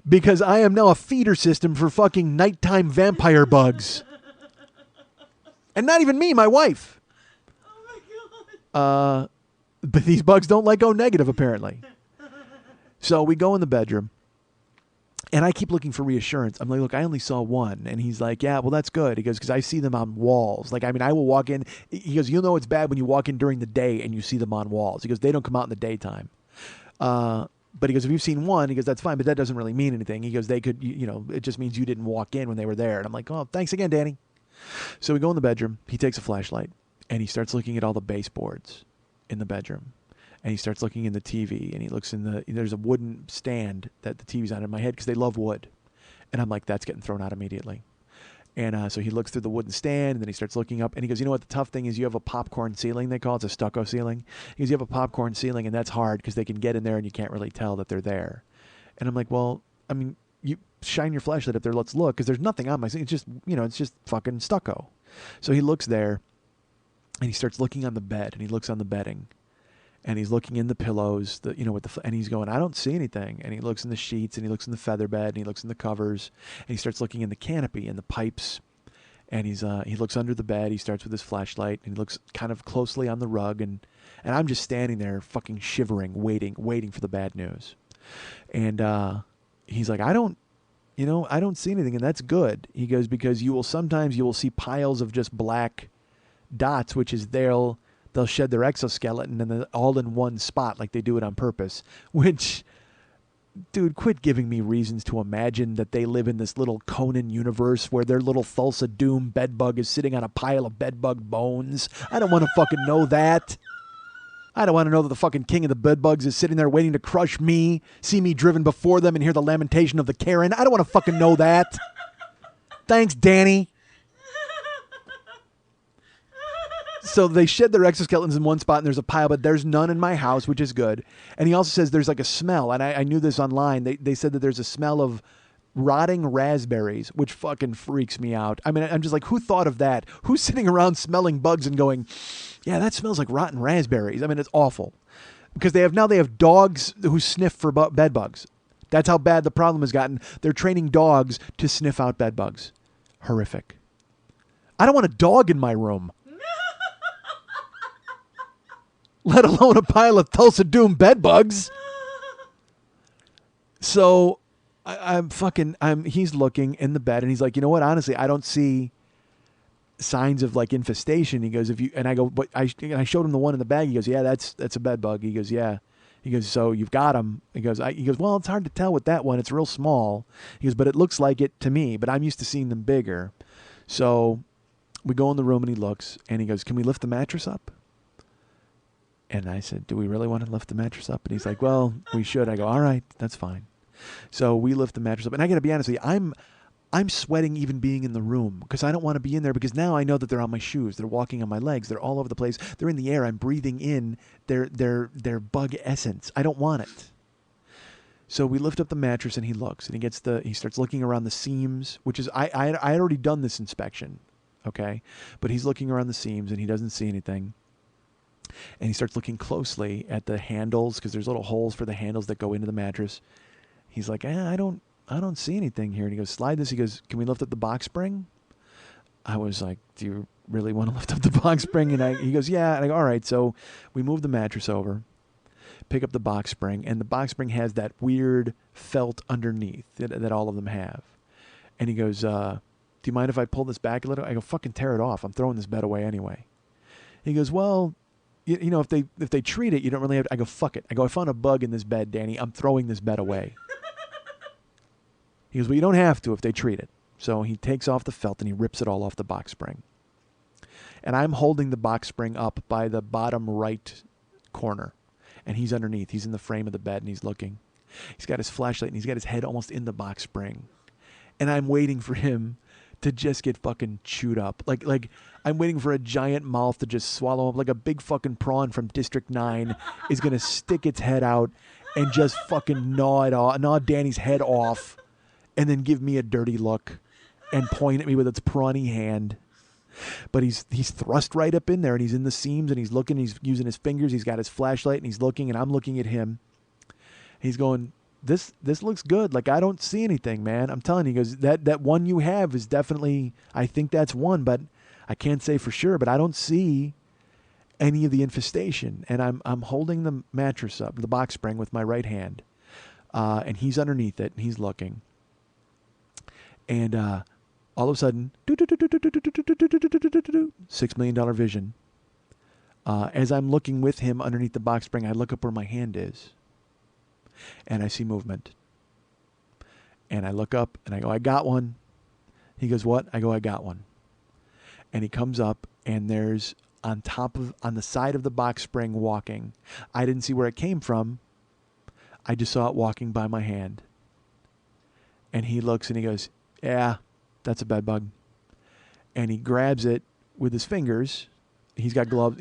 S2: Because I am now a feeder system for fucking nighttime vampire bugs. And not even me, my wife.
S3: Oh my god.
S2: But these bugs don't like O negative, apparently. So we go in the bedroom, and I keep looking for reassurance. I'm like, look, I only saw one. And he's like, yeah, well, that's good. He goes, because I see them on walls. Like, I mean, I will walk in. He goes, you'll know it's bad when you walk in during the day and you see them on walls. He goes, they don't come out in the daytime. But he goes, if you've seen one, he goes, that's fine, but that doesn't really mean anything. He goes, they could, you know, it just means you didn't walk in when they were there. And I'm like, oh, thanks again, Danny. So we go in the bedroom. He takes a flashlight, and he starts looking at all the baseboards in the bedroom. And he starts looking in the TV, and he looks there's a wooden stand that the TV's on in my head because they love wood. And I'm like, that's getting thrown out immediately. And so he looks through the wooden stand, and then he starts looking up, and he goes, you know what the tough thing is? You have a popcorn ceiling, they call it. It's a stucco ceiling. He goes, you have a popcorn ceiling, and that's hard because they can get in there and you can't really tell that they're there. And I'm like, well, I mean, you shine your flashlight up there, let's look, because there's nothing on my ceiling. It's just, you know, it's just fucking stucco. So he looks there, and he starts looking on the bed, and he looks on the bedding. And he's looking in the pillows, and he's going, I don't see anything. And he looks in the sheets, and he looks in the feather bed, and he looks in the covers, and he starts looking in the canopy and the pipes. And he looks under the bed. He starts with his flashlight, and he looks kind of closely on the rug, and I'm just standing there, fucking shivering, waiting for the bad news. And he's like, I don't see anything, and that's good. He goes, because you will see piles of just black dots, which is they'll shed their exoskeleton and then all in one spot, like they do it on purpose. Which, dude, quit giving me reasons to imagine that they live in this little Conan universe where their little Thulsa Doom bedbug is sitting on a pile of bedbug bones. I don't want to fucking know that. I don't want to know that the fucking king of the bedbugs is sitting there waiting to crush me, see me driven before them, and hear the lamentation of the Karen. I don't want to fucking know that. Thanks, Danny. So they shed their exoskeletons in one spot, and there's a pile, but there's none in my house, which is good. And he also says there's like a smell, and I knew this online. They said that there's a smell of rotting raspberries, which fucking freaks me out. I mean, I'm just like, who thought of that? Who's sitting around smelling bugs and going, yeah, that smells like rotten raspberries? I mean, it's awful. Because they have dogs who sniff for bed bugs. That's how bad the problem has gotten. They're training dogs to sniff out bed bugs. Horrific. I don't want a dog in my room. Let alone a pile of Tulsa Doom bed bugs. So he's looking in the bed, and he's like, you know what? Honestly, I don't see signs of like infestation. He goes, I showed him the one in the bag. He goes, yeah, that's a bed bug. He goes, yeah. He goes, so you've got him. He goes, well, it's hard to tell with that one. It's real small. He goes, but it looks like it to me, but I'm used to seeing them bigger. So we go in the room, and he looks, and he goes, can we lift the mattress up? And I said, do we really want to lift the mattress up? And he's like, well, we should. I go, all right, that's fine. So we lift the mattress up. And I got to be honest with you, I'm sweating even being in the room because I don't want to be in there, because now I know that they're on my shoes. They're walking on my legs. They're all over the place. They're in the air. I'm breathing in their bug essence. I don't want it. So we lift up the mattress, and he looks, and he starts looking around the seams, which is, I had already done this inspection. Okay. But he's looking around the seams, and he doesn't see anything. And he starts looking closely at the handles, because there's little holes for the handles that go into the mattress. He's like, I don't see anything here. And he goes, slide this. He goes, can we lift up the box spring? I was like, do you really want to lift up the box spring? And he goes, yeah. And I go, all right. So we move the mattress over, pick up the box spring, and the box spring has that weird felt underneath that all of them have. And he goes, do do you mind if I pull this back a little? I go, fucking tear it off. I'm throwing this bed away anyway. He goes, well, you know, if they treat it, you don't really have to. I go, fuck it. I go, I found a bug in this bed, Danny. I'm throwing this bed away. He goes, well, you don't have to if they treat it. So he takes off the felt and he rips it all off the box spring. And I'm holding the box spring up by the bottom right corner. And he's underneath. He's in the frame of the bed and he's looking. He's got his flashlight and he's got his head almost in the box spring. And I'm waiting for him to just get fucking chewed up. Like I'm waiting for a giant mouth to just swallow him. Like a big fucking prawn from District 9 is going to stick its head out and just fucking gnaw Danny's head off and then give me a dirty look and point at me with its prawny hand. But he's thrust right up in there and he's in the seams and he's looking, he's using his fingers, he's got his flashlight and he's looking and I'm looking at him. He's going, this looks good. Like, I don't see anything, man. I'm telling you, he goes, that one you have is definitely, I think that's one, but I can't say for sure, but I don't see any of the infestation. And I'm holding the mattress up, the box spring with my right hand. And he's underneath it and he's looking. And all of a sudden, $6 million vision. As I'm looking with him underneath the box spring, I look up where my hand is. And I see movement. And I look up and I go, I got one. He goes, what? I go, I got one. And he comes up and there's on the side of the box spring walking. I didn't see where it came from. I just saw it walking by my hand. And he looks and he goes, yeah, that's a bed bug. And he grabs it with his fingers. He's got gloves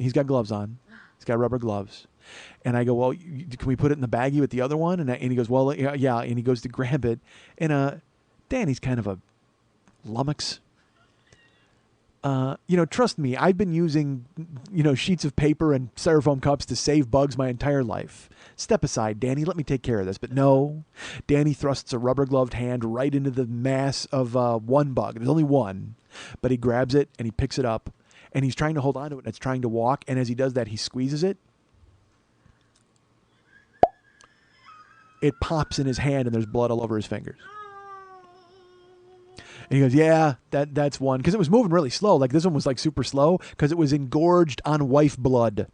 S2: on. He's got rubber gloves. And I go, well, can we put it in the baggie with the other one? And he goes, well, yeah. And he goes to grab it. And Danny's kind of a lummox. Trust me, I've been using, sheets of paper and styrofoam cups to save bugs my entire life. Step aside, Danny, let me take care of this. But no, Danny thrusts a rubber-gloved hand right into the mass of one bug. There's only one. But he grabs it and he picks it up. And he's trying to hold on to it and it's trying to walk. And as he does that, he squeezes it. It pops in his hand and there's blood all over his fingers. And he goes, yeah, that's one. Because it was moving really slow. Like, this one was, like, super slow because it was engorged on wife blood.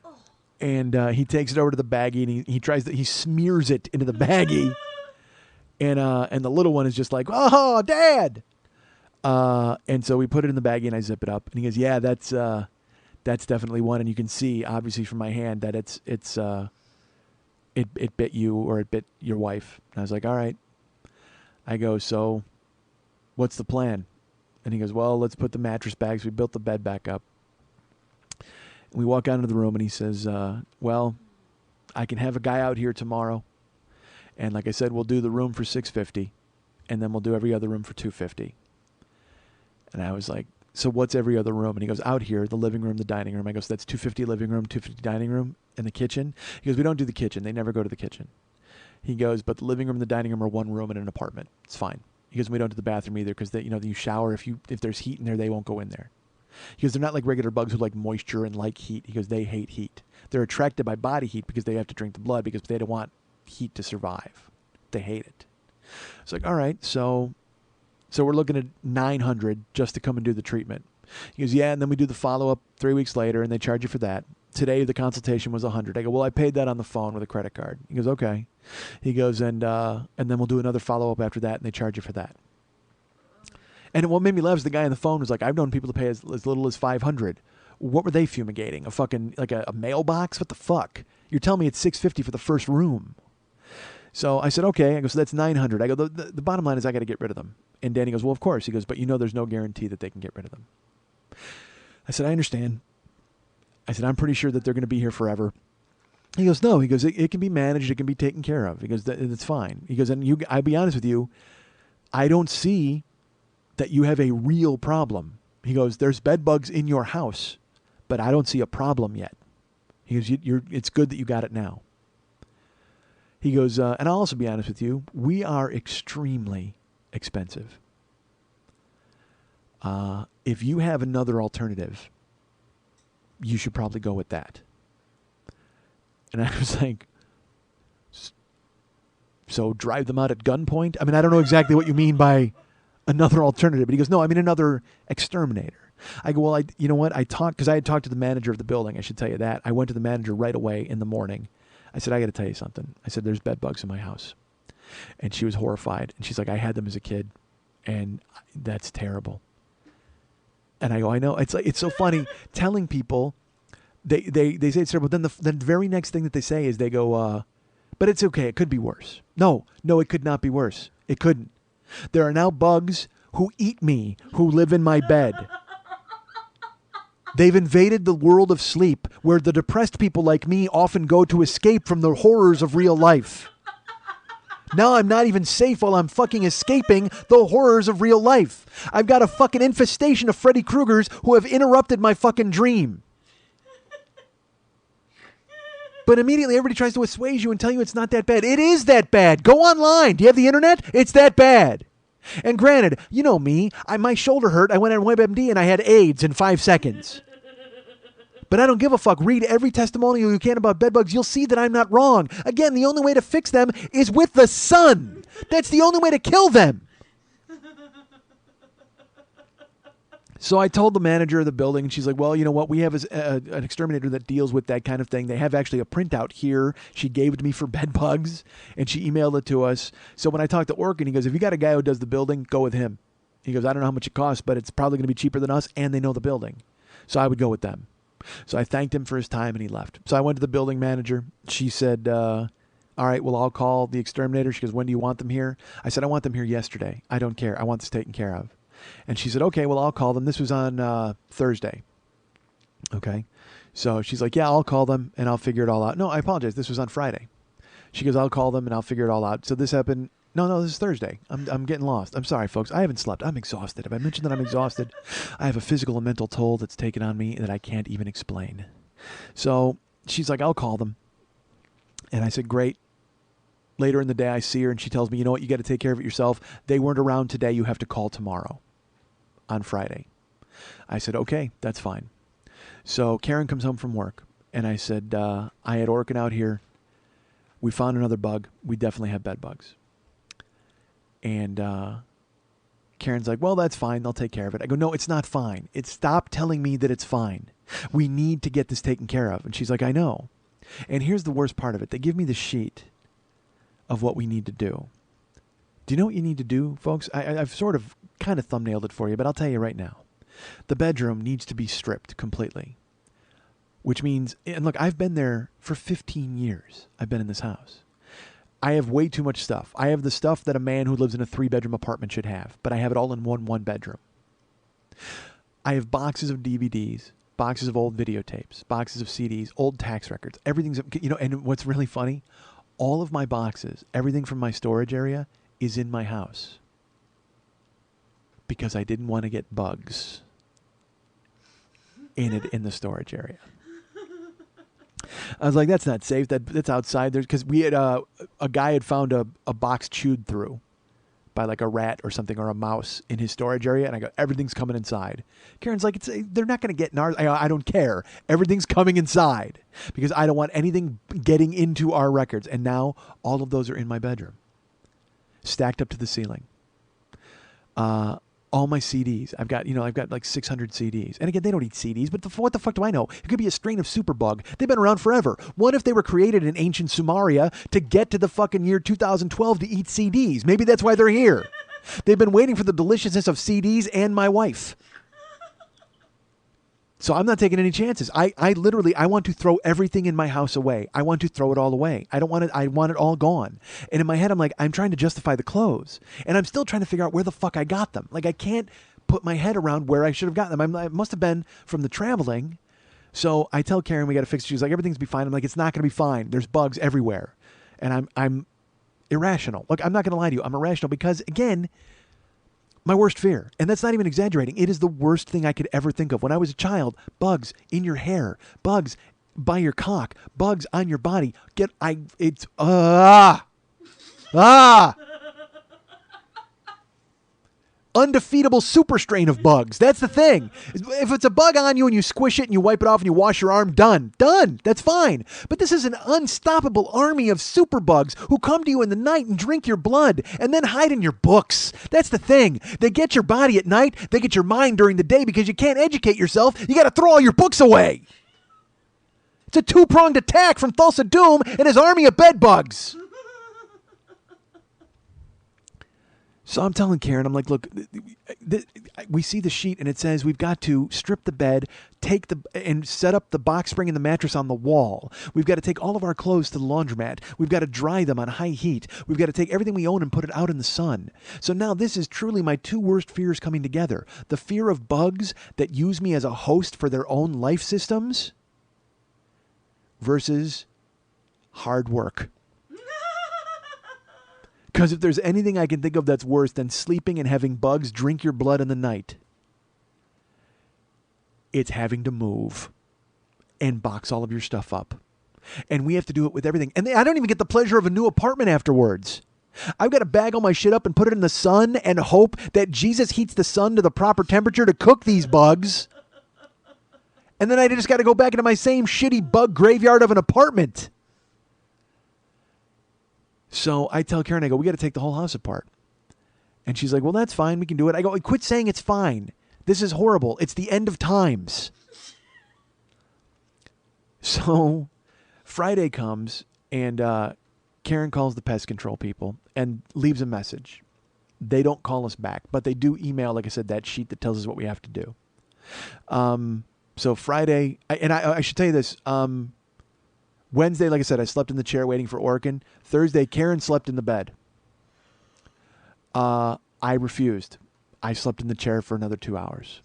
S2: Oh. And he takes it over to the baggie and he smears it into the baggie. And the little one is just like, oh, Dad. And so we put it in the baggie and I zip it up. And he goes, yeah, that's definitely one. And you can see, obviously, from my hand that it bit you or it bit your wife. And I was like, all right. I go, so what's the plan? And he goes, well, let's put the mattress bags. We built the bed back up. And we walk out into the room and he says, well, I can have a guy out here tomorrow. And like I said, we'll do the room for $650 and then we'll do every other room for $250. And I was like, so what's every other room? And he goes, out here, the living room, the dining room. I go, so that's $250 living room, $250 dining room, and the kitchen? He goes, we don't do the kitchen. They never go to the kitchen. He goes, but the living room and the dining room are one room in an apartment. It's fine. He goes, we don't do the bathroom either because you shower. If there's heat in there, they won't go in there. He goes, they're not like regular bugs who like moisture and like heat. He goes, they hate heat. They're attracted by body heat because they have to drink the blood because they don't want heat to survive. They hate it. It's like, all right, so we're looking at $900 just to come and do the treatment. He goes, yeah, and then we do the follow-up 3 weeks later and they charge you for that. Today the consultation was $100. I go, well, I paid that on the phone with a credit card. He goes, okay. He goes, and then we'll do another follow-up after that, and they charge you for that. And what made me laugh is the guy on the phone was like, I've known people to pay as little as $500. What were they fumigating? A fucking, like a mailbox? What the fuck? You're telling me it's $650 for the first room. So I said, okay. I go, so that's $900. I go, the bottom line is I got to get rid of them. And Danny goes, well, of course. He goes, but there's no guarantee that they can get rid of them. I said, I understand. I said, I'm pretty sure that they're going to be here forever. He goes, no. He goes, it can be managed. It can be taken care of. He goes, that's fine. He goes, and I'll be honest with you, I don't see that you have a real problem. He goes, there's bed bugs in your house, but I don't see a problem yet. He goes, it's good that you got it now. He goes, and I'll also be honest with you, we are extremely expensive. If you have another alternative, you should probably go with that. And I was like, So drive them out at gunpoint? I mean, I don't know exactly what you mean by another alternative. But he goes, no, I mean another exterminator. I go, well, you know what? Because I had talked to the manager of the building. I should tell you that. I went to the manager right away in the morning. I said, I got to tell you something. I said, there's bed bugs in my house. And she was horrified. And she's like, I had them as a kid. And that's terrible. And I go, I know. It's so funny telling people. They say it's terrible. Then the very next thing that they say is they go, but it's okay. It could be worse. No, it could not be worse. It couldn't. There are now bugs who eat me, who live in my bed. They've invaded the world of sleep, where the depressed people like me often go to escape from the horrors of real life. Now I'm not even safe while I'm fucking escaping the horrors of real life. I've got a fucking infestation of Freddy Kruegers who have interrupted my fucking dream. But immediately everybody tries to assuage you and tell you it's not that bad. It is that bad. Go online. Do you have the internet? It's that bad. And granted, you know me. My shoulder hurt. I went on WebMD and I had AIDS in 5 seconds. But I don't give a fuck. Read every testimonial you can about bedbugs. You'll see that I'm not wrong. Again, the only way to fix them is with the sun. That's the only way to kill them. So I told the manager of the building, and she's like, well, you know what? We have an exterminator that deals with that kind of thing. They have actually a printout here. She gave it to me for bed bugs, and she emailed it to us. So when I talked to Orkin, he goes, if you got a guy who does the building, go with him. He goes, I don't know how much it costs, but it's probably going to be cheaper than us, and they know the building. So I would go with them. So I thanked him for his time, and he left. So I went to the building manager. She said, all right, well, I'll call the exterminator. She goes, when do you want them here? I said, I want them here yesterday. I don't care. I want this taken care of. And she said, okay, well, I'll call them. This was on Thursday. Okay. So she's like, yeah, I'll call them and I'll figure it all out. No, I apologize. This was on Friday. She goes, I'll call them and I'll figure it all out. So this happened. No, this is Thursday. I'm getting lost. I'm sorry, folks. I haven't slept. I'm exhausted. Have I mentioned that I'm exhausted? I have a physical and mental toll that's taken on me that I can't even explain. So she's like, I'll call them. And I said, great. Later in the day, I see her and she tells me, you know what? You got to take care of it yourself. They weren't around today. You have to call tomorrow. On Friday. I said, okay, that's fine. So Karen comes home from work, and I said, I had Orkin out here. We found another bug. We definitely have bed bugs. And Karen's like, well, that's fine. They'll take care of it. I go, no, it's not fine. Stop telling me that it's fine. We need to get this taken care of. And she's like, I know. And here's the worst part of it. They give me the sheet of what we need to do. Do you know what you need to do, folks? I've sort of kind of thumbnailed it for you, but I'll tell you right now. The bedroom needs to be stripped completely. Which means, and look, I've been there for 15 years. I've been in this house. I have way too much stuff. I have the stuff that a man who lives in a 3-bedroom apartment should have, but I have it all in one bedroom. I have boxes of DVDs, boxes of old videotapes, boxes of CDs, old tax records. Everything's, and what's really funny, all of my boxes, everything from my storage area is in my house. Because I didn't want to get bugs in the storage area. I was like, that's not safe. That's outside. Because we had a guy had found a box chewed through by like a rat or something or a mouse in his storage area, and I go, everything's coming inside. Karen's like, they're not going to get in ours. I don't care. Everything's coming inside because I don't want anything getting into our records. And now all of those are in my bedroom, stacked up to the ceiling. All my CDs. I've got like 600 CDs. And again, they don't eat CDs, but what the fuck do I know? It could be a strain of superbug. They've been around forever. What if they were created in ancient Sumeria to get to the fucking year 2012 to eat CDs? Maybe that's why they're here. They've been waiting for the deliciousness of CDs and my wife. So I'm not taking any chances. I literally want to throw everything in my house away. I want to throw it all away. I want it all gone. And in my head, I'm like, I'm trying to justify the clothes. And I'm still trying to figure out where the fuck I got them. Like, I can't put my head around where I should have gotten them. It must have been from the traveling. So I tell Karen we got to fix it. She's like, everything's be fine. I'm like, it's not going to be fine. There's bugs everywhere. And I'm irrational. Look, I'm not going to lie to you. I'm irrational because, again, my worst fear. And that's not even exaggerating. It is the worst thing I could ever think of. When I was a child, bugs in your hair, bugs by your cock, bugs on your body. undefeatable super strain of bugs. That's the thing. If it's a bug on you and you squish it and you wipe it off and you wash your arm, done. That's fine. But this is an unstoppable army of super bugs who come to you in the night and drink your blood and then hide in your books. That's the thing. They get your body at night. They get your mind during the day because you can't educate yourself. You got to throw all your books away. It's a two-pronged attack from Thulsa Doom and his army of bed bugs. So I'm telling Karen, I'm like, look, we see the sheet and it says we've got to strip the bed, and set up the box spring and the mattress on the wall. We've got to take all of our clothes to the laundromat. We've got to dry them on high heat. We've got to take everything we own and put it out in the sun. So now this is truly my two worst fears coming together. The fear of bugs that use me as a host for their own life systems versus hard work. Because if there's anything I can think of that's worse than sleeping and having bugs drink your blood in the night, it's having to move and box all of your stuff up. And we have to do it with everything. And I don't even get the pleasure of a new apartment afterwards. I've got to bag all my shit up and put it in the sun and hope that Jesus heats the sun to the proper temperature to cook these bugs. And then I just got to go back into my same shitty bug graveyard of an apartment. So I tell Karen, I go, we got to take the whole house apart. And she's like, well, that's fine. We can do it. I go, quit saying it's fine. This is horrible. It's the end of times. So Friday comes and Karen calls the pest control people and leaves a message. They don't call us back, but they do email, like I said, that sheet that tells us what we have to do. So Friday, I should tell you this, Wednesday, like I said, I slept in the chair waiting for Orkin. Thursday, Karen slept in the bed. I refused. I slept in the chair for another 2 hours.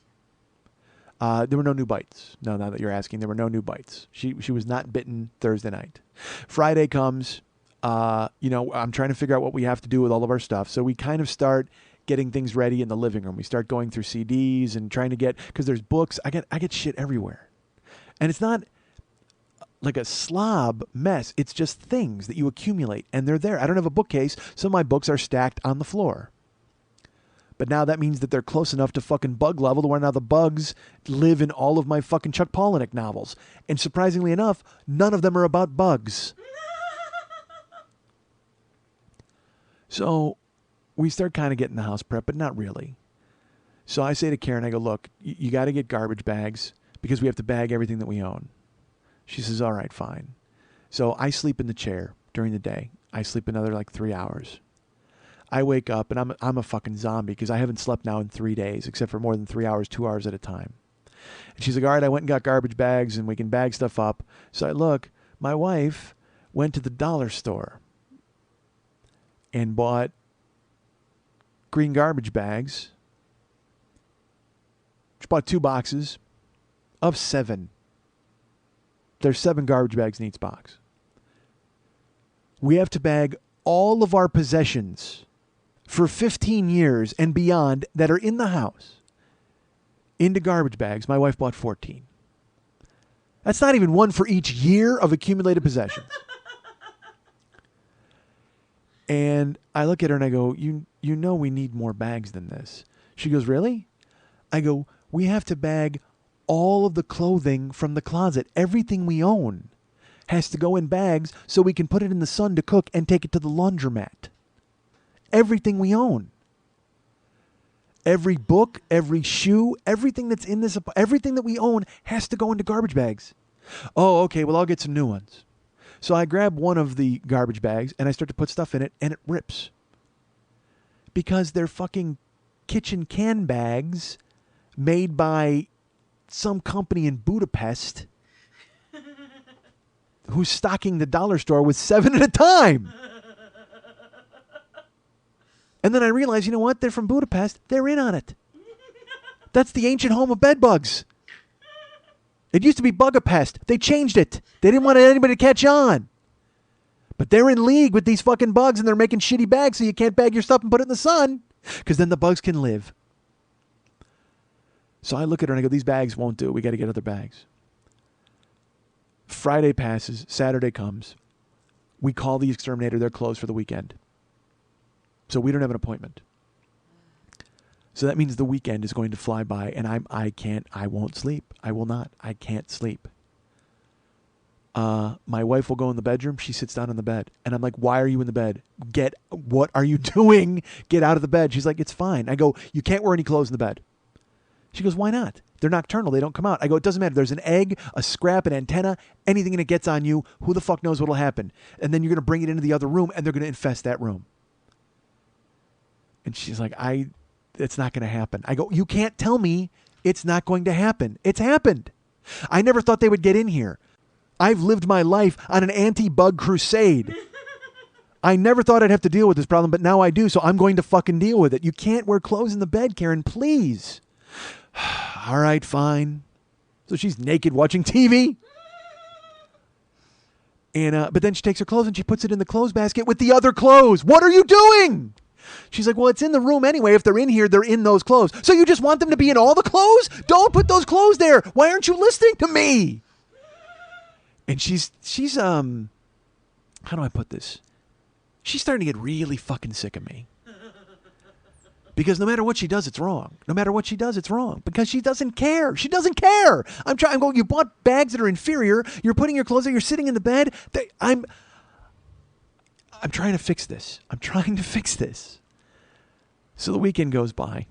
S2: There were no new bites. No, now that you're asking, there were no new bites. She was not bitten Thursday night. Friday comes, I'm trying to figure out what we have to do with all of our stuff. So we kind of start getting things ready in the living room. We start going through CDs and trying to because there's books. I get shit everywhere. And it's not like a slob mess. It's just things that you accumulate, and they're there. I don't have a bookcase, so my books are stacked on the floor. But now that means that they're close enough to fucking bug level to where now the bugs live in all of my fucking Chuck Palahniuk novels. And surprisingly enough, none of them are about bugs. So we start kind of getting the house prep, but not really. So I say to Karen, I go, look, you got to get garbage bags because we have to bag everything that we own. She says, all right, fine. So I sleep in the chair during the day. I sleep another 3 hours. I wake up and I'm a fucking zombie because I haven't slept now in 3 days, except for more than 3 hours, 2 hours at a time. And she's like, all right, I went and got garbage bags and we can bag stuff up. So I look, my wife went to the dollar store and bought green garbage bags. She bought 2 boxes of 7. There's 7 garbage bags in each box. We have to bag all of our possessions for 15 years and beyond that are in the house into garbage bags. My wife bought 14. That's not even one for each year of accumulated possessions. And I look at her and I go, you know we need more bags than this. She goes, really? I go, we have to bag all of the clothing from the closet. Everything we own has to go in bags so we can put it in the sun to cook and take it to the laundromat. Everything we own. Every book, every shoe, everything that's in this, everything that we own has to go into garbage bags. Oh, okay, well, I'll get some new ones. So I grab one of the garbage bags and I start to put stuff in it and it rips. Because they're fucking kitchen can bags made by some company in Budapest who's stocking the dollar store with 7 at a time. And then I realize, you know what? They're from Budapest. They're in on it. That's the ancient home of bed bugs. It used to be Bugapest. They changed it. They didn't want anybody to catch on. But they're in league with these fucking bugs and they're making shitty bags so you can't bag your stuff and put it in the sun because then the bugs can live. So I look at her and I go, these bags won't do. We got to get other bags. Friday passes. Saturday comes. We call the exterminator. They're closed for the weekend. So we don't have an appointment. So that means the weekend is going to fly by, and I won't sleep. I will not. I can't sleep. My wife will go in the bedroom. She sits down on the bed. And I'm like, why are you in the bed? What are you doing? Get out of the bed. She's like, it's fine. I go, you can't wear any clothes in the bed. She goes, why not? They're nocturnal. They don't come out. I go, it doesn't matter. There's an egg, a scrap, an antenna, anything and it gets on you. Who the fuck knows what'll happen? And then you're going to bring it into the other room and they're going to infest that room. And she's like, it's not going to happen. I go, you can't tell me it's not going to happen. It's happened. I never thought they would get in here. I've lived my life on an anti-bug crusade. I never thought I'd have to deal with this problem, but now I do, so I'm going to fucking deal with it. You can't wear clothes in the bed, Karen, please. All right, fine. So she's naked watching TV. And but then she takes her clothes and she puts it in the clothes basket with the other clothes. What are you doing? She's like, well, it's in the room anyway. If they're in here, they're in those clothes. So you just want them to be in all the clothes? Don't put those clothes there. Why aren't you listening to me? And she's how do I put this? She's starting to get really fucking sick of me. Because no matter what she does, it's wrong. No matter what she does, it's wrong. Because she doesn't care. She doesn't care. I'm going, you bought bags that are inferior. You're putting your clothes there. You're sitting in the bed. I'm trying to fix this. I'm trying to fix this. So the weekend goes by.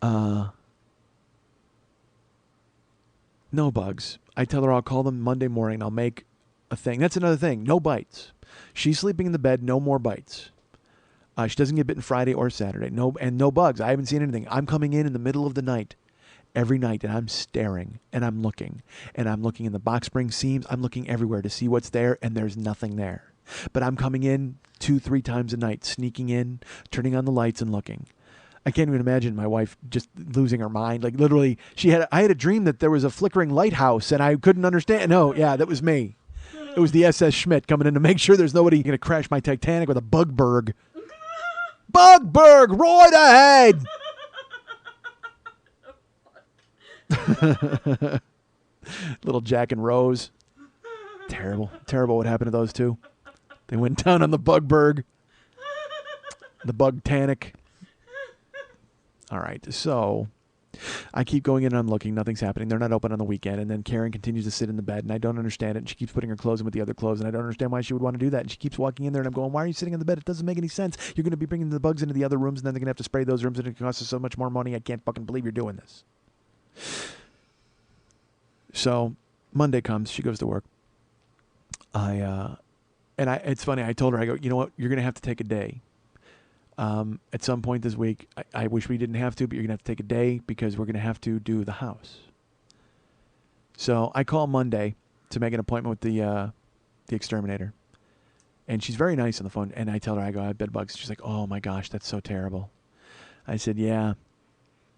S2: No bugs. I tell her I'll call them Monday morning and I'll make a thing. That's another thing. No bites. She's sleeping in the bed. No more bites. She doesn't get bitten Friday or Saturday. No bugs. I haven't seen anything. I'm coming in the middle of the night, every night, and I'm staring and I'm looking. And I'm looking in the box spring seams. I'm looking everywhere to see what's there, and there's nothing there. But I'm coming in 2-3 times a night, sneaking in, turning on the lights and looking. I can't even imagine my wife just losing her mind. Like literally, I had a dream that there was a flickering lighthouse and I couldn't understand. No, yeah, that was me. It was the SS Schmidt coming in to make sure there's nobody going to crash my Titanic with a bugberg. Bugberg, right ahead. Little Jack and Rose. Terrible what happened to those two. They went down on the bugberg. The bug-tanic. All right, so I keep going in and I'm looking. Nothing's happening. They're not open on the weekend. And then Karen continues to sit in the bed, and I don't understand it. And she keeps putting her clothes in with the other clothes, and I don't understand why she would want to do that. And she keeps walking in there, and I'm going, why are you sitting in the bed? It doesn't make any sense. You're going to be bringing the bugs into the other rooms, and then they're going to have to spray those rooms, and it costs us so much more money. I can't fucking believe you're doing this. So Monday comes. She goes to work. It's funny. I told her, I go, you know what? You're going to have to take a day. At some point this week, I wish we didn't have to, but you're going to have to take a day because we're going to have to do the house. So I call Monday to make an appointment with the exterminator. And she's very nice on the phone. And I tell her, I go, I have bed bugs. She's like, oh my gosh, that's so terrible. I said, yeah.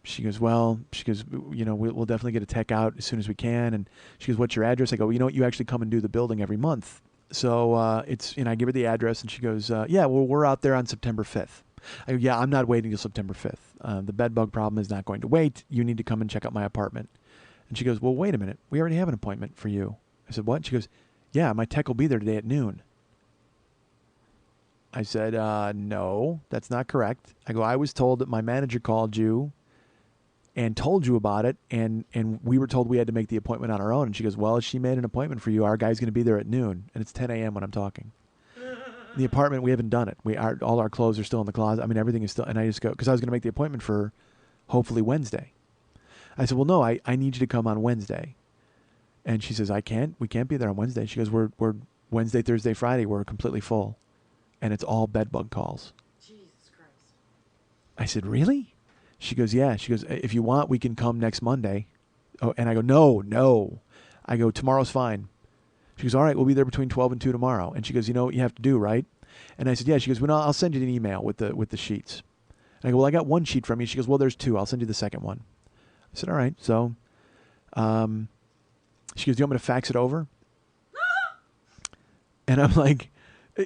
S2: She goes, you know, we'll definitely get a tech out as soon as we can. And she goes, what's your address? I go, you know what? You actually come and do the building every month. So I give her the address, and she goes, yeah, well, we're out there on September 5th. I go, yeah, I'm not waiting till September 5th. The bed bug problem is not going to wait. You need to come and check out my apartment. And she goes, well, wait a minute. We already have an appointment for you. I said, what? She goes, yeah, my tech will be there today at noon. I said, no, that's not correct. I go, I was told that my manager called you and told you about it, and we were told we had to make the appointment on our own. And she goes, well, she made an appointment for you. Our guy's going to be there at noon, and it's 10 a.m. when I'm talking. The apartment, we haven't done it. All our clothes are still in the closet. I mean, everything is still, and I just go, because I was going to make the appointment for hopefully Wednesday. I said, well, no, I need you to come on Wednesday. And she says, we can't be there on Wednesday. She goes, we're Wednesday, Thursday, Friday, we're completely full. And it's all bed bug calls.
S3: Jesus Christ.
S2: I said, really? She goes, yeah. She goes, if you want, we can come next Monday. Oh, and I go, no. I go, tomorrow's fine. She goes, all right, we'll be there between 12 and 2 tomorrow. And she goes, you know what you have to do, right? And I said, yeah. She goes, well, I'll send you an email with the sheets. And I go, well, I got one sheet from you. She goes, well, there's 2. I'll send you the second one. I said, all right. So she goes, do you want me to fax it over? And I'm like,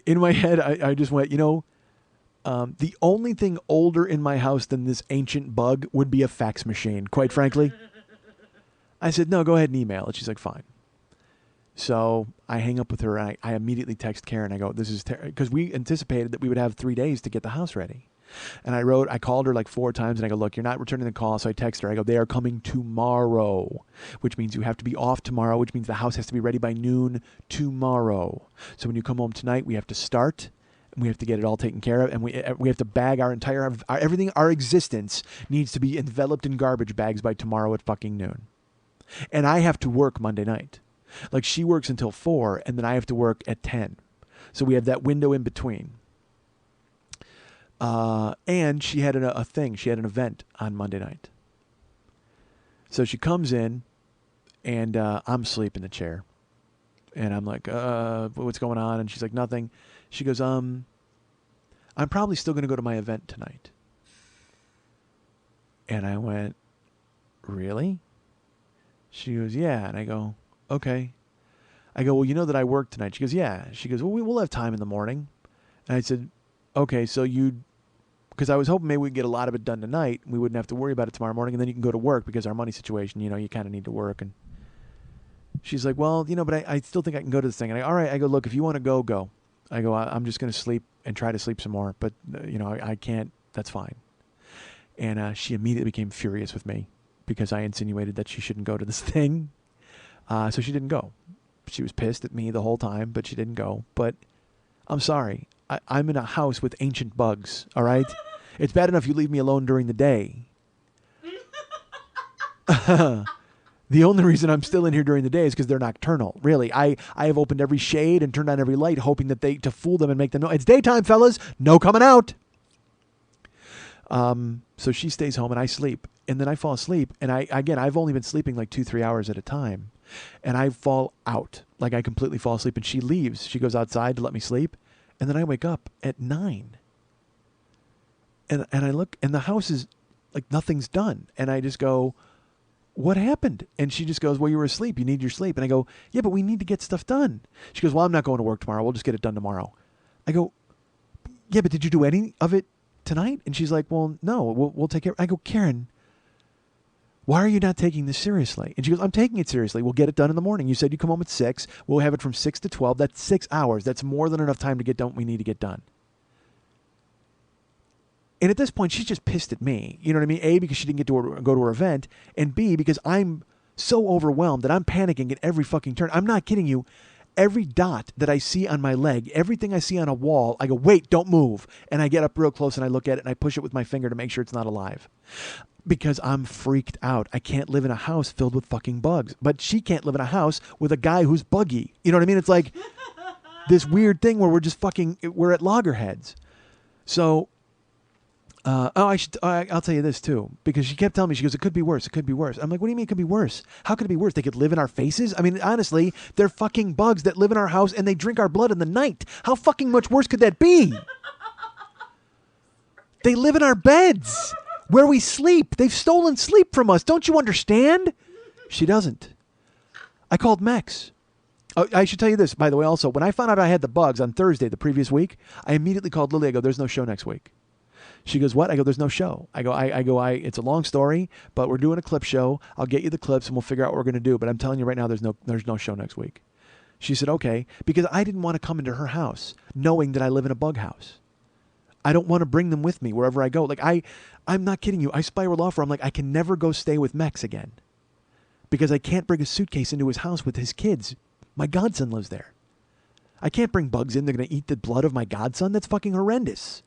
S2: in my head, I just went, you know, the only thing older in my house than this ancient bug would be a fax machine, quite frankly. I said, no, go ahead and email it. She's like, fine. So I hang up with her, and I immediately text Karen. I go, this is because we anticipated that we would have 3 days to get the house ready. And I called her like 4 times, and I go, look, you're not returning the call. So I text her. I go, they are coming tomorrow, which means you have to be off tomorrow, which means the house has to be ready by noon tomorrow. So when you come home tonight, we have to start, and we have to get it all taken care of, and we have to bag our entire, everything, our existence needs to be enveloped in garbage bags by tomorrow at fucking noon. And I have to work Monday night. Like, she works until 4, and then I have to work at 10. So we have that window in between. And she had a thing. She had an event on Monday night. So she comes in, and I'm asleep in the chair. And I'm like, what's going on? And she's like, nothing. She goes, I'm probably still going to go to my event tonight. And I went, really? She goes, yeah. And I go, okay. I go, well, you know that I work tonight. She goes, yeah. She goes, well, we'll have time in the morning. And I said, okay, so because I was hoping maybe we'd get a lot of it done tonight. We wouldn't have to worry about it tomorrow morning, and then you can go to work because our money situation, you kind of need to work. And she's like, well, but I still think I can go to this thing. And all right. I go, look, if you want to go, go. I go, I'm just going to sleep and try to sleep some more. But, I can't. That's fine. And she immediately became furious with me because I insinuated that she shouldn't go to this thing. So she didn't go. She was pissed at me the whole time, but she didn't go. But I'm sorry. I'm in a house with ancient bugs, all right? It's bad enough you leave me alone during the day. The only reason I'm still in here during the day is because they're nocturnal. Really, I have opened every shade and turned on every light, hoping that to fool them and make them know it's daytime, fellas. No coming out. So she stays home and I sleep, and then I fall asleep. And I've only been sleeping like 2-3 hours at a time, and I fall out, like I completely fall asleep. And she leaves. She goes outside to let me sleep, and then I wake up at 9. And I look, and the house is like nothing's done, and I just go, what happened? And she just goes, well, you were asleep. You need your sleep. And I go, yeah, but we need to get stuff done. She goes, well, I'm not going to work tomorrow. We'll just get it done tomorrow. I go, yeah, but did you do any of it tonight? And she's like, well, no, we'll take care. I go, Karen, why are you not taking this seriously? And she goes, I'm taking it seriously. We'll get it done in the morning. You said you come home at 6. We'll have it from 6 to 12. That's 6 hours. That's more than enough time to get done what we need to get done. And at this point, she's just pissed at me. You know what I mean? A, because she didn't get to go to her event. And B, because I'm so overwhelmed that I'm panicking at every fucking turn. I'm not kidding you. Every dot that I see on my leg, everything I see on a wall, I go, wait, don't move. And I get up real close and I look at it and I push it with my finger to make sure it's not alive. Because I'm freaked out. I can't live in a house filled with fucking bugs. But she can't live in a house with a guy who's buggy. You know what I mean? It's like this weird thing where we're at loggerheads. So... I'll tell you this too, because she kept telling me, she goes, it could be worse. It could be worse. I'm like, what do you mean it could be worse? How could it be worse? They could live in our faces. I mean, honestly, they're fucking bugs that live in our house and they drink our blood in the night. How fucking much worse could that be? They live in our beds where we sleep. They've stolen sleep from us. Don't you understand? She doesn't. I called Mex. Oh, I should tell you this, by the way, also. When I found out I had the bugs on Thursday, the previous week, I immediately called Lily. I go, there's no show next week. She goes, what? I go, there's no show. I go, it's a long story, but we're doing a clip show. I'll get you the clips and we'll figure out what we're going to do. But I'm telling you right now, there's no show next week. She said, okay, because I didn't want to come into her house knowing that I live in a bug house. I don't want to bring them with me wherever I go. Like I'm not kidding you. I spiral off where I'm like, I can never go stay with Mex again because I can't bring a suitcase into his house with his kids. My godson lives there. I can't bring bugs in. They're going to eat the blood of my godson. That's fucking horrendous.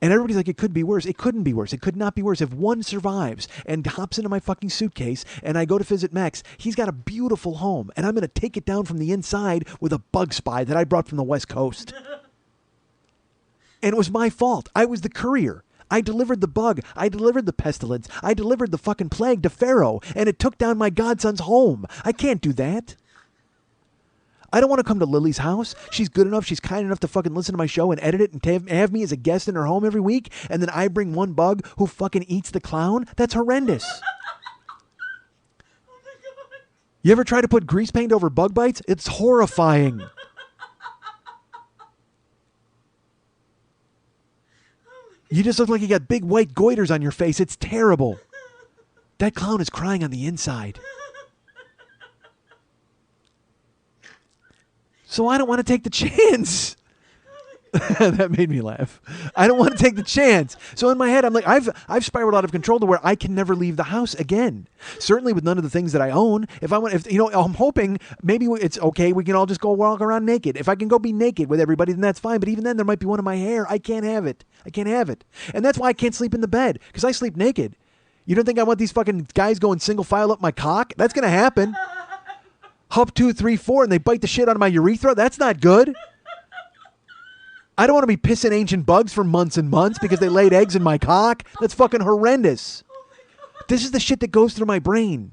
S2: And everybody's like, it could be worse. It couldn't be worse. It could not be worse. If one survives and hops into my fucking suitcase and I go to visit Mex, he's got a beautiful home and I'm going to take it down from the inside with a bug spy that I brought from the West Coast. And it was my fault. I was the courier. I delivered the bug. I delivered the pestilence. I delivered the fucking plague to Pharaoh and it took down my godson's home. I can't do that. I don't want to come to Lily's house. She's good enough. She's kind enough to fucking listen to my show and edit it and have me as a guest in her home every week. And then I bring one bug who fucking eats the clown. That's horrendous.
S3: Oh my God.
S2: You ever try to put grease paint over bug bites? It's horrifying. You just look like you got big white goiters on your face. It's terrible. That clown is crying on the inside. So I don't want to take the chance. That made me laugh. I don't want to take the chance. So in my head, I'm like, I've spiraled out of control to where I can never leave the house again. Certainly with none of the things that I own. I'm hoping maybe it's okay. We can all just go walk around naked. If I can go be naked with everybody, then that's fine. But even then, there might be one in my hair. I can't have it. And that's why I can't sleep in the bed, because I sleep naked. You don't think I want these fucking guys going single file up my cock? That's going to happen. Hop 2, 3, 4, and they bite the shit out of my urethra? That's not good. I don't want to be pissing ancient bugs for months and months because they laid eggs in my cock. That's fucking horrendous. This is the shit that goes through my brain.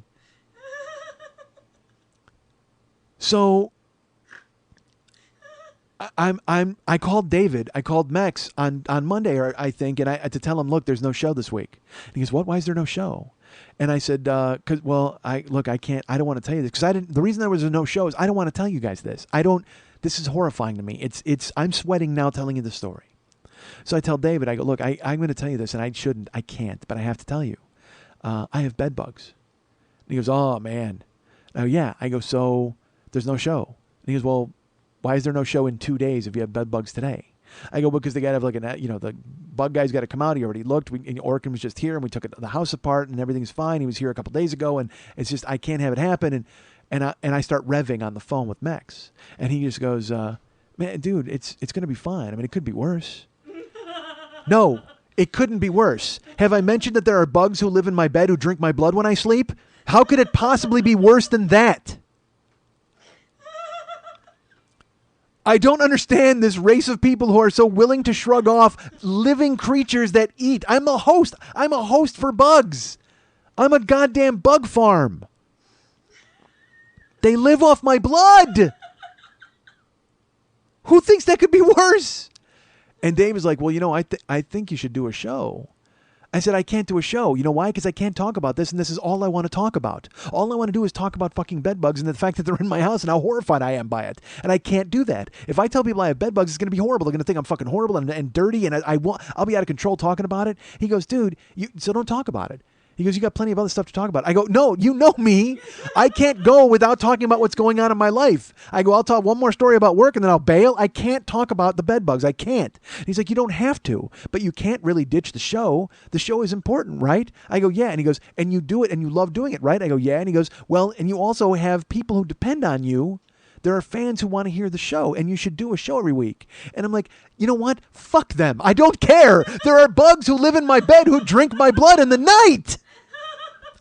S2: So I called David. I called Mex on Monday, or I think, and to tell him, look, there's no show this week. And he goes, what? Why is there no show? And I said, I can't. I don't want to tell you this because the reason there was no show is I don't want to tell you guys this. This is horrifying to me. I'm sweating now telling you the story. So I tell David, I go, look, I'm going to tell you this, and I can't, but I have to tell you. I have bed bugs. And he goes, oh, man. Oh, yeah. I go, so there's no show. And he goes, well, why is there no show in 2 days if you have bed bugs today? I go, because they got to have the bug guy's got to come out. He already looked. Orkin was just here, and we took the house apart, and everything's fine. He was here a couple days ago, and it's just I can't have it happen. And I start revving on the phone with Mex, and he just goes, man, dude, it's going to be fine. I mean, it could be worse. No, it couldn't be worse. Have I mentioned that there are bugs who live in my bed who drink my blood when I sleep? How could it possibly be worse than that? I don't understand this race of people who are so willing to shrug off living creatures that eat. I'm a host. I'm a host for bugs. I'm a goddamn bug farm. They live off my blood. Who thinks that could be worse? And Dave was like, well, I think you should do a show. I said, I can't do a show. You know why? Because I can't talk about this, and this is all I want to talk about. All I want to do is talk about fucking bed bugs and the fact that they're in my house and how horrified I am by it. And I can't do that. If I tell people I have bed bugs, it's going to be horrible. They're going to think I'm fucking horrible and dirty, and I'll be out of control talking about it. He goes, dude, so don't talk about it. He goes, you got plenty of other stuff to talk about. I go, no, you know me. I can't go without talking about what's going on in my life. I go, I'll tell one more story about work and then I'll bail. I can't talk about the bed bugs. I can't. And he's like, you don't have to, but you can't really ditch the show. The show is important, right? I go, yeah. And he goes, and you do it and you love doing it, right? I go, yeah. And he goes, well, and you also have people who depend on you. There are fans who want to hear the show, and you should do a show every week. And I'm like, you know what? Fuck them. I don't care. There are bugs who live in my bed who drink my blood in the night.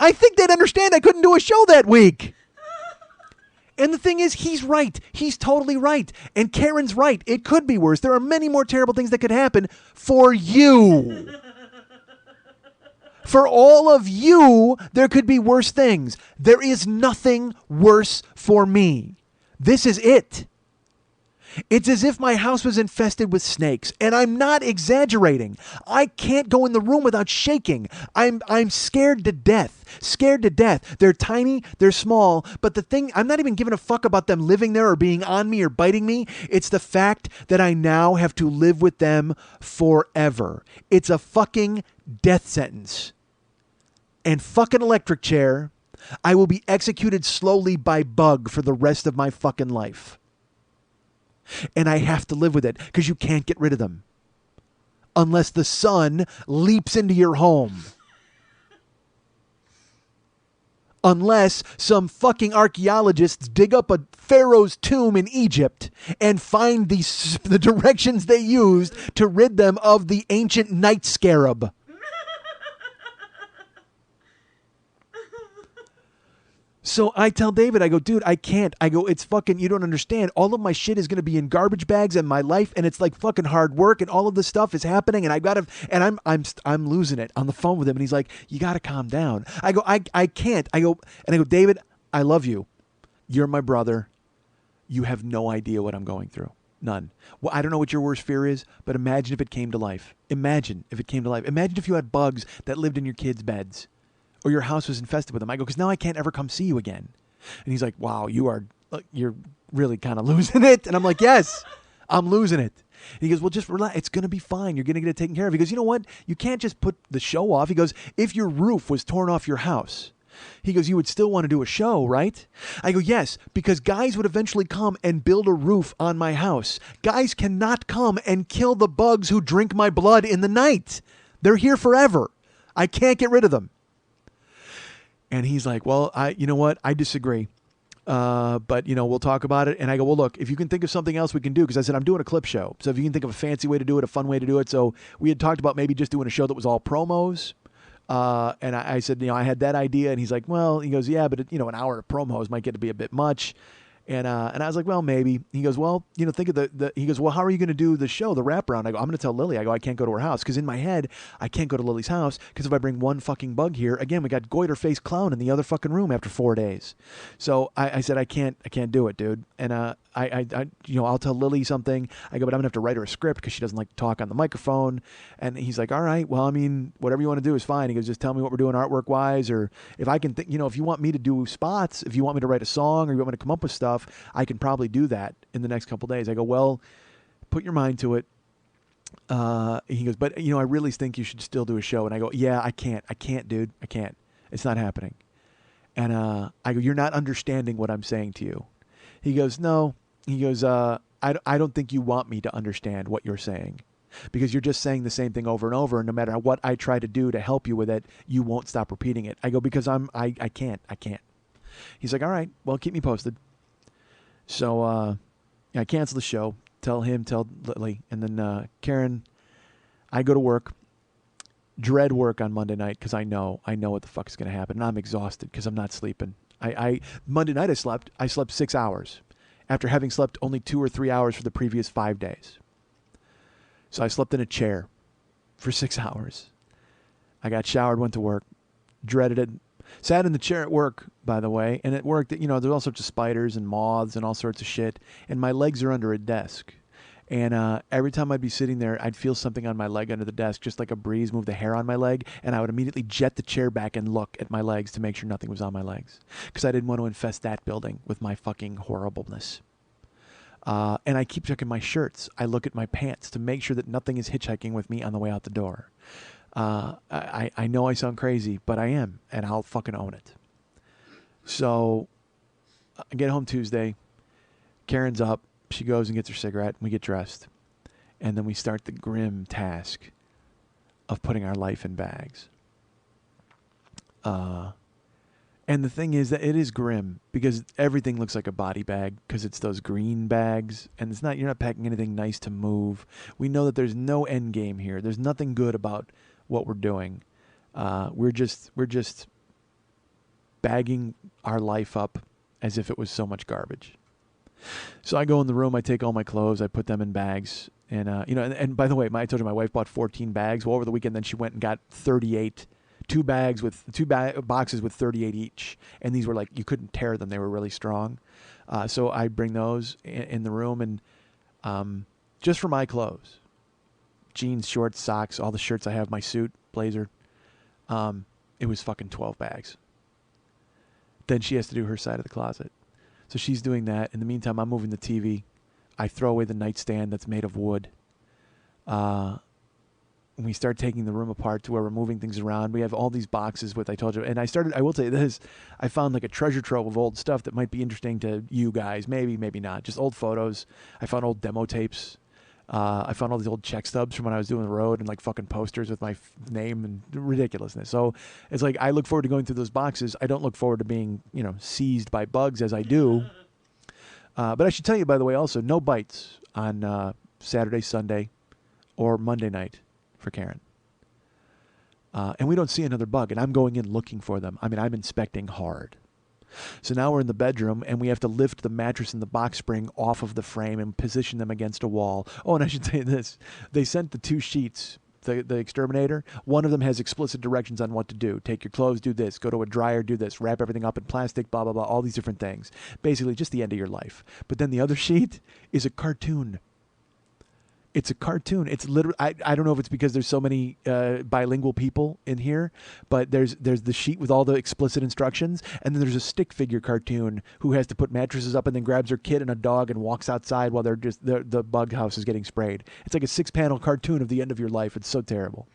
S2: I think they'd understand I couldn't do a show that week. And the thing is, he's right. He's totally right. And Karen's right. It could be worse. There are many more terrible things that could happen for you. For all of you, there could be worse things. There is nothing worse for me. This is it. It's as if my house was infested with snakes, and I'm not exaggerating. I can't go in the room without shaking. I'm scared to death. Scared to death. They're tiny, they're small, but the thing, I'm not even giving a fuck about them living there or being on me or biting me. It's the fact that I now have to live with them forever. It's a fucking death sentence. And fucking electric chair, I will be executed slowly by bug for the rest of my fucking life. And I have to live with it because you can't get rid of them unless the sun leaps into your home. Unless some fucking archaeologists dig up a pharaoh's tomb in Egypt and find the directions they used to rid them of the ancient night scarab. So I tell David, I go, dude, I can't. I go, it's fucking, you don't understand. All of my shit is going to be in garbage bags and my life, and it's like fucking hard work, and all of this stuff is happening, and I got to, and I'm losing it on the phone with him, and he's like, you got to calm down. I go, I can't. I go, David, I love you. You're my brother. You have no idea what I'm going through. None. Well, I don't know what your worst fear is, but imagine if it came to life. Imagine if it came to life. Imagine if you had bugs that lived in your kids' beds. Or your house was infested with them. I go, because now I can't ever come see you again. And he's like, wow, you're really kind of losing it. And I'm like, yes, I'm losing it. And he goes, well, just relax. It's going to be fine. You're going to get it taken care of. He goes, you know what? You can't just put the show off. He goes, if your roof was torn off your house, He goes, you would still want to do a show, right? I go, yes, because guys would eventually come and build a roof on my house. Guys cannot come and kill the bugs who drink my blood in the night. They're here forever. I can't get rid of them. And he's like, well, you know what? I disagree. But, we'll talk about it. And I go, well, look, if you can think of something else we can do, because I said, I'm doing a clip show. So if you can think of a fancy way to do it, a fun way to do it. So we had talked about maybe just doing a show that was all promos. And I said, I had that idea. And he's like, well, he goes, yeah, but, an hour of promos might get to be a bit much. And I was like, well, maybe. He goes, well, think of he goes, well, how are you going to do the show, the wraparound? I go, I'm going to tell Lily. I go, I can't go to her house. Because in my head, I can't go to Lily's house because if I bring one fucking bug here, again, we got goiter-faced clown in the other fucking room after 4 days. So I said, I can't do it, dude. And I'll tell Lily something. I go, but I'm going to have to write her a script because she doesn't like to talk on the microphone. And he's like, all right, well, I mean, whatever you want to do is fine. He goes, just tell me what we're doing artwork-wise, or if I can think, if you want me to do spots, if you want me to write a song, or you want me to come up with stuff, I can probably do that in the next couple of days. I go, well, put your mind to it. He goes, but, I really think you should still do a show. And I go, yeah, I can't, dude. I can't. It's not happening. And I go, you're not understanding what I'm saying to you. He goes, no. He goes, I don't think you want me to understand what you're saying because you're just saying the same thing over and over. And no matter what I try to do to help you with it, you won't stop repeating it. I go, because I can't. He's like, all right, well, keep me posted. So I cancel the show, tell Lily, and then Karen, I go to work, dread work on Monday night because I know what the fuck is going to happen. And I'm exhausted because I'm not sleeping. Monday night I slept 6 hours after having slept only 2 or 3 hours for the previous 5 days. So I slept in a chair for 6 hours. I got showered, went to work, dreaded it. Sat in the chair at work, by the way, and at work, there's all sorts of spiders and moths and all sorts of shit, and my legs are under a desk. And every time I'd be sitting there, I'd feel something on my leg under the desk, just like a breeze move the hair on my leg, and I would immediately jet the chair back and look at my legs to make sure nothing was on my legs, because I didn't want to infest that building with my fucking horribleness. And I keep checking my shirts. I look at my pants to make sure that nothing is hitchhiking with me on the way out the door. I know I sound crazy, but I am, and I'll fucking own it. So I get home Tuesday. Karen's up. She goes and gets her cigarette. We get dressed. And then we start the grim task of putting our life in bags. And the thing is that it is grim because everything looks like a body bag because it's those green bags, and you're not packing anything nice to move. We know that there's no end game here. There's nothing good about what we're doing. We're just bagging our life up as if it was so much garbage. So I go in the room, I take all my clothes, I put them in bags, and and by the way, I told you my wife bought 14 bags. Well, over the weekend, then she went and got 38. Two boxes with 38 each, and these were like you couldn't tear them; they were really strong. So I bring those in the room, and just for my clothes, jeans, shorts, socks, all the shirts I have, my suit, blazer. It was fucking 12 bags. Then she has to do her side of the closet, so she's doing that. In the meantime, I'm moving the TV. I throw away the nightstand that's made of wood. And we start taking the room apart to where we're moving things around. We have all these boxes with, I told you, and I will tell you this, I found like a treasure trove of old stuff that might be interesting to you guys. Maybe, maybe not. Just old photos. I found old demo tapes. I found all these old check stubs from when I was doing the road and like fucking posters with my name and ridiculousness. So it's like, I look forward to going through those boxes. I don't look forward to being, seized by bugs as I do. But I should tell you, by the way, also, no bites on Saturday, Sunday, or Monday night for Karen. And we don't see another bug, and I'm going in looking for them. I mean, I'm inspecting hard. So now we're in the bedroom, and we have to lift the mattress and the box spring off of the frame and position them against a wall. Oh, and I should say this. They sent the 2 sheets, the exterminator. One of them has explicit directions on what to do. Take your clothes, do this. Go to a dryer, do this. Wrap everything up in plastic, blah, blah, blah, all these different things. Basically, just the end of your life. But then the other sheet is a cartoon. It's a cartoon. It's literally, I don't know if it's because there's so many bilingual people in here, but there's the sheet with all the explicit instructions, and then there's a stick figure cartoon who has to put mattresses up and then grabs her kid and a dog and walks outside while the bug house is getting sprayed. It's like a 6-panel cartoon of the end of your life. It's so terrible.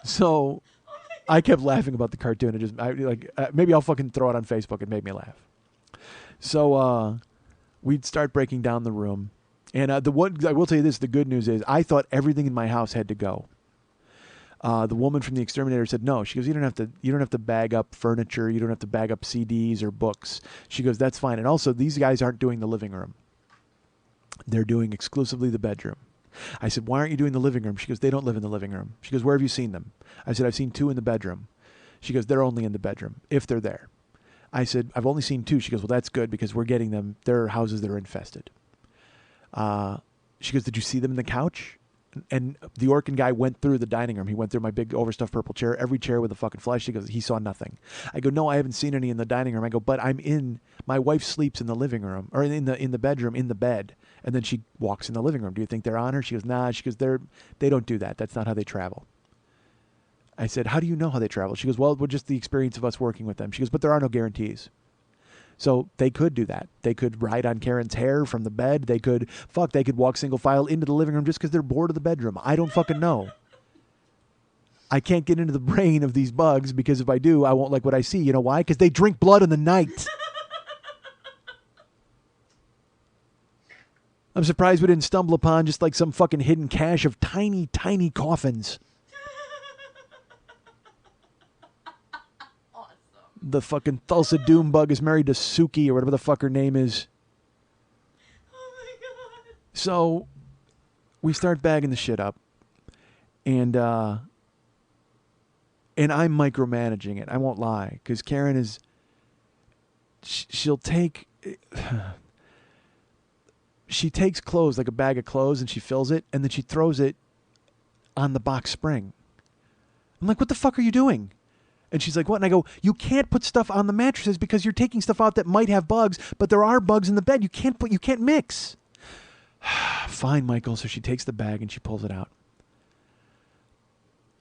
S2: So,
S3: Oh my
S2: I kept laughing about the cartoon. Maybe I'll fucking throw it on Facebook. It made me laugh. So we'd start breaking down the room. And I will tell you this, the good news is I thought everything in my house had to go. The woman from the exterminator said, no. She goes, you don't have to bag up furniture. You don't have to bag up CDs or books. She goes, that's fine. And also, these guys aren't doing the living room. They're doing exclusively the bedroom. I said, why aren't you doing the living room? She goes, they don't live in the living room. She goes, where have you seen them? I said, I've seen 2 in the bedroom. She goes, they're only in the bedroom, if they're there. I said, I've only seen 2. She goes, well, that's good because we're getting them. There are houses that are infested. She goes, did you see them in the couch? And the Orkin guy went through the dining room. He went through my big overstuffed purple chair, every chair with a fucking fly. She goes, he saw nothing. I go, no, I haven't seen any in the dining room. I go, but my wife sleeps in the living room or in the bedroom, in the bed. And then she walks in the living room. Do you think they're on her? She goes, nah. She goes, they don't do that. That's not how they travel. I said, how do you know how they travel? She goes, well, just the experience of us working with them. She goes, but there are no guarantees. So they could do that. They could ride on Karen's hair from the bed. They could walk single file into the living room just because they're bored of the bedroom. I don't fucking know. I can't get into the brain of these bugs because if I do, I won't like what I see. You know why? Because they drink blood in the night. I'm surprised we didn't stumble upon just like some fucking hidden cache of tiny, tiny coffins. The fucking Thulsa Doom bug is married to Suki or whatever the fuck her name is.
S3: Oh my god.
S2: So we start bagging the shit up. And I'm micromanaging it. I won't lie. Because Karen is... She'll take... She takes clothes, like a bag of clothes, and she fills it, and then she throws it on the box spring. I'm like, what the fuck are you doing? And she's like, what? And I go, you can't put stuff on the mattresses because you're taking stuff out that might have bugs, but there are bugs in the bed. You can't mix. Fine, Michael. So she takes the bag and she pulls it out.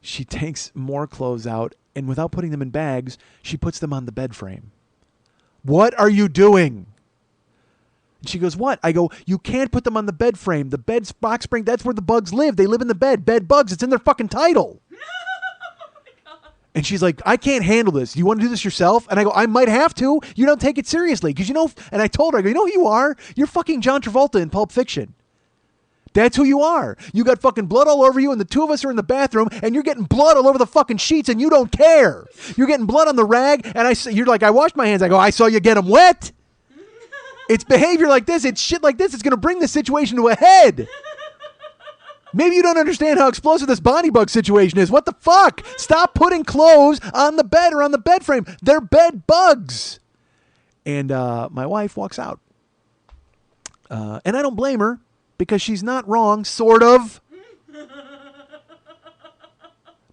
S2: She takes more clothes out, and without putting them in bags, she puts them on the bed frame. What are you doing? And she goes, what? I go, you can't put them on the bed frame. The bed's box spring, that's where the bugs live. They live in the bed. Bed bugs. It's in their fucking title. And she's like, I can't handle this. Do you want to do this yourself? And I go, I might have to. You don't take it seriously. Because and I told her, I go, you know who you are? You're fucking John Travolta in Pulp Fiction. That's who you are. You got fucking blood all over you, and the 2 of us are in the bathroom, and you're getting blood all over the fucking sheets, and you don't care. You're getting blood on the rag, and you're like, I washed my hands. I go, I saw you get them wet. It's behavior like this. It's shit like this. It's going to bring the situation to a head. Maybe you don't understand how explosive this Bonnie bug situation is. What the fuck? Stop putting clothes on the bed or on the bed frame. They're bed bugs. And my wife walks out. And I don't blame her because she's not wrong, sort of.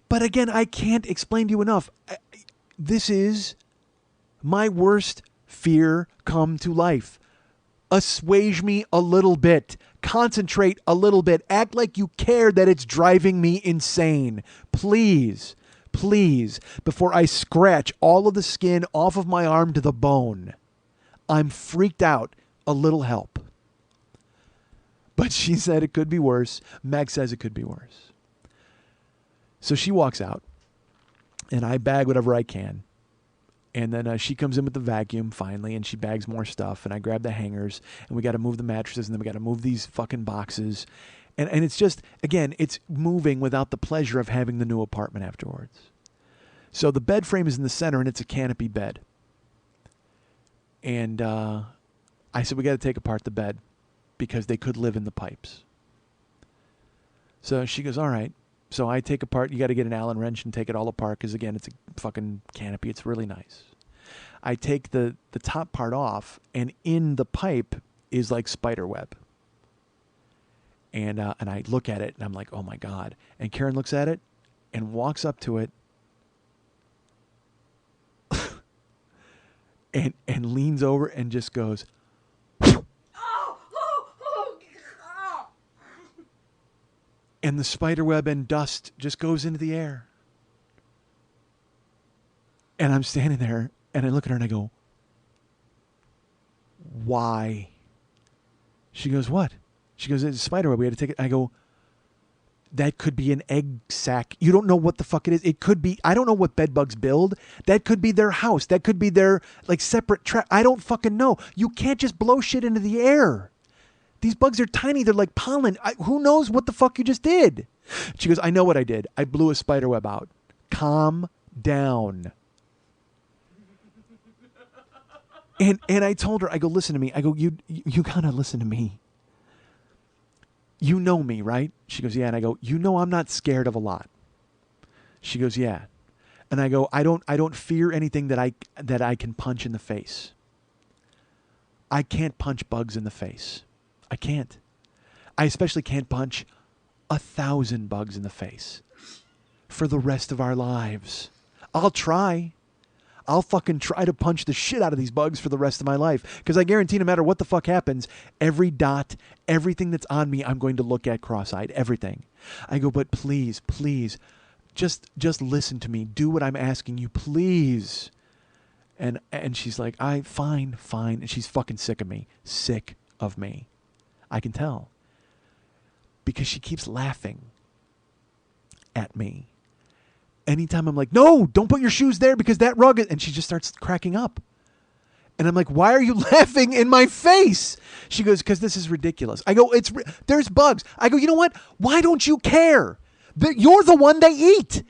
S2: But again, I can't explain to you enough. This is my worst fear come to life. Assuage me a little bit. Concentrate a little bit. Act like you care that it's driving me insane. Please, please, before I scratch all of the skin off of my arm to the bone. I'm freaked out. A little help. But she said it could be worse. Meg says it could be worse. So she walks out, and I bag whatever I can. And then she comes in with the vacuum finally, and she bags more stuff. And I grab the hangers, and we got to move the mattresses, and then we got to move these fucking boxes. And it's just, again, it's moving without the pleasure of having the new apartment afterwards. So the bed frame is in the center, and it's a canopy bed. And I said, we got to take apart the bed because they could live in the pipes. So she goes, all right. So I take apart, you got to get an Allen wrench and take it all apart because, again, it's a fucking canopy. It's really nice. I take the top part off, and in the pipe is like spider web. And I look at it, and I'm like, oh, my God. And Karen looks at it and walks up to it and leans over and just goes, and the spider web and dust just goes into the air. And I'm standing there, and I look at her, and I go, why? She goes, what? She goes, it's a spider web. We had to take it. I go, That could be an egg sack. You don't know what the fuck it is. It could be, I don't know what bed bugs build. That could be their house. That could be their like separate trap. I don't fucking know. You can't just blow shit into the air. These bugs are tiny. They're like pollen. Who knows what the fuck you just did? She goes, I know what I did. I blew a spider web out. Calm down. And I told her, I go, listen to me. I go, you gotta listen to me. You know me, right? She goes, yeah. And I go, you know I'm not scared of a lot. She goes, yeah. And I go, I don't fear anything that I can punch in the face. I can't punch bugs in the face. I can't. I especially can't punch 1,000 bugs in the face for the rest of our lives. I'll try. I'll fucking try to punch the shit out of these bugs for the rest of my life. Because I guarantee no matter what the fuck happens, every dot, everything that's on me, I'm going to look at cross-eyed. Everything. I go, but please, just listen to me. Do what I'm asking you, please. And she's like, fine. And she's fucking sick of me. Sick of me. I can tell. Because she keeps laughing at me. Anytime I'm like, no, don't put your shoes there because that rug is... And she just starts cracking up. And I'm like, why are you laughing in my face? She goes, because this is ridiculous. I go, there's bugs. I go, you know what? Why don't you care? You're the one they eat.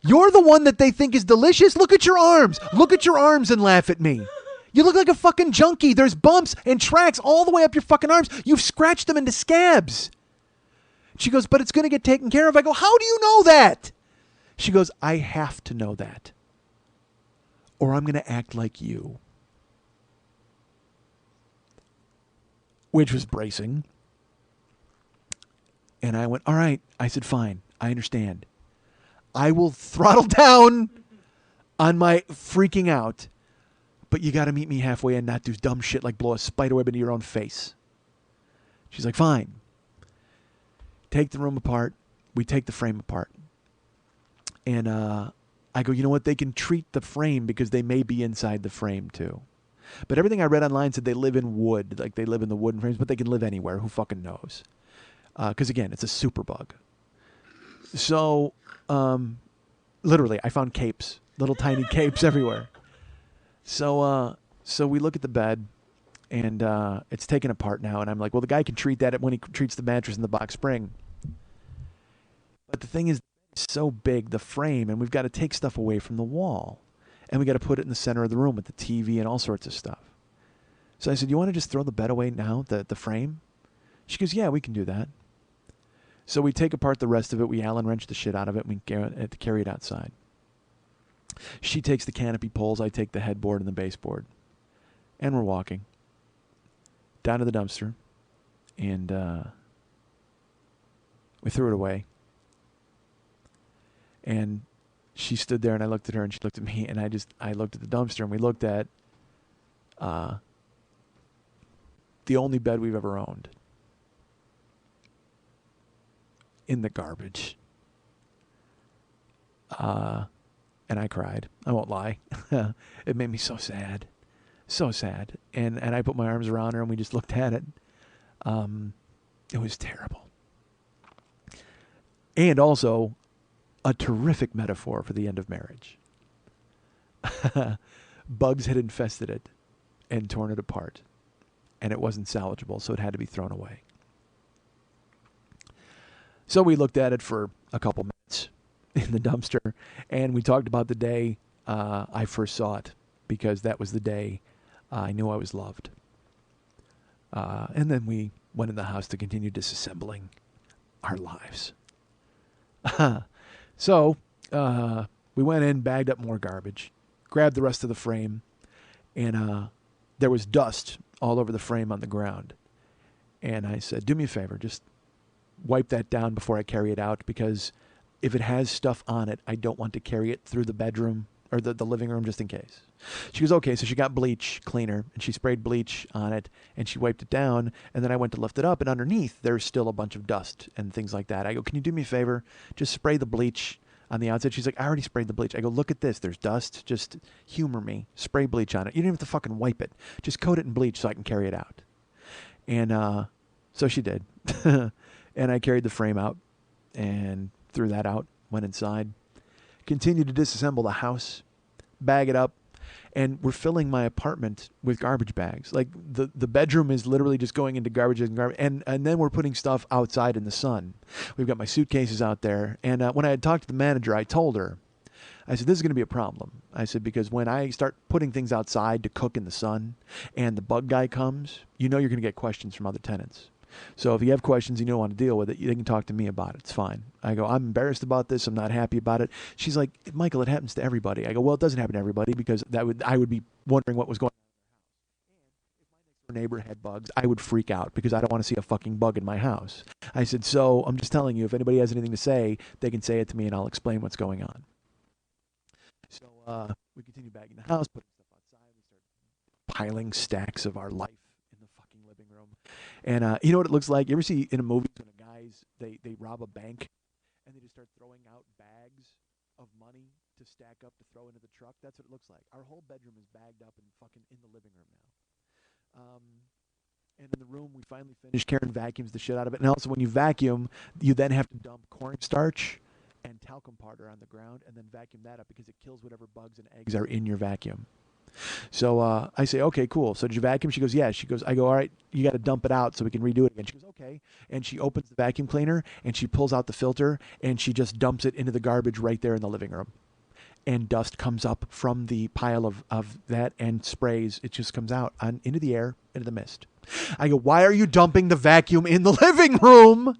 S2: You're the one that they think is delicious. Look at your arms. Look at your arms and laugh at me. You look like a fucking junkie. There's bumps and tracks all the way up your fucking arms. You've scratched them into scabs. She goes, but it's going to get taken care of. I go, how do you know that? She goes, I have to know that. Or I'm going to act like you. Which was bracing. And I went, all right. I said, fine. I understand. I will throttle down on my freaking out. But you got to meet me halfway and not do dumb shit like blow a spider web into your own face. She's like, fine. Take the room apart. We take the frame apart. And I go, you know what? They can treat the frame because they may be inside the frame too. But everything I read online said they live in wood. Like they live in the wooden frames, but they can live anywhere. Who fucking knows? Because again, it's a super bug. So literally, I found capes. Little tiny capes everywhere. So we look at the bed, and it's taken apart now. And I'm like, well, the guy can treat that when he treats the mattress and the box spring. But the thing is, it's so big, the frame, and we've got to take stuff away from the wall. And we got to put it in the center of the room with the TV and all sorts of stuff. So I said, you want to just throw the bed away now, the frame? She goes, yeah, we can do that. So we take apart the rest of it. We Allen wrench the shit out of it, and we carry it outside. She takes the canopy poles. I take the headboard and the baseboard. And we're walking down to the dumpster. And we threw it away. And she stood there, and I looked at her, and she looked at me, and I looked at the dumpster, and we looked at the only bed we've ever owned in the garbage. And I cried. I won't lie. It made me so sad. So sad. And I put my arms around her, and we just looked at it. It was terrible. And also a terrific metaphor for the end of marriage. Bugs had infested it and torn it apart. And it wasn't salvageable, so it had to be thrown away. So we looked at it for a couple minutes in the dumpster, and we talked about the day I first saw it, because that was the day I knew I was loved. And then we went in the house to continue disassembling our lives. So we went in, bagged up more garbage, grabbed the rest of the frame, and there was dust all over the frame on the ground. And I said, do me a favor, just wipe that down before I carry it out, because if it has stuff on it, I don't want to carry it through the bedroom or the living room just in case. She goes, okay. So she got bleach cleaner, and she sprayed bleach on it, and she wiped it down, and then I went to lift it up, and underneath there's still a bunch of dust and things like that. I go, can you do me a favor? Just spray the bleach on the outside. She's like, I already sprayed the bleach. I go, look at this. There's dust. Just humor me. Spray bleach on it. You don't even have to fucking wipe it. Just coat it in bleach so I can carry it out. And so she did. And I carried the frame out and threw that out, went inside, continued to disassemble the house, bag it up, and we're filling my apartment with garbage bags. Like the bedroom is literally just going into garbage and garbage. And then we're putting stuff outside in the sun. We've got my suitcases out there. And when I had talked to the manager, I told her, I said, this is going to be a problem. I said, because when I start putting things outside to cook in the sun and the bug guy comes, you know you're going to get questions from other tenants. So if you have questions and you don't want to deal with it, they can talk to me about it. It's fine. I go, I'm embarrassed about this. I'm not happy about it. She's like, Michael, it happens to everybody. I go, well, it doesn't happen to everybody because I would be wondering what was going on. And if my next door neighbor had bugs, I would freak out because I don't want to see a fucking bug in my house. I said, so I'm just telling you, if anybody has anything to say, they can say it to me and I'll explain what's going on. So we continue bagging the house, putting stuff outside. We start piling stacks of our life in the fucking living room. And you know what it looks like? You ever see in a movie when the guys, they rob a bank and they just start throwing out bags of money to stack up to throw into the truck? That's what it looks like. Our whole bedroom is bagged up and fucking in the living room now. And in the room, we finally finished. Karen vacuums the shit out of it. And also when you vacuum, you then have to dump cornstarch and talcum powder on the ground and then vacuum that up because it kills whatever bugs and eggs are in your vacuum. So I say, okay, cool. So did you vacuum? She goes, yeah. She goes, I go, all right, you got to dump it out so we can redo it again. She goes, okay. And she opens the vacuum cleaner and she pulls out the filter and she just dumps it into the garbage right there in the living room. And dust comes up from the pile of that and sprays. It just comes out into the air, into the mist. I go, why are you dumping the vacuum in the living room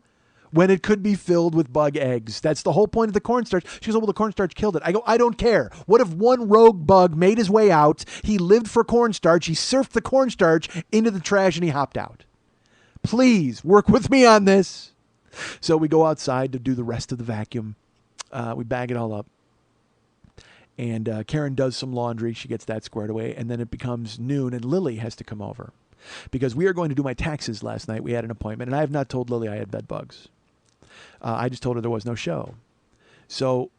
S2: when it could be filled with bug eggs? That's the whole point of the cornstarch. She goes, oh, well, the cornstarch killed it. I go, I don't care. What if one rogue bug made his way out? He lived for cornstarch. He surfed the cornstarch into the trash and he hopped out. Please work with me on this. So we go outside to do the rest of the vacuum. We bag it all up. And Karen does some laundry. She gets that squared away. And then it becomes noon and Lily has to come over. Because we are going to do my taxes last night. We had an appointment. And I have not told Lily I had bed bugs. I just told her there was no show. So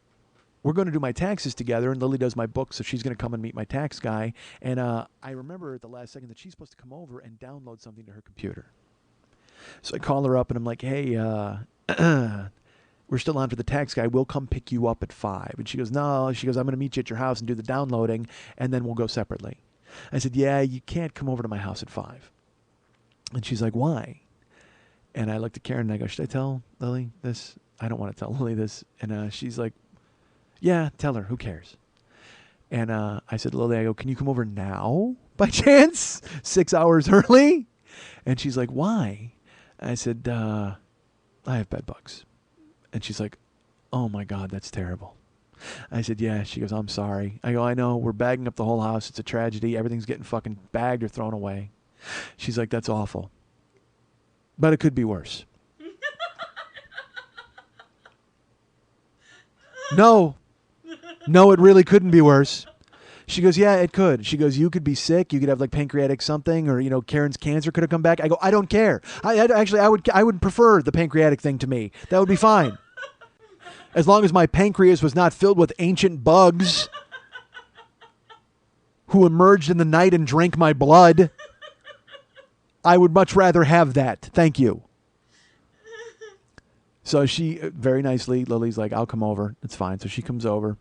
S2: we're going to do my taxes together. And Lily does my book. So she's going to come and meet my tax guy. And I remember at the last second that she's supposed to come over and download something to her computer. So I call her up and I'm like, hey, we're still on for the tax guy. We'll come pick you up at 5. And she goes, no. She goes, I'm going to meet you at your house and do the downloading, and then we'll go separately. I said, yeah, you can't come over to my house at 5. And she's like, why? And I looked at Karen and I go, should I tell Lily this? I don't want to tell Lily this. And she's like, yeah, tell her. Who cares? And I said, Lily, I go, can you come over now by chance? 6 hours early? And she's like, why? I said, I have bed bugs. And she's like, oh, my God, that's terrible. I said, yeah. She goes, I'm sorry. I go, I know. We're bagging up the whole house. It's a tragedy. Everything's getting fucking bagged or thrown away. She's like, that's awful. But it could be worse. No, it really couldn't be worse. She goes, yeah, it could. She goes, you could be sick. You could have like pancreatic something, or, you know, Karen's cancer could have come back. I go, I don't care. I would prefer the pancreatic thing to me. That would be fine. As long as my pancreas was not filled with ancient bugs who emerged in the night and drank my blood, I would much rather have that. Thank you. So she, very nicely, Lily's like, I'll come over. It's fine. So she comes over.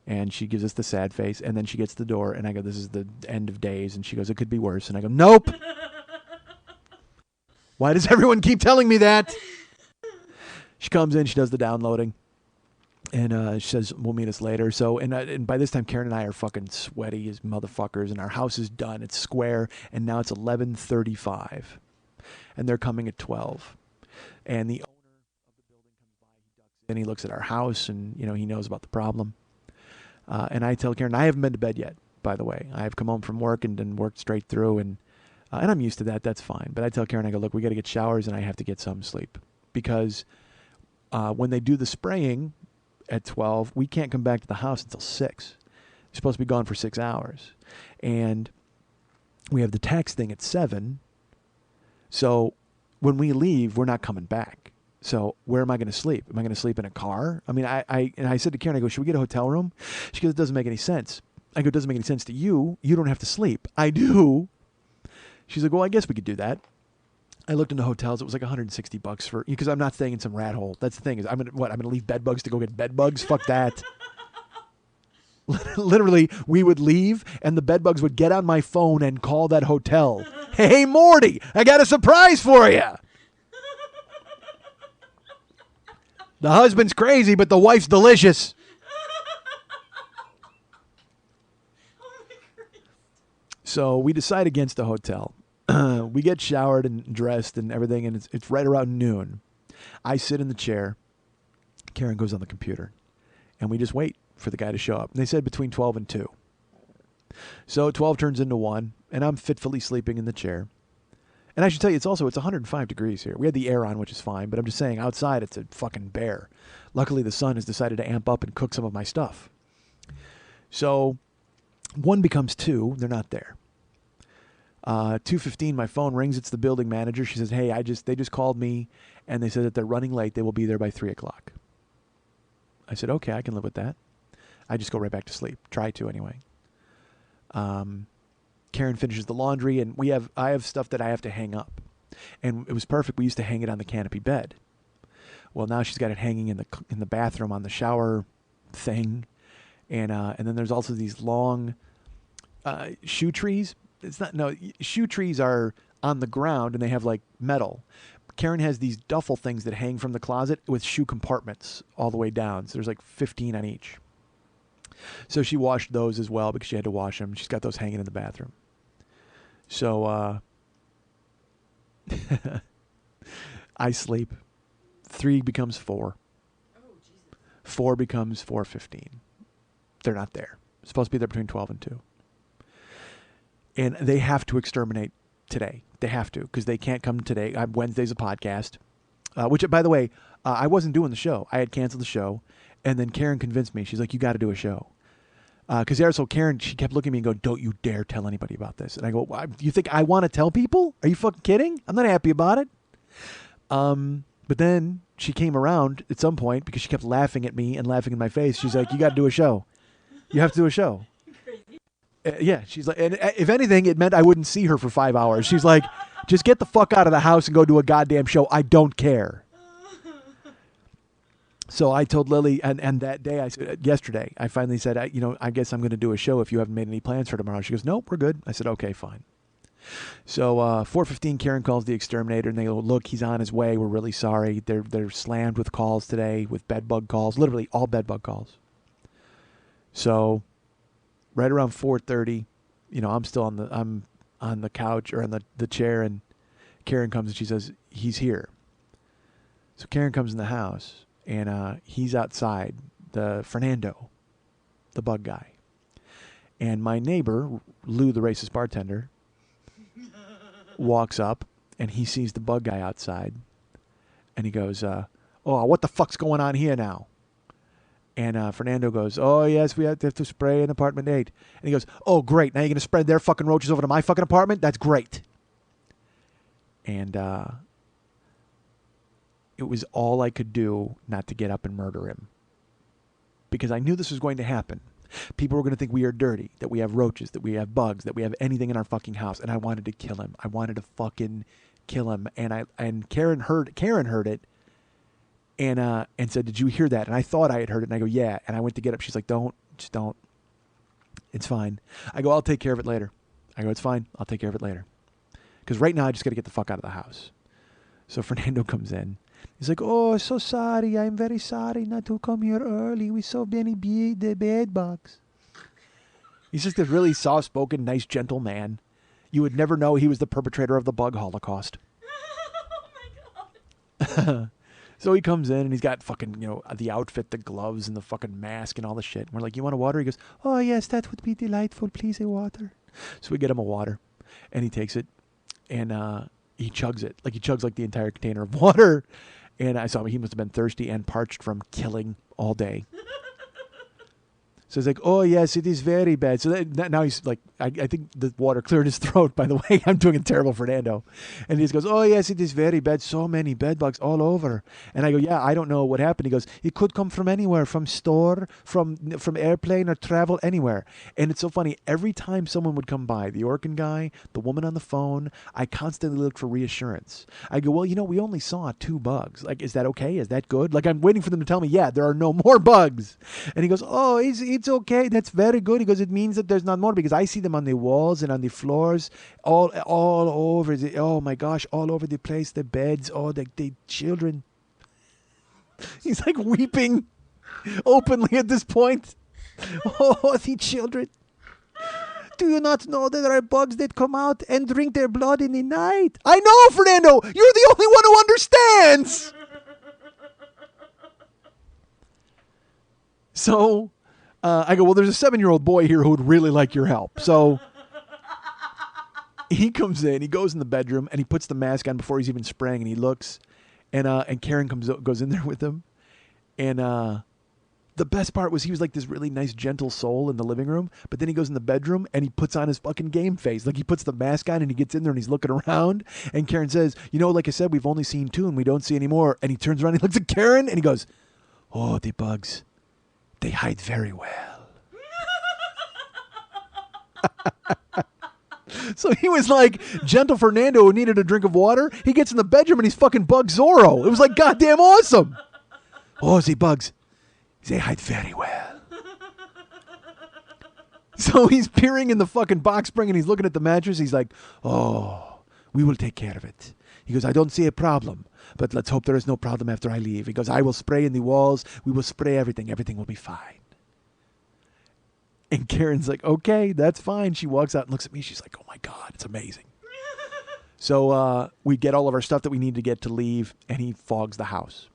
S2: And she gives us the sad face, and then she gets to the door, and I go, this is the end of days. And she goes, it could be worse. And I go, nope. Why does everyone keep telling me that? She comes in, she does the downloading, and she says, we'll meet us later. So, and by this time, Karen and I are fucking sweaty as motherfuckers, and our house is done. It's square, and now it's 11:35, and they're coming at 12. And the owner of the building comes by, he ducks in, he looks at our house, and, you know, he knows about the problem. And I tell Karen, I haven't been to bed yet, by the way. I've come home from work and then worked straight through, and I'm used to that. That's fine. But I tell Karen, I go, look, we got to get showers, and I have to get some sleep. Because when they do the spraying at 12, we can't come back to the house until 6. We're supposed to be gone for 6 hours. And we have the tax thing at 7. So when we leave, we're not coming back. So where am I going to sleep? Am I going to sleep in a car? I mean, I said to Karen, I go, should we get a hotel room? She goes, it doesn't make any sense. I go, it doesn't make any sense to you. You don't have to sleep. I do. She's like, well, I guess we could do that. I looked into hotels. It was like $160 for, because I'm not staying in some rat hole. That's the thing is I'm gonna leave bed bugs to go get bed bugs? Fuck that. Literally, we would leave and the bed bugs would get on my phone and call that hotel. Hey, Morty, I got a surprise for you. The husband's crazy, but the wife's delicious. So we decide against the hotel. We get showered and dressed and everything, and it's right around noon. I sit in the chair. Karen goes on the computer, and we just wait for the guy to show up. And they said between 12 and 2. So 12 turns into 1, and I'm fitfully sleeping in the chair. And I should tell you, it's 105 degrees here. We had the air on, which is fine, but I'm just saying, outside it's a fucking bear. Luckily, the sun has decided to amp up and cook some of my stuff. So 1 becomes 2. They're not there. 2:15, my phone rings. It's the building manager. She says, hey, they just called me, and they said that they're running late. They will be there by 3 o'clock. I said, okay, I can live with that. I just go right back to sleep. Try to, anyway. Karen finishes the laundry, and I have stuff that I have to hang up. And it was perfect. We used to hang it on the canopy bed. Well, now she's got it hanging in the bathroom on the shower thing. And then there's also these long shoe trees. Shoe trees are on the ground and they have like metal. Karen has these duffel things that hang from the closet with shoe compartments all the way down. So there's like 15 on each. So she washed those as well because she had to wash them. She's got those hanging in the bathroom. So I sleep. 3 becomes 4. 4 becomes 4:15. They're not there. It's supposed to be there between 12 and 2. And they have to exterminate today. They have to, because they can't come today. Wednesday's a podcast, which, by the way, I wasn't doing the show. I had canceled the show, and then Karen convinced me. She's like, you got to do a show. Because Karen, she kept looking at me and go, don't you dare tell anybody about this. And I go, you think I want to tell people? Are you fucking kidding? I'm not happy about it. But then she came around at some point because she kept laughing at me and laughing in my face. She's like, you got to do a show. You have to do a show. Yeah, she's like, and if anything, it meant I wouldn't see her for 5 hours. She's like, just get the fuck out of the house and go do a goddamn show. I don't care. So I told Lily, and that day, yesterday, I finally said, I guess I'm going to do a show if you haven't made any plans for tomorrow. She goes, nope, we're good. I said, okay, fine. So 4:15, Karen calls the exterminator, and they go, look, he's on his way. We're really sorry. They're slammed with calls today, with bed bug calls, literally all bed bug calls. So right around 4:30, I'm still I'm on the couch or on the chair, and Karen comes and she says, he's here. So Karen comes in the house, and he's outside, the Fernando, the bug guy. And my neighbor, Lou, the racist bartender, walks up, and he sees the bug guy outside, and he goes, oh, what the fuck's going on here now? And Fernando goes, oh, yes, we have to spray in apartment 8. And he goes, oh, great. Now you're going to spread their fucking roaches over to my fucking apartment? That's great. And it was all I could do not to get up and murder him. Because I knew this was going to happen. People were going to think we are dirty, that we have roaches, that we have bugs, that we have anything in our fucking house. And I wanted to kill him. I wanted to fucking kill him. And Karen heard it. And said, did you hear that? And I thought I had heard it. And I go, yeah. And I went to get up. She's like, don't. It's fine. I go, I'll take care of it later. I go, it's fine. I'll take care of it later. Because right now I just got to get the fuck out of the house. So Fernando comes in. He's like, oh, so sorry. I'm very sorry not to come here early. We so many bed bugs. He's just a really soft-spoken, nice, gentle man. You would never know he was the perpetrator of the bug holocaust.
S3: Oh, my God.
S2: So he comes in and he's got fucking, the outfit, the gloves and the fucking mask and all the shit. And we're like, you want a water? He goes, oh, yes, that would be delightful. Please, a water. So we get him a water and he takes it and he chugs it. Like he chugs like the entire container of water. And I saw him. He must have been thirsty and parched from killing all day. So he's like, oh, yes, it is very bad. So now he's like, I think the water cleared his throat, by the way. I'm doing a terrible Fernando. And he just goes, oh, yes, it is very bad. So many bed bugs all over. And I go, yeah, I don't know what happened. He goes, it could come from anywhere, from store, from airplane or travel, anywhere. And it's so funny. Every time someone would come by, the Orkin guy, the woman on the phone, I constantly look for reassurance. I go, well, we only saw 2 bugs. Like, is that okay? Is that good? Like, I'm waiting for them to tell me, yeah, there are no more bugs. And he goes, oh, it's okay. That's very good. He goes, it means that there's not more, because I see them on the walls and on the floors, all over. Oh my gosh, all over the place. The beds, the children. He's like weeping openly at this point. Oh, the children. Do you not know that there are bugs that come out and drink their blood in the night? I know, Fernando. You're the only one who understands. So I go, well, there's a 7-year-old boy here who would really like your help. So he comes in, he goes in the bedroom, and he puts the mask on before he's even spraying, and he looks, and Karen goes in there with him. And the best part was he was like this really nice, gentle soul in the living room, but then he goes in the bedroom, and he puts on his fucking game face. Like, he puts the mask on, and he gets in there, and he's looking around, and Karen says, like I said, we've only seen 2, and we don't see any more. And he turns around, and he looks at Karen, and he goes, oh, the bugs. They hide very well. So he was like gentle Fernando who needed a drink of water. He gets in the bedroom and he's fucking Bug Zorro. It was like goddamn awesome. Oh, the bugs. They hide very well. So he's peering in the fucking box spring and he's looking at the mattress. He's like, oh, we will take care of it. He goes, I don't see a problem, but let's hope there is no problem after I leave. He goes, I will spray in the walls. We will spray everything. Everything will be fine. And Karen's like, okay, that's fine. She walks out and looks at me. She's like, oh my God, it's amazing. So we get all of our stuff that we need to get to leave, and he fogs the house.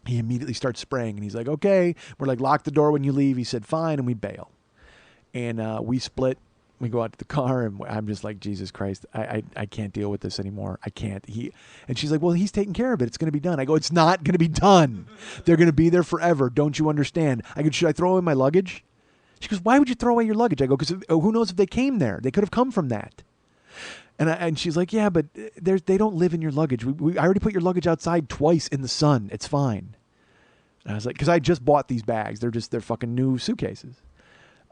S2: He immediately starts spraying, and he's like, okay. We're like, lock the door when you leave. He said, fine, and we bail. And we split. We go out to the car, and I'm just like, Jesus Christ, I can't deal with this anymore. I can't. And she's like, well, he's taking care of it. It's going to be done. I go, it's not going to be done. They're going to be there forever. Don't you understand? I go, should I throw away my luggage? She goes, why would you throw away your luggage? I go, because who knows if they came there? They could have come from that. And she's like, yeah, but they don't live in your luggage. I already put your luggage outside twice in the sun. It's fine. And I was like, because I just bought these bags. They're fucking new suitcases.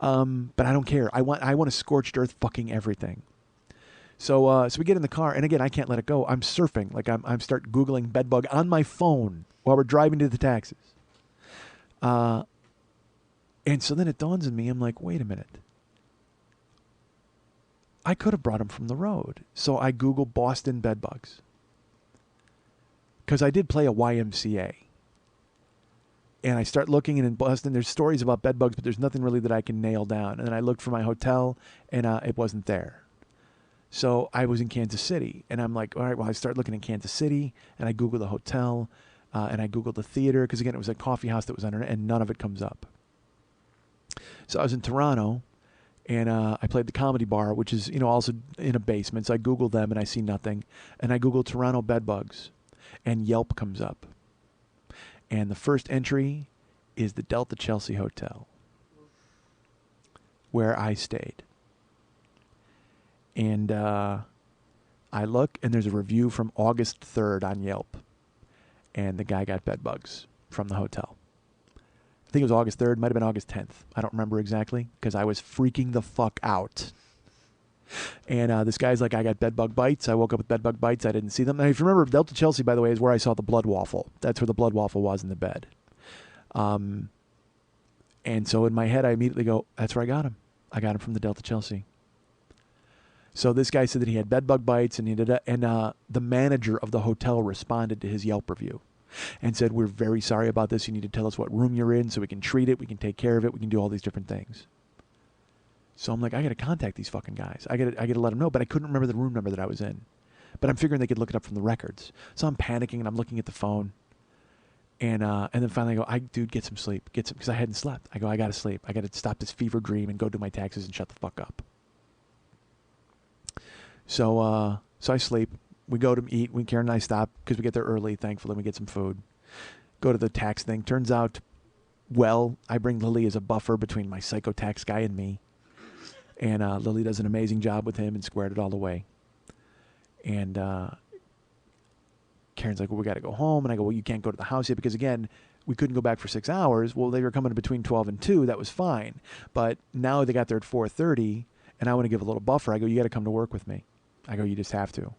S2: But I don't care. I want a scorched earth fucking everything. So we get in the car, and again, I can't let it go. I'm surfing. Like I'm start Googling bedbug on my phone while we're driving to the taxis. And so then it dawns on me, I'm like, wait a minute. I could have brought him from the road. So I Google Boston bedbugs. Because I did play a YMCA. And I start looking, and in Boston, there's stories about bedbugs, but there's nothing really that I can nail down. And then I looked for my hotel, and it wasn't there. So I was in Kansas City, and I'm like, all right, well, I start looking in Kansas City, and I Google the hotel, and I Googled the theater, because again, it was a coffee house that was under it, and none of it comes up. So I was in Toronto, and I played the Comedy Bar, which is, also in a basement. So I Googled them, and I see nothing. And I Googled Toronto bedbugs, and Yelp comes up. And the first entry is the Delta Chelsea Hotel, where I stayed. And I look, and there's a review from August 3rd on Yelp. And the guy got bedbugs from the hotel. I think it was August 3rd. Might have been August 10th. I don't remember exactly, because I was freaking the fuck out. And this guy's like, I got bedbug bites. I woke up with bedbug bites. I didn't see them. And if you remember, Delta Chelsea, by the way, is where I saw the blood waffle. That's where the blood waffle was in the bed. And so in my head, I immediately go, that's where I got him. I got him from the Delta Chelsea. So this guy said that he had bedbug bites, and the manager of the hotel responded to his Yelp review and said, we're very sorry about this. You need to tell us what room you're in so we can treat it. We can take care of it. We can do all these different things. So I'm like, I got to contact these fucking guys. I got to let them know. But I couldn't remember the room number that I was in. But I'm figuring they could look it up from the records. So I'm panicking, and I'm looking at the phone. And then finally I go, dude, get some sleep. Because I hadn't slept. I go, I got to sleep. I got to stop this fever dream and go do my taxes and shut the fuck up. So I sleep. We go to eat. Karen and I stop because we get there early, thankfully. We get some food. Go to the tax thing. Turns out well. I bring Lily as a buffer between my psychotax guy and me. And Lily does an amazing job with him and squared it all away. And Karen's like, well, we got to go home. And I go, well, you can't go to the house yet because, again, we couldn't go back for 6 hours. Well, they were coming between 12 and 2. That was fine. But now they got there at 4:30, and I want to give a little buffer. I go, you got to come to work with me. I go, you just have to.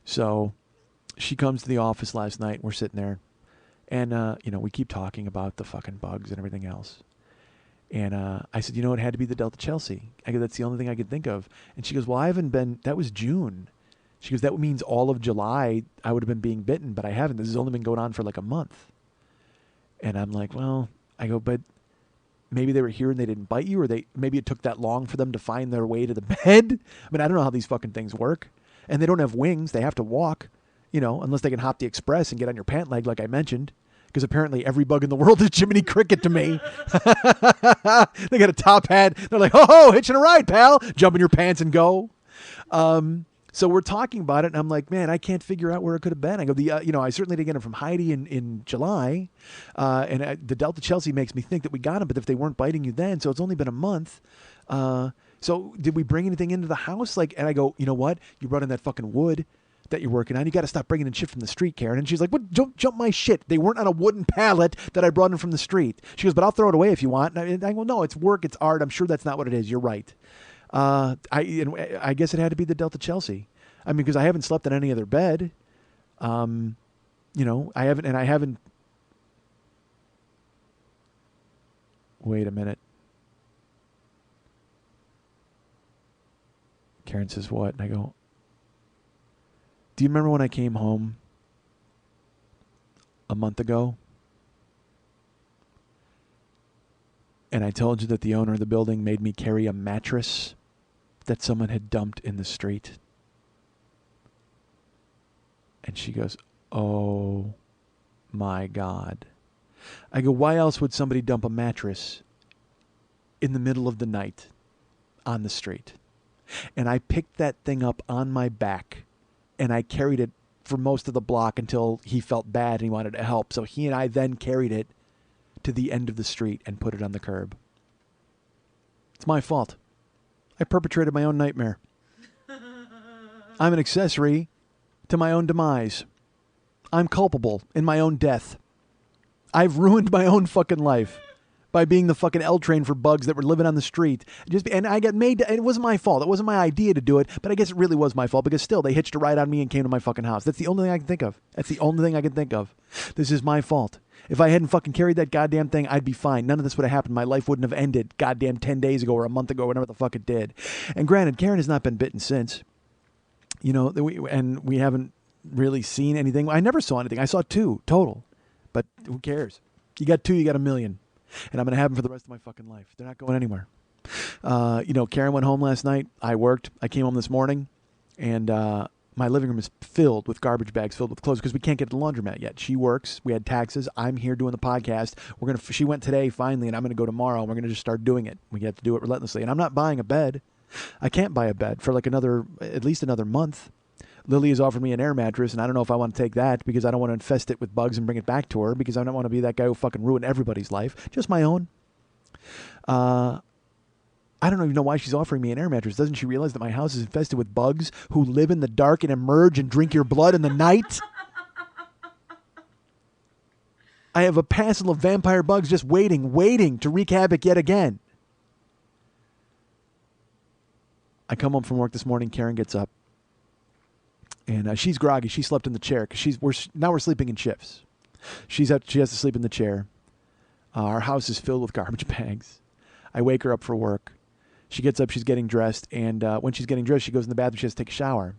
S2: So she comes to the office last night, and we're sitting there. And, we keep talking about the fucking bugs and everything else. And I said, it had to be the Delta Chelsea. I go, that's the only thing I could think of. And she goes, well, I haven't been, that was June. She goes, that means all of July I would have been being bitten, but I haven't. This has only been going on for like a month. And I'm like, well, I go, but maybe they were here and they didn't bite you, or maybe it took that long for them to find their way to the bed. I mean, I don't know how these fucking things work. And they don't have wings. They have to walk, unless they can hop the express and get on your pant leg like I mentioned. Because apparently every bug in the world is Jiminy Cricket to me. They got a top hat. They're like, ho, hitching a ride, pal. Jump in your pants and go. So we're talking about it, and I'm like, man, I can't figure out where it could have been. I go, I certainly didn't get them from Heidi in July. The Delta Chelsea makes me think that we got them, but if they weren't biting you then, so it's only been a month. So did we bring anything into the house? And I go, you know what? You brought in that fucking wood that you're working on. You got to stop bringing in shit from the street, Karen. And she's like, what? Don't jump my shit. They weren't on a wooden pallet that I brought in from the street. She goes, but I'll throw it away if you want. And I go, no, it's work. It's art. I'm sure that's not what it is. You're right. I guess it had to be the Delta Chelsea. I mean, because I haven't slept in any other bed. I haven't. Wait a minute. Karen says, what? And I go, do you remember when I came home a month ago? And I told you that the owner of the building made me carry a mattress that someone had dumped in the street? And she goes, oh my God. I go, why else would somebody dump a mattress in the middle of the night on the street? And I picked that thing up on my back, and I carried it for most of the block until he felt bad and he wanted to help. So he and I then carried it to the end of the street and put it on the curb. It's my fault. I perpetrated my own nightmare. I'm an accessory to my own demise. I'm culpable in my own death. I've ruined my own fucking life by being the fucking L train for bugs that were living on the street. And I got made, it wasn't my fault. It wasn't my idea to do it, but I guess it really was my fault because still they hitched a ride on me and came to my fucking house. That's the only thing I can think of. That's the only thing I can think of. This is my fault. If I hadn't fucking carried that goddamn thing, I'd be fine. None of this would have happened. My life wouldn't have ended goddamn 10 days ago or a month ago, whatever the fuck it did. And granted, Karen has not been bitten since. We haven't really seen anything. I never saw anything. I saw 2 total. But who cares? You got 2, you got 1,000,000. And I'm going to have them for the rest of my fucking life. They're not going anywhere. Karen went home last night. I worked. I came home this morning. And my living room is filled with garbage bags filled with clothes because we can't get to the laundromat yet. She works. We had taxes. I'm here doing the podcast. She went today finally, and I'm going to go tomorrow. And we're going to just start doing it. We have to do it relentlessly. And I'm not buying a bed. I can't buy a bed for at least another month. Lily has offered me an air mattress, and I don't know if I want to take that because I don't want to infest it with bugs and bring it back to her because I don't want to be that guy who fucking ruined everybody's life. Just my own. I don't even know why she's offering me an air mattress. Doesn't she realize that my house is infested with bugs who live in the dark and emerge and drink your blood in the night? I have a passel of vampire bugs just waiting to wreak havoc yet again. I come home from work this morning. Karen gets up. And she's groggy. She slept in the chair because now we're sleeping in shifts. She has to sleep in the chair. Our house is filled with garbage bags. I wake her up for work. She gets up. She's getting dressed. And when she's getting dressed, she goes in the bathroom. She has to take a shower.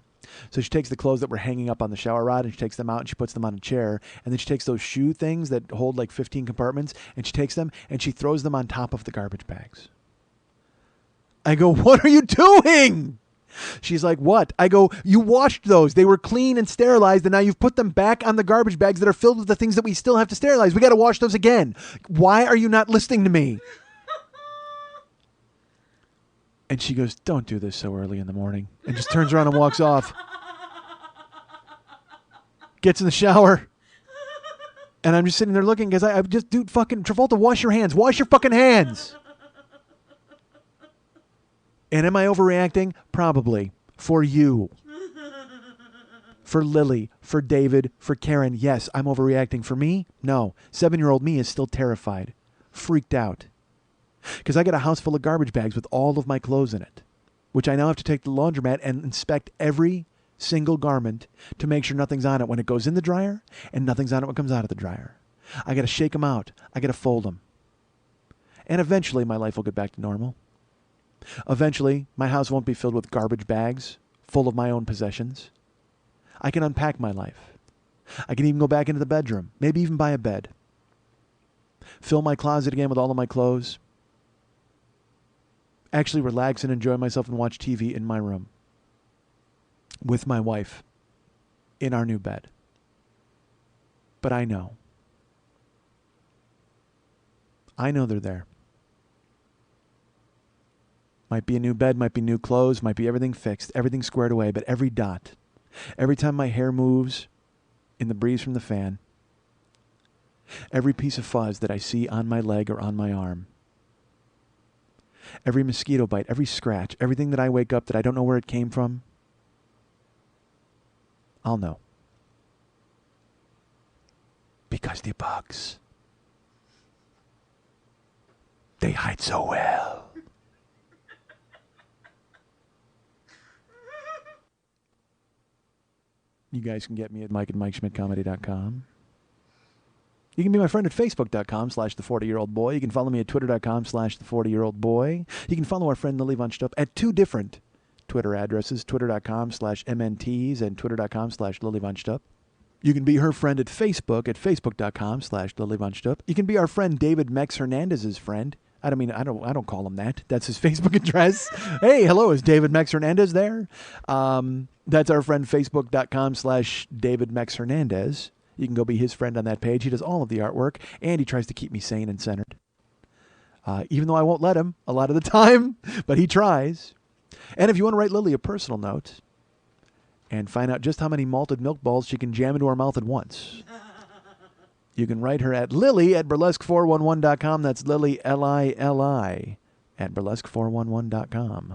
S2: So she takes the clothes that were hanging up on the shower rod and she takes them out and she puts them on a chair. And then she takes those shoe things that hold like 15 compartments and she takes them and she throws them on top of the garbage bags. I go, what are you doing? She's like, what? I go, you washed those. They were clean and sterilized, and now you've put them back on the garbage bags that are filled with the things that we still have to sterilize. We got to wash those again. Why are you not listening to me? And she goes, don't do this so early in the morning, and just turns around and walks off. Gets in the shower. And I'm just sitting there looking because I just, dude, fucking Travolta, wash your hands. Wash your fucking hands. And am I overreacting? Probably. For you. For Lily. For David. For Karen. Yes, I'm overreacting. For me? No. 7-year-old me is still terrified. Freaked out. Because I got a house full of garbage bags with all of my clothes in it, which I now have to take to the laundromat and inspect every single garment to make sure nothing's on it when it goes in the dryer and nothing's on it when it comes out of the dryer. I got to shake them out. I got to fold them. And eventually my life will get back to normal. Eventually my house won't be filled with garbage bags full of my own possessions. I can unpack my life. I can even go back into the bedroom, maybe even buy a bed. Fill my closet again with all of my clothes. Actually relax and enjoy myself and watch TV in my room with my wife in our new bed. But I know they're there. Might be a new bed, might be new clothes, might be everything fixed, everything squared away, but every dot, every time my hair moves in the breeze from the fan, every piece of fuzz that I see on my leg or on my arm, every mosquito bite, every scratch, everything that I wake up that I don't know where it came from, I'll know. Because the bugs, they hide so well. You guys can get me at Mike at MikeSchmidtComedy.com. You can be my friend at Facebook.com/the40-year-old-boy. You can follow me at Twitter.com/the40-year-old-boy. You can follow our friend Lily Von Stupp at 2 different Twitter addresses, Twitter.com/MNTs and Twitter.com/Lily Von Stupp. You can be her friend at Facebook.com/Lily Von Stupp. You can be our friend David Mex Hernandez's friend. I don't call him that. That's his Facebook address. Hey, hello, is David Mex Hernandez there? That's our friend, Facebook.com/David Mex Hernandez. You can go be his friend on that page. He does all of the artwork, and he tries to keep me sane and centered. Even though I won't let him a lot of the time, but he tries. And if you want to write Lily a personal note and find out just how many malted milk balls she can jam into her mouth at once, you can write her at Lily@burlesque411.com. That's Lily, Lili, at burlesque411.com.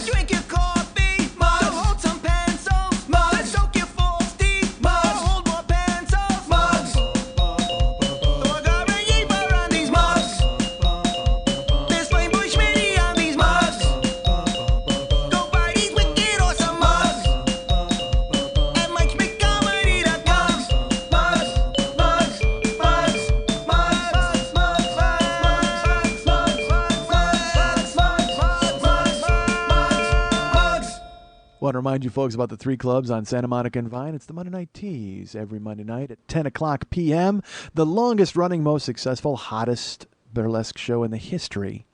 S6: Drink your coffee, don't hold some pencils, soak your false teeth, hold more pencils, throw a garbage on these mugs, there's flame bush mini on these mugs, go buy these wicked awesome mugs, at MikeSchmidtComedy.com,
S2: Want to remind you folks about the 3 clubs on Santa Monica and Vine. It's the Monday Night Teas every Monday night at 10 o'clock p.m. The longest running, most successful, hottest burlesque show in the history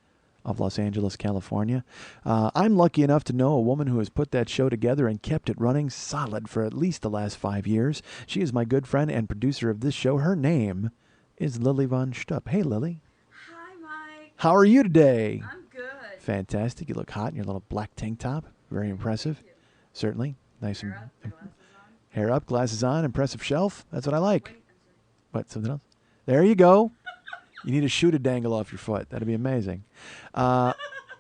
S2: of Los Angeles, California. I'm lucky enough to know a woman who has put that show together and kept it running solid for at least the last 5 years. She is my good friend and producer of this show. Her name is Lily Von Stupp. Hey, Lily.
S3: Hi, Mike.
S2: How are you today?
S3: I'm good.
S2: Fantastic. You look hot in your little black tank top. Very impressive.
S3: Thank you.
S2: Certainly. Nice
S3: Hair
S2: and
S3: up, my glasses on.
S2: hair up, glasses on, impressive shelf. That's what I like.
S3: Wait, I'm sorry.
S2: What, something else? There you go. You need a shoe to dangle off your foot. That'd be amazing. So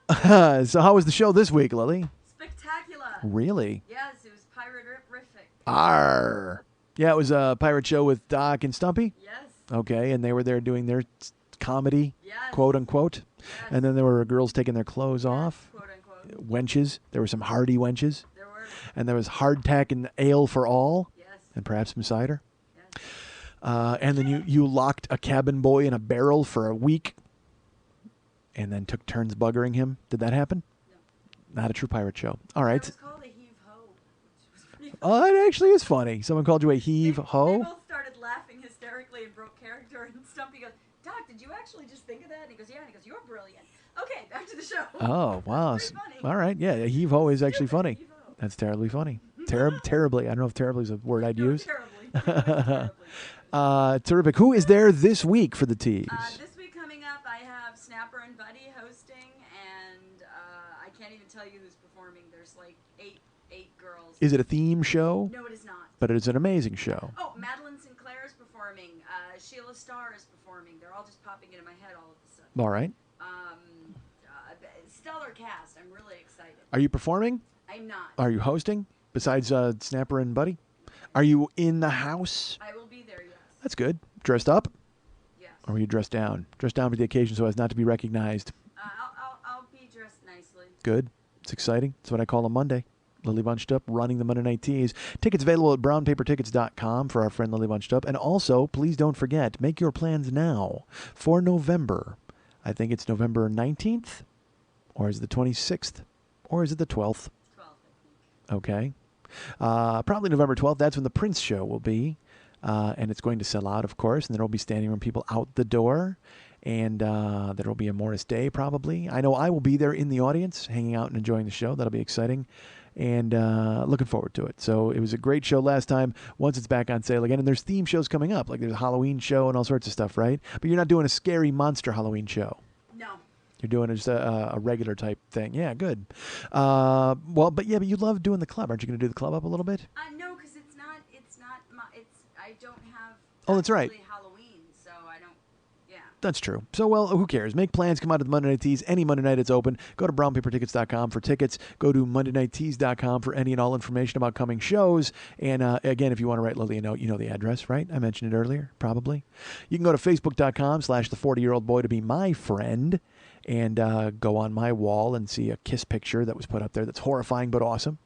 S2: how was the show this week, Lily?
S3: Spectacular.
S2: Really?
S3: Yes, it was pirate-rific.
S2: Arr. Yeah, it was a pirate show with Doc and Stumpy.
S3: Yes.
S2: Okay, and they were there doing their comedy,
S3: Yes.
S2: quote unquote.
S3: Yes.
S2: And then there were girls taking their clothes off.
S3: Quote unquote.
S2: Wenches. There were some hardy wenches.
S3: There were.
S2: And there was hardtack and ale for all.
S3: Yes.
S2: And perhaps some cider.
S3: Yes.
S2: And then you locked a cabin boy in a barrel for a week and then took turns buggering him. Did that happen?
S3: No.
S2: Not a true pirate show. All right.
S3: It was called a heave-ho, which was pretty funny.
S2: Oh, it actually is funny. Someone called you a
S3: They
S2: heave-ho?
S3: both started laughing hysterically and broke character, and Stumpy goes, Doc, did you actually just think of that? And he goes, yeah. And he goes, you're brilliant. Okay, back to the show.
S2: Oh, wow.
S3: Pretty funny.
S2: All right. Yeah, a heave-ho is actually
S3: Stupid
S2: funny.
S3: heave-ho.
S2: That's terribly funny. Terribly. I don't know if terribly is a word I'd
S3: No,
S2: use.
S3: terribly. Terribly.
S2: Terrific. Who is there this week for the teas?
S3: This week coming up, I have Snapper and Buddy hosting, and I can't even tell you who's performing. There's like eight girls.
S2: Is it a theme show?
S3: No, it is not.
S2: But it's an amazing show.
S3: Oh, Madeline Sinclair is performing. Sheila Starr is performing. They're all just popping into my head all of a sudden.
S2: All right.
S3: Stellar cast. I'm really excited.
S2: Are you performing?
S3: I'm not.
S2: Are you hosting? Besides Snapper and Buddy? Are you in the house?
S3: I will be there, yes.
S2: That's good. Dressed up?
S3: Yes.
S2: Or are you dressed down? Dressed down for the occasion so as not to be recognized.
S3: I'll be dressed nicely.
S2: Good. It's exciting. It's what I call a Monday. Lily Bunched Up running the Monday Night Teas. Tickets available at brownpapertickets.com for our friend Lily Bunched Up. And also, please don't forget, make your plans now for November. I think it's November 19th, or is it the 26th, or is it the 12th?
S3: 12th, I think.
S2: Okay. Probably November 12th. That's when the Prince show will be. And it's going to sell out, of course. And there will be standing room people out the door. And there will be a Morris Day, probably. I know I will be there in the audience, hanging out and enjoying the show. That'll be exciting. And looking forward to it. So it was a great show last time. Once it's back on sale again. And there's theme shows coming up. Like there's a Halloween show and all sorts of stuff, right? But you're not doing a scary monster Halloween show.
S3: No.
S2: You're doing just a regular type thing. Yeah, good. But you love doing the club. Aren't you going to do the club up a little bit?
S3: No, because I don't have.
S2: Oh, that's right.
S3: Halloween, so I don't. Yeah.
S2: That's true. So, well, who cares? Make plans. Come out to the Monday Night Teas. Any Monday night it's open. Go to brownpapertickets.com for tickets. Go to MondayNightTeas.com for any and all information about coming shows. And, again, if you want to write Lily a note, you know the address, right? I mentioned it earlier, probably. You can go to Facebook.com/the40-year-old boy to be my friend. And go on my wall and see a kiss picture that was put up there that's horrifying but awesome.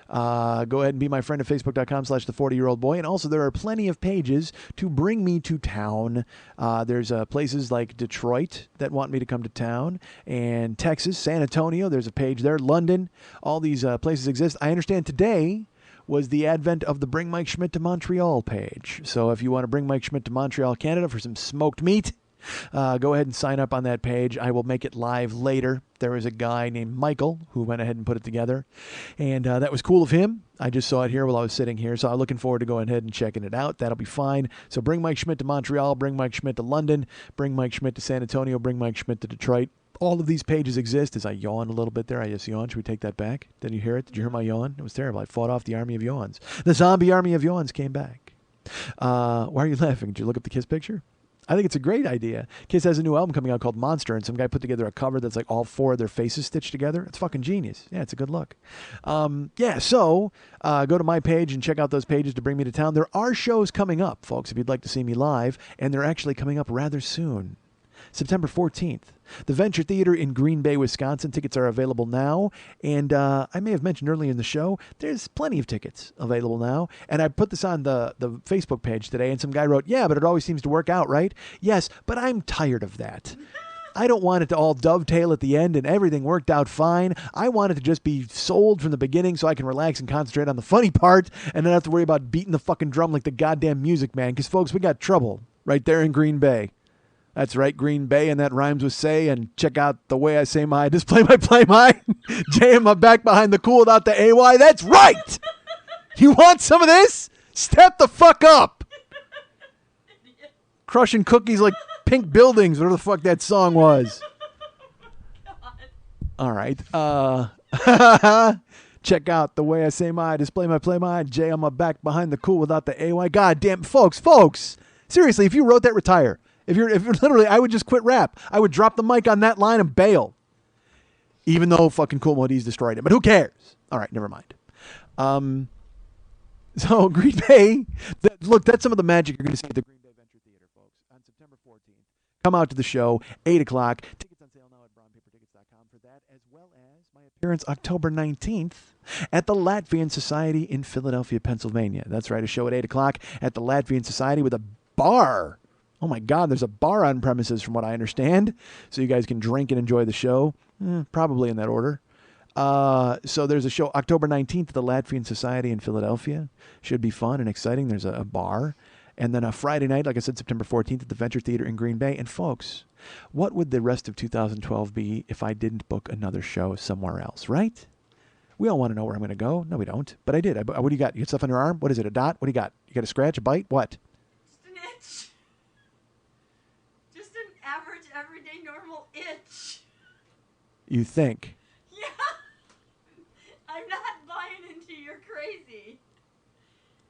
S2: Go ahead and be my friend at Facebook.com/the40-year-old boy. And also there are plenty of pages to bring me to town. There's places like Detroit that want me to come to town. And Texas, San Antonio, there's a page there. London, all these places exist. I understand today was the advent of the Bring Mike Schmidt to Montreal page. So if you want to bring Mike Schmidt to Montreal, Canada for some smoked meat, go ahead and sign up on that page. I will make it live later. There was a guy named Michael who went ahead and put it together. And that was cool of him. I just saw it here while I was sitting here. So I'm looking forward to going ahead and checking it out. That'll be fine. So bring Mike Schmidt to Montreal. Bring Mike Schmidt to London. Bring Mike Schmidt to San Antonio. Bring Mike Schmidt to Detroit. All of these pages exist. As I yawn a little bit there, I just yawned. Should we take that back? Did you hear it? Did you hear my yawn? It was terrible. I fought off the army of yawns. The zombie army of yawns came back. Why are you laughing? Did you look up the Kiss picture? I think it's a great idea. Kiss has a new album coming out called Monster, and some guy put together a cover that's like all four of their faces stitched together. It's fucking genius. Yeah, it's a good look. So go to my page and check out those pages to bring me to town. There are shows coming up, folks, if you'd like to see me live, and they're actually coming up rather soon. September 14th. The Venture Theater in Green Bay, Wisconsin. Tickets are available now. And I may have mentioned earlier in the show, there's plenty of tickets available now. And I put this on the Facebook page today, and some guy wrote, yeah, but it always seems to work out, right? Yes, but I'm tired of that. I don't want it to all dovetail at the end and everything worked out fine. I want it to just be sold from the beginning so I can relax and concentrate on the funny part and not have to worry about beating the fucking drum like the goddamn Music Man. Because, folks, we got trouble right there in Green Bay. That's right, Green Bay, and that rhymes with say, and check out the way I say my, display my, play my, J in my back behind the cool without the AY. That's right! You want some of this? Step the fuck up! Crushing cookies like pink buildings, whatever the fuck that song was. All right. Check out the way I say my, display my, play my, J on my back behind the cool without the AY. God damn, folks, seriously, if you wrote that, retire. If you're literally, I would just quit rap. I would drop the mic on that line and bail. Even though fucking Cool Modi's destroyed it. But who cares? All right, never mind. So Green Bay, look, that's some of the magic you're going to see at the Green Bay Venture Theater, folks, on September 14th. Come out to the show, 8 o'clock. Tickets on sale now at brownpapertickets.com for that, as well as my appearance October 19th at the Latvian Society in Philadelphia, Pennsylvania. That's right, a show at 8 o'clock at the Latvian Society with a bar. Oh, my God, there's a bar on premises from what I understand. So you guys can drink and enjoy the show. Probably in that order. So there's a show October 19th at the Latvian Society in Philadelphia. Should be fun and exciting. There's a bar. And then a Friday night, like I said, September 14th at the Venture Theater in Green Bay. And folks, what would the rest of 2012 be if I didn't book another show somewhere else, right? We all want to know where I'm going to go. No, we don't. But I did. What do you got? You got stuff on your arm? What is it, a dot? What do you got? You got a scratch, a bite? What?
S3: Just an itch. Just an average, everyday, normal itch.
S2: You think?
S3: Yeah.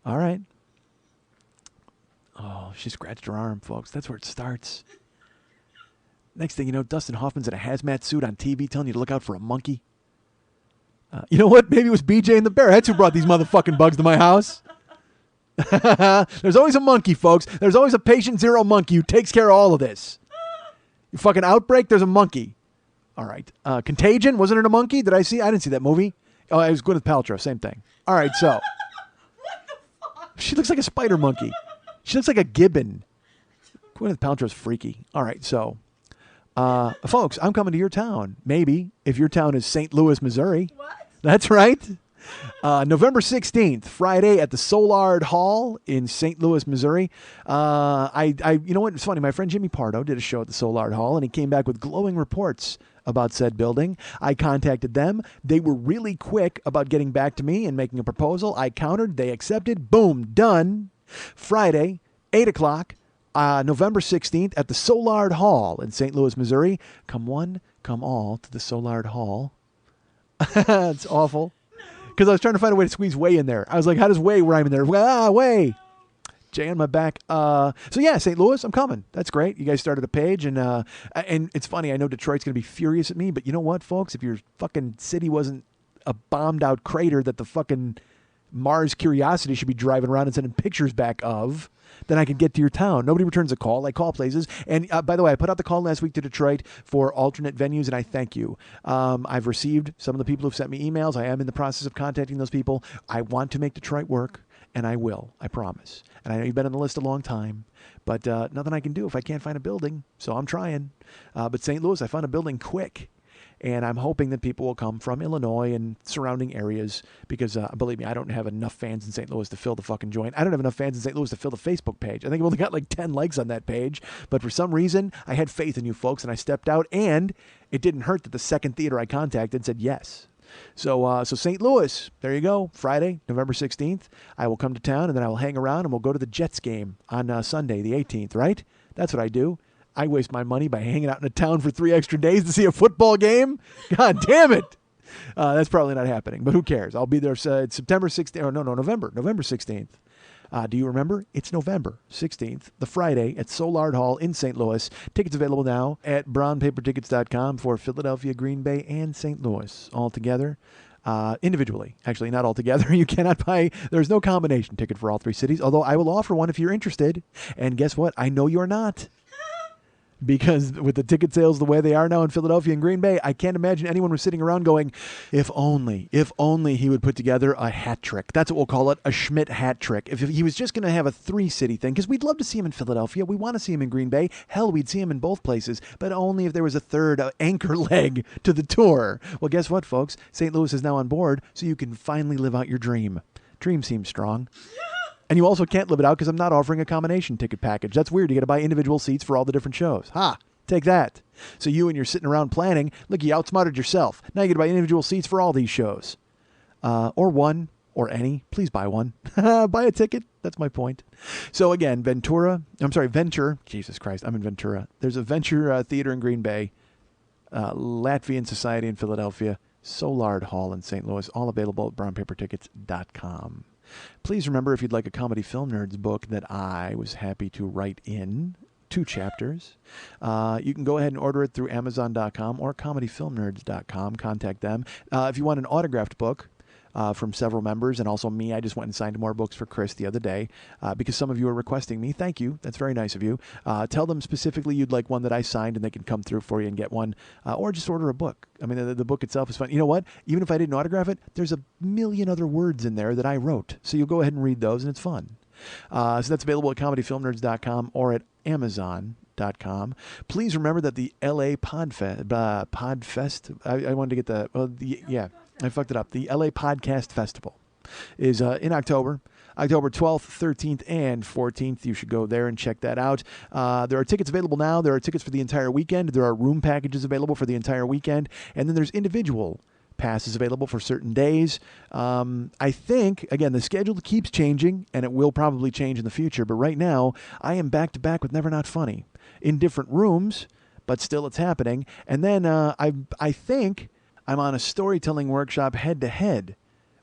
S2: All right. Oh, she scratched her arm, folks. That's where it starts. Next thing you know, Dustin Hoffman's in a hazmat suit on TV telling you to look out for a monkey. You know what? Maybe it was BJ and the Bear. That's who brought these motherfucking bugs to my house. There's always a monkey, folks. There's always a patient zero monkey who takes care of all of this. You fucking outbreak, there's a monkey. All right. Contagion, wasn't it a monkey? Did I see? I didn't see that movie. Oh, it was Gwyneth Paltrow, same thing. All right, so.
S3: What the fuck?
S2: She looks like a spider monkey. She looks like a gibbon. Gwyneth Paltrow's freaky. All right, so. Folks, I'm coming to your town. Maybe, if your town is St. Louis, Missouri.
S3: What?
S2: That's right. November 16th, Friday at the Soulard Hall in St. Louis, Missouri. You know what? It's funny. My friend Jimmy Pardo did a show at the Soulard Hall, and he came back with glowing reports about said building. I contacted them. They were really quick about getting back to me and making a proposal. I countered. They accepted. Boom. Done. Friday, 8 o'clock, November 16th at the Soulard Hall in St. Louis, Missouri. Come one, come all to the Soulard Hall. It's awful. Because I was trying to find a way to squeeze Way in there. I was like, how does Way rhyme in there? Way. Jay on my back. So yeah, St. Louis, I'm coming. That's great. You guys started a page, and it's funny. I know Detroit's going to be furious at me, but you know what, folks? If your fucking city wasn't a bombed out crater that the fucking Mars Curiosity should be driving around and sending pictures back of, then I could get to your town. Nobody returns a call. I call places. And by the way, I put out the call last week to Detroit for alternate venues, and I thank you. I've received some of the people who've sent me emails. I am in the process of contacting those people. I want to make Detroit work, and I will. I promise. And I know you've been on the list a long time, but nothing I can do if I can't find a building. So I'm trying. But St. Louis, I found a building quick. And I'm hoping that people will come from Illinois and surrounding areas because, believe me, I don't have enough fans in St. Louis to fill the fucking joint. I don't have enough fans in St. Louis to fill the Facebook page. I think I've only got like 10 likes on that page. But for some reason, I had faith in you folks, and I stepped out. And it didn't hurt that the second theater I contacted said yes. So St. Louis, there you go. Friday, November 16th. I will come to town, and then I will hang around, and we'll go to the Jets game on Sunday, the 18th, right? That's what I do. I waste my money by hanging out in a town for 3 extra days to see a football game. God damn it. That's probably not happening, but who cares? I'll be there September 16th. Or November 16th. Do you remember? It's November 16th, the Friday at Soulard Hall in St. Louis. Tickets available now at brownpapertickets.com for Philadelphia, Green Bay, and St. Louis all together. Individually. Actually, not all together. You cannot buy, there's no combination ticket for all three cities, although I will offer one if you're interested. And guess what? I know you're not. Because with the ticket sales the way they are now in Philadelphia and Green Bay, I can't imagine anyone was sitting around going, if only he would put together a hat trick. That's what we'll call it, a Schmidt hat trick. If he was just going to have a 3-city thing, because we'd love to see him in Philadelphia. We want to see him in Green Bay. Hell, we'd see him in both places, but only if there was a third anchor leg to the tour. Well, guess what, folks? St. Louis is now on board, so you can finally live out your dream. Dream seems strong. And you also can't live it out because I'm not offering a combination ticket package. That's weird. You got to buy individual seats for all the different shows. Ha! Take that. So you and you're sitting around planning. Look, you outsmarted yourself. Now you got to buy individual seats for all these shows. Or one, or any. Please buy one. Buy a ticket. That's my point. So again, Venture. Jesus Christ, I'm in Ventura. There's a Venture Theater in Green Bay. Latvian Society in Philadelphia. Soulard Hall in St. Louis. All available at brownpapertickets.com. Please remember, if you'd like a Comedy Film Nerds book that I was happy to write in 2 chapters, you can go ahead and order it through Amazon.com or ComedyFilmNerds.com. Contact them. If you want an autographed book from several members, and also me, I just went and signed more books for Chris the other day because some of you are requesting me. Thank you. That's very nice of you. Tell them specifically you'd like one that I signed, and they can come through for you and get one, or just order a book. I mean, the book itself is fun. You know what? Even if I didn't autograph it, there's a million other words in there that I wrote. So you'll go ahead and read those, and it's fun. So that's available at ComedyFilmNerds.com or at Amazon.com. Please remember that the LA Podfest, I wanted to get I fucked it up. The LA Podcast Festival is in October 12th, 13th, and 14th. You should go there and check that out. There are tickets available now. There are tickets for the entire weekend. There are room packages available for the entire weekend. And then there's individual passes available for certain days. I think, again, the schedule keeps changing, and it will probably change in the future. But right now, I am back-to-back with Never Not Funny in different rooms, but still it's happening. And then I think I'm on a storytelling workshop head-to-head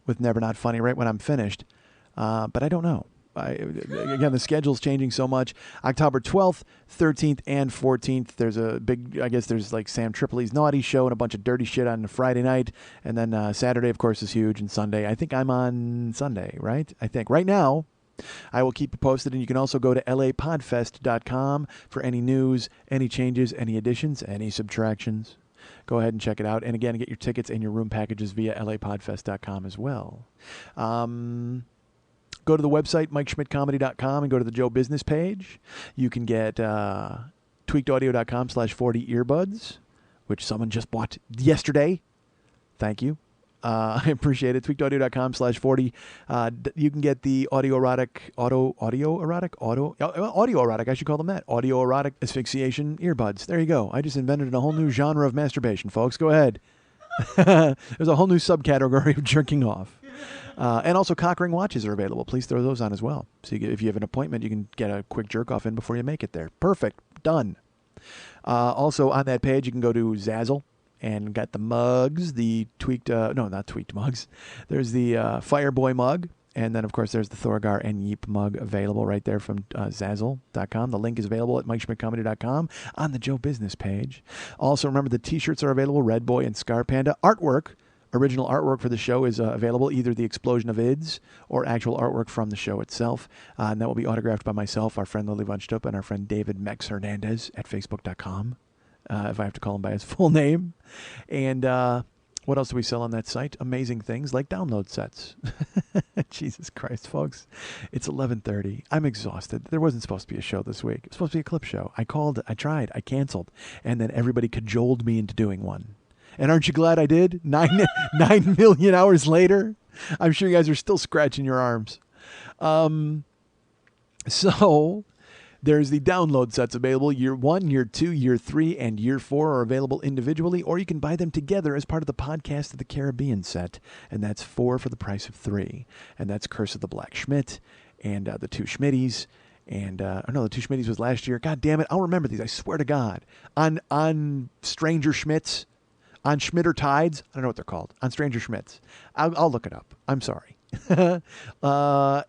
S2: with Never Not Funny right when I'm finished. but I don't know. Again, the schedule's changing so much. October 12th, 13th, and 14th, there's a big, I guess there's like Sam Tripoli's Naughty Show and a bunch of dirty shit on Friday night. And then Saturday, of course, is huge. And Sunday, I think I'm on Sunday, right? I think. Right now, I will keep you posted. And you can also go to lapodfest.com for any news, any changes, any additions, any subtractions. Go ahead and check it out. And again, get your tickets and your room packages via lapodfest.com as well. Go to the website, MikeSchmidtComedy.com, and go to the Joe Business page. You can get tweakedaudio.com/40 earbuds, which someone just bought yesterday. Thank you. I appreciate it. Tweakedaudio.com/40. You can get the audio erotic, I should call them that. Audio erotic asphyxiation earbuds. There you go. I just invented a whole new genre of masturbation, folks. Go ahead. There's a whole new subcategory of jerking off. And also cock ring watches are available. Please throw those on as well. So if you have an appointment, you can get a quick jerk off in before you make it there. Perfect. Done. Also on that page, you can go to Zazzle and got the mugs, the tweaked, no, not tweaked mugs. There's the Fireboy mug. And then, of course, there's the Thorgar and Yeep mug available right there from Zazzle.com. The link is available at MikeSchmidtComedy.com on the Joe Business page. Also, remember the T-shirts are available, Red Boy and Scar Panda. Artwork, original artwork for the show is available, either the Explosion of Ids or actual artwork from the show itself. And that will be autographed by myself, our friend Lily Von Stupp, and our friend David Mex Hernandez at Facebook.com, if I have to call him by his full name. And what else do we sell on that site? Amazing things like download sets. Jesus Christ, folks. It's 11:30. I'm exhausted. There wasn't supposed to be a show this week. It was supposed to be a clip show. I called, I tried, I canceled. And then everybody cajoled me into doing one. And aren't you glad I did? 9 million hours later? I'm sure you guys are still scratching your arms. So there's the download sets available. Year 1, Year 2, Year 3, and Year 4 are available individually, or you can buy them together as part of the Podcast of the Caribbean set, and that's 4 for the price of 3. And that's Curse of the Black Schmidt and the 2 Schmitties. And, the 2 Schmitties was last year. God damn it, I'll remember these, I swear to God. On Stranger Schmitts, on Schmitter Tides, I don't know what they're called, on Stranger Schmitts. I'll look it up. I'm sorry. And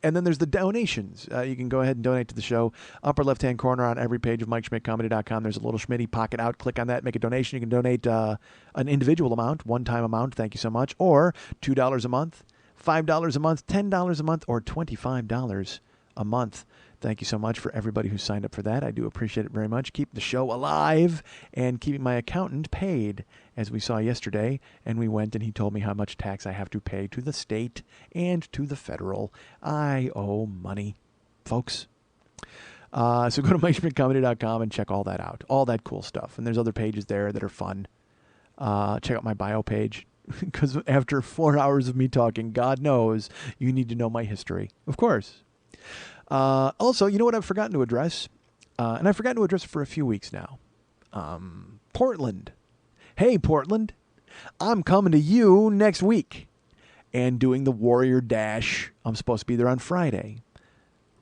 S2: then there's the donations. You can go ahead and donate to the show. Upper left-hand corner on every page of MikeSchmidtComedy.com, there's a little Schmitty pocket out. Click on that, make a donation. You can donate an individual amount, one-time amount, thank you so much, or $2 a month, $5 a month, $10 a month, or $25 a month. Thank you so much for everybody who signed up for that. I do appreciate it very much. Keep the show alive and keeping my accountant paid, as we saw yesterday. And we went and he told me how much tax I have to pay to the state and to the federal. I owe money, folks. So go to MikeSchmidtComedy.com and check all that out. All that cool stuff. And there's other pages there that are fun. Check out my bio page. Because after 4 hours of me talking, God knows you need to know my history. Of course. Also, you know what I've forgotten to address? And I've forgotten to address it for a few weeks now. Portland. Hey, Portland. I'm coming to you next week and doing the Warrior Dash. I'm supposed to be there on Friday.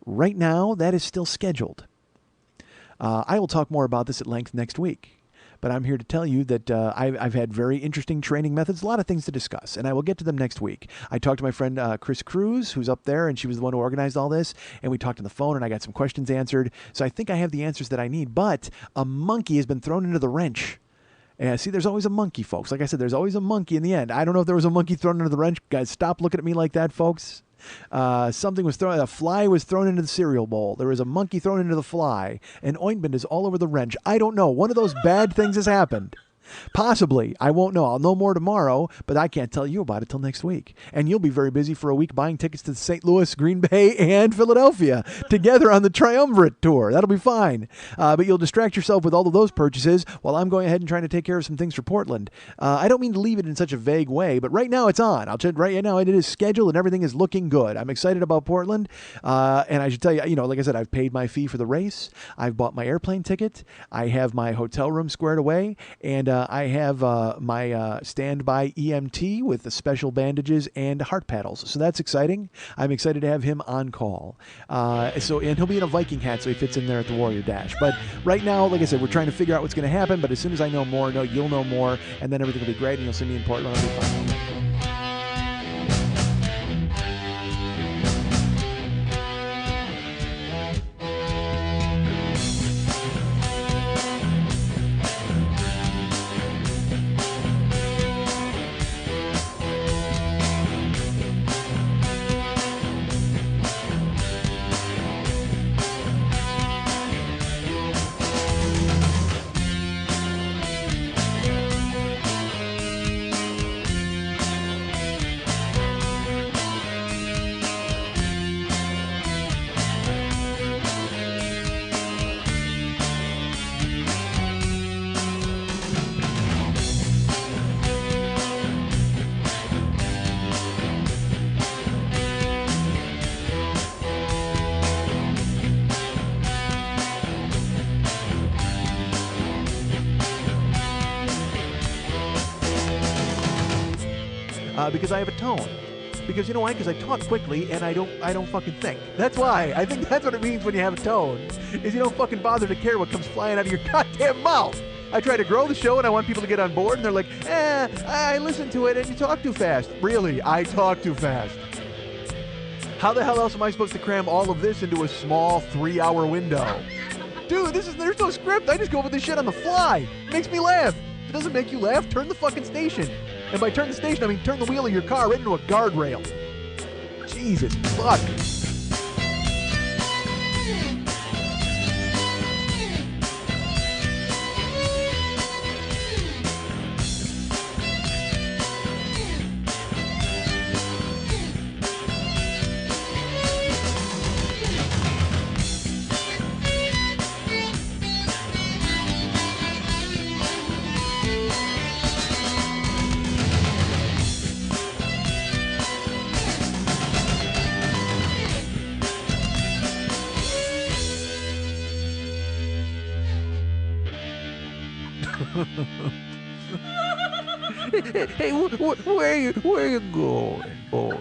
S2: Right now, that is still scheduled. I will talk more about this at length next week. But I'm here to tell you that I've had very interesting training methods, a lot of things to discuss, and I will get to them next week. I talked to my friend Chris Cruz, who's up there, and she was the one who organized all this, and we talked on the phone, and I got some questions answered. So I think I have the answers that I need, but a monkey has been thrown into the wrench. See, there's always a monkey, folks. Like I said, there's always a monkey in the end. I don't know if there was a monkey thrown into the wrench. Guys, stop looking at me like that, folks. Something was thrown. A fly was thrown into the cereal bowl. There was a monkey thrown into the fly. An ointment is all over the wrench. I don't know. One of those bad things has happened. Possibly. I won't know. I'll know more tomorrow, but I can't tell you about it till next week. And you'll be very busy for a week buying tickets to St. Louis, Green Bay, and Philadelphia together on the Triumvirate Tour. That'll be fine. But you'll distract yourself with all of those purchases while I'm going ahead and trying to take care of some things for Portland. I don't mean to leave it in such a vague way, but right now it's on. I'll tell you right now it is scheduled and everything is looking good. I'm excited about Portland. And I should tell you, like I said, I've paid my fee for the race. I've bought my airplane ticket. I have my hotel room squared away. And I have my standby EMT with the special bandages and heart paddles. So that's exciting. I'm excited to have him on call. And he'll be in a Viking hat, so he fits in there at the Warrior Dash. But right now, like I said, we're trying to figure out what's going to happen. But as soon as I know more, you'll know more, and then everything will be great, and you'll see me in Portland. It'll be fun. because I have a tone. Because you know why? Because I talk quickly and I don't fucking think. That's why. I think that's what it means when you have a tone. Is you don't fucking bother to care what comes flying out of your goddamn mouth. I try to grow the show and I want people to get on board and they're like, I listen to it and you talk too fast. Really, I talk too fast. How the hell else am I supposed to cram all of this into a small 3-hour window? Dude, there's no script. I just go over this shit on the fly. It makes me laugh. If it doesn't make you laugh, turn the fucking station. And by turn the station, I mean turn the wheel of your car right into a guardrail. Jesus fuck. Hey, where are you going, boy?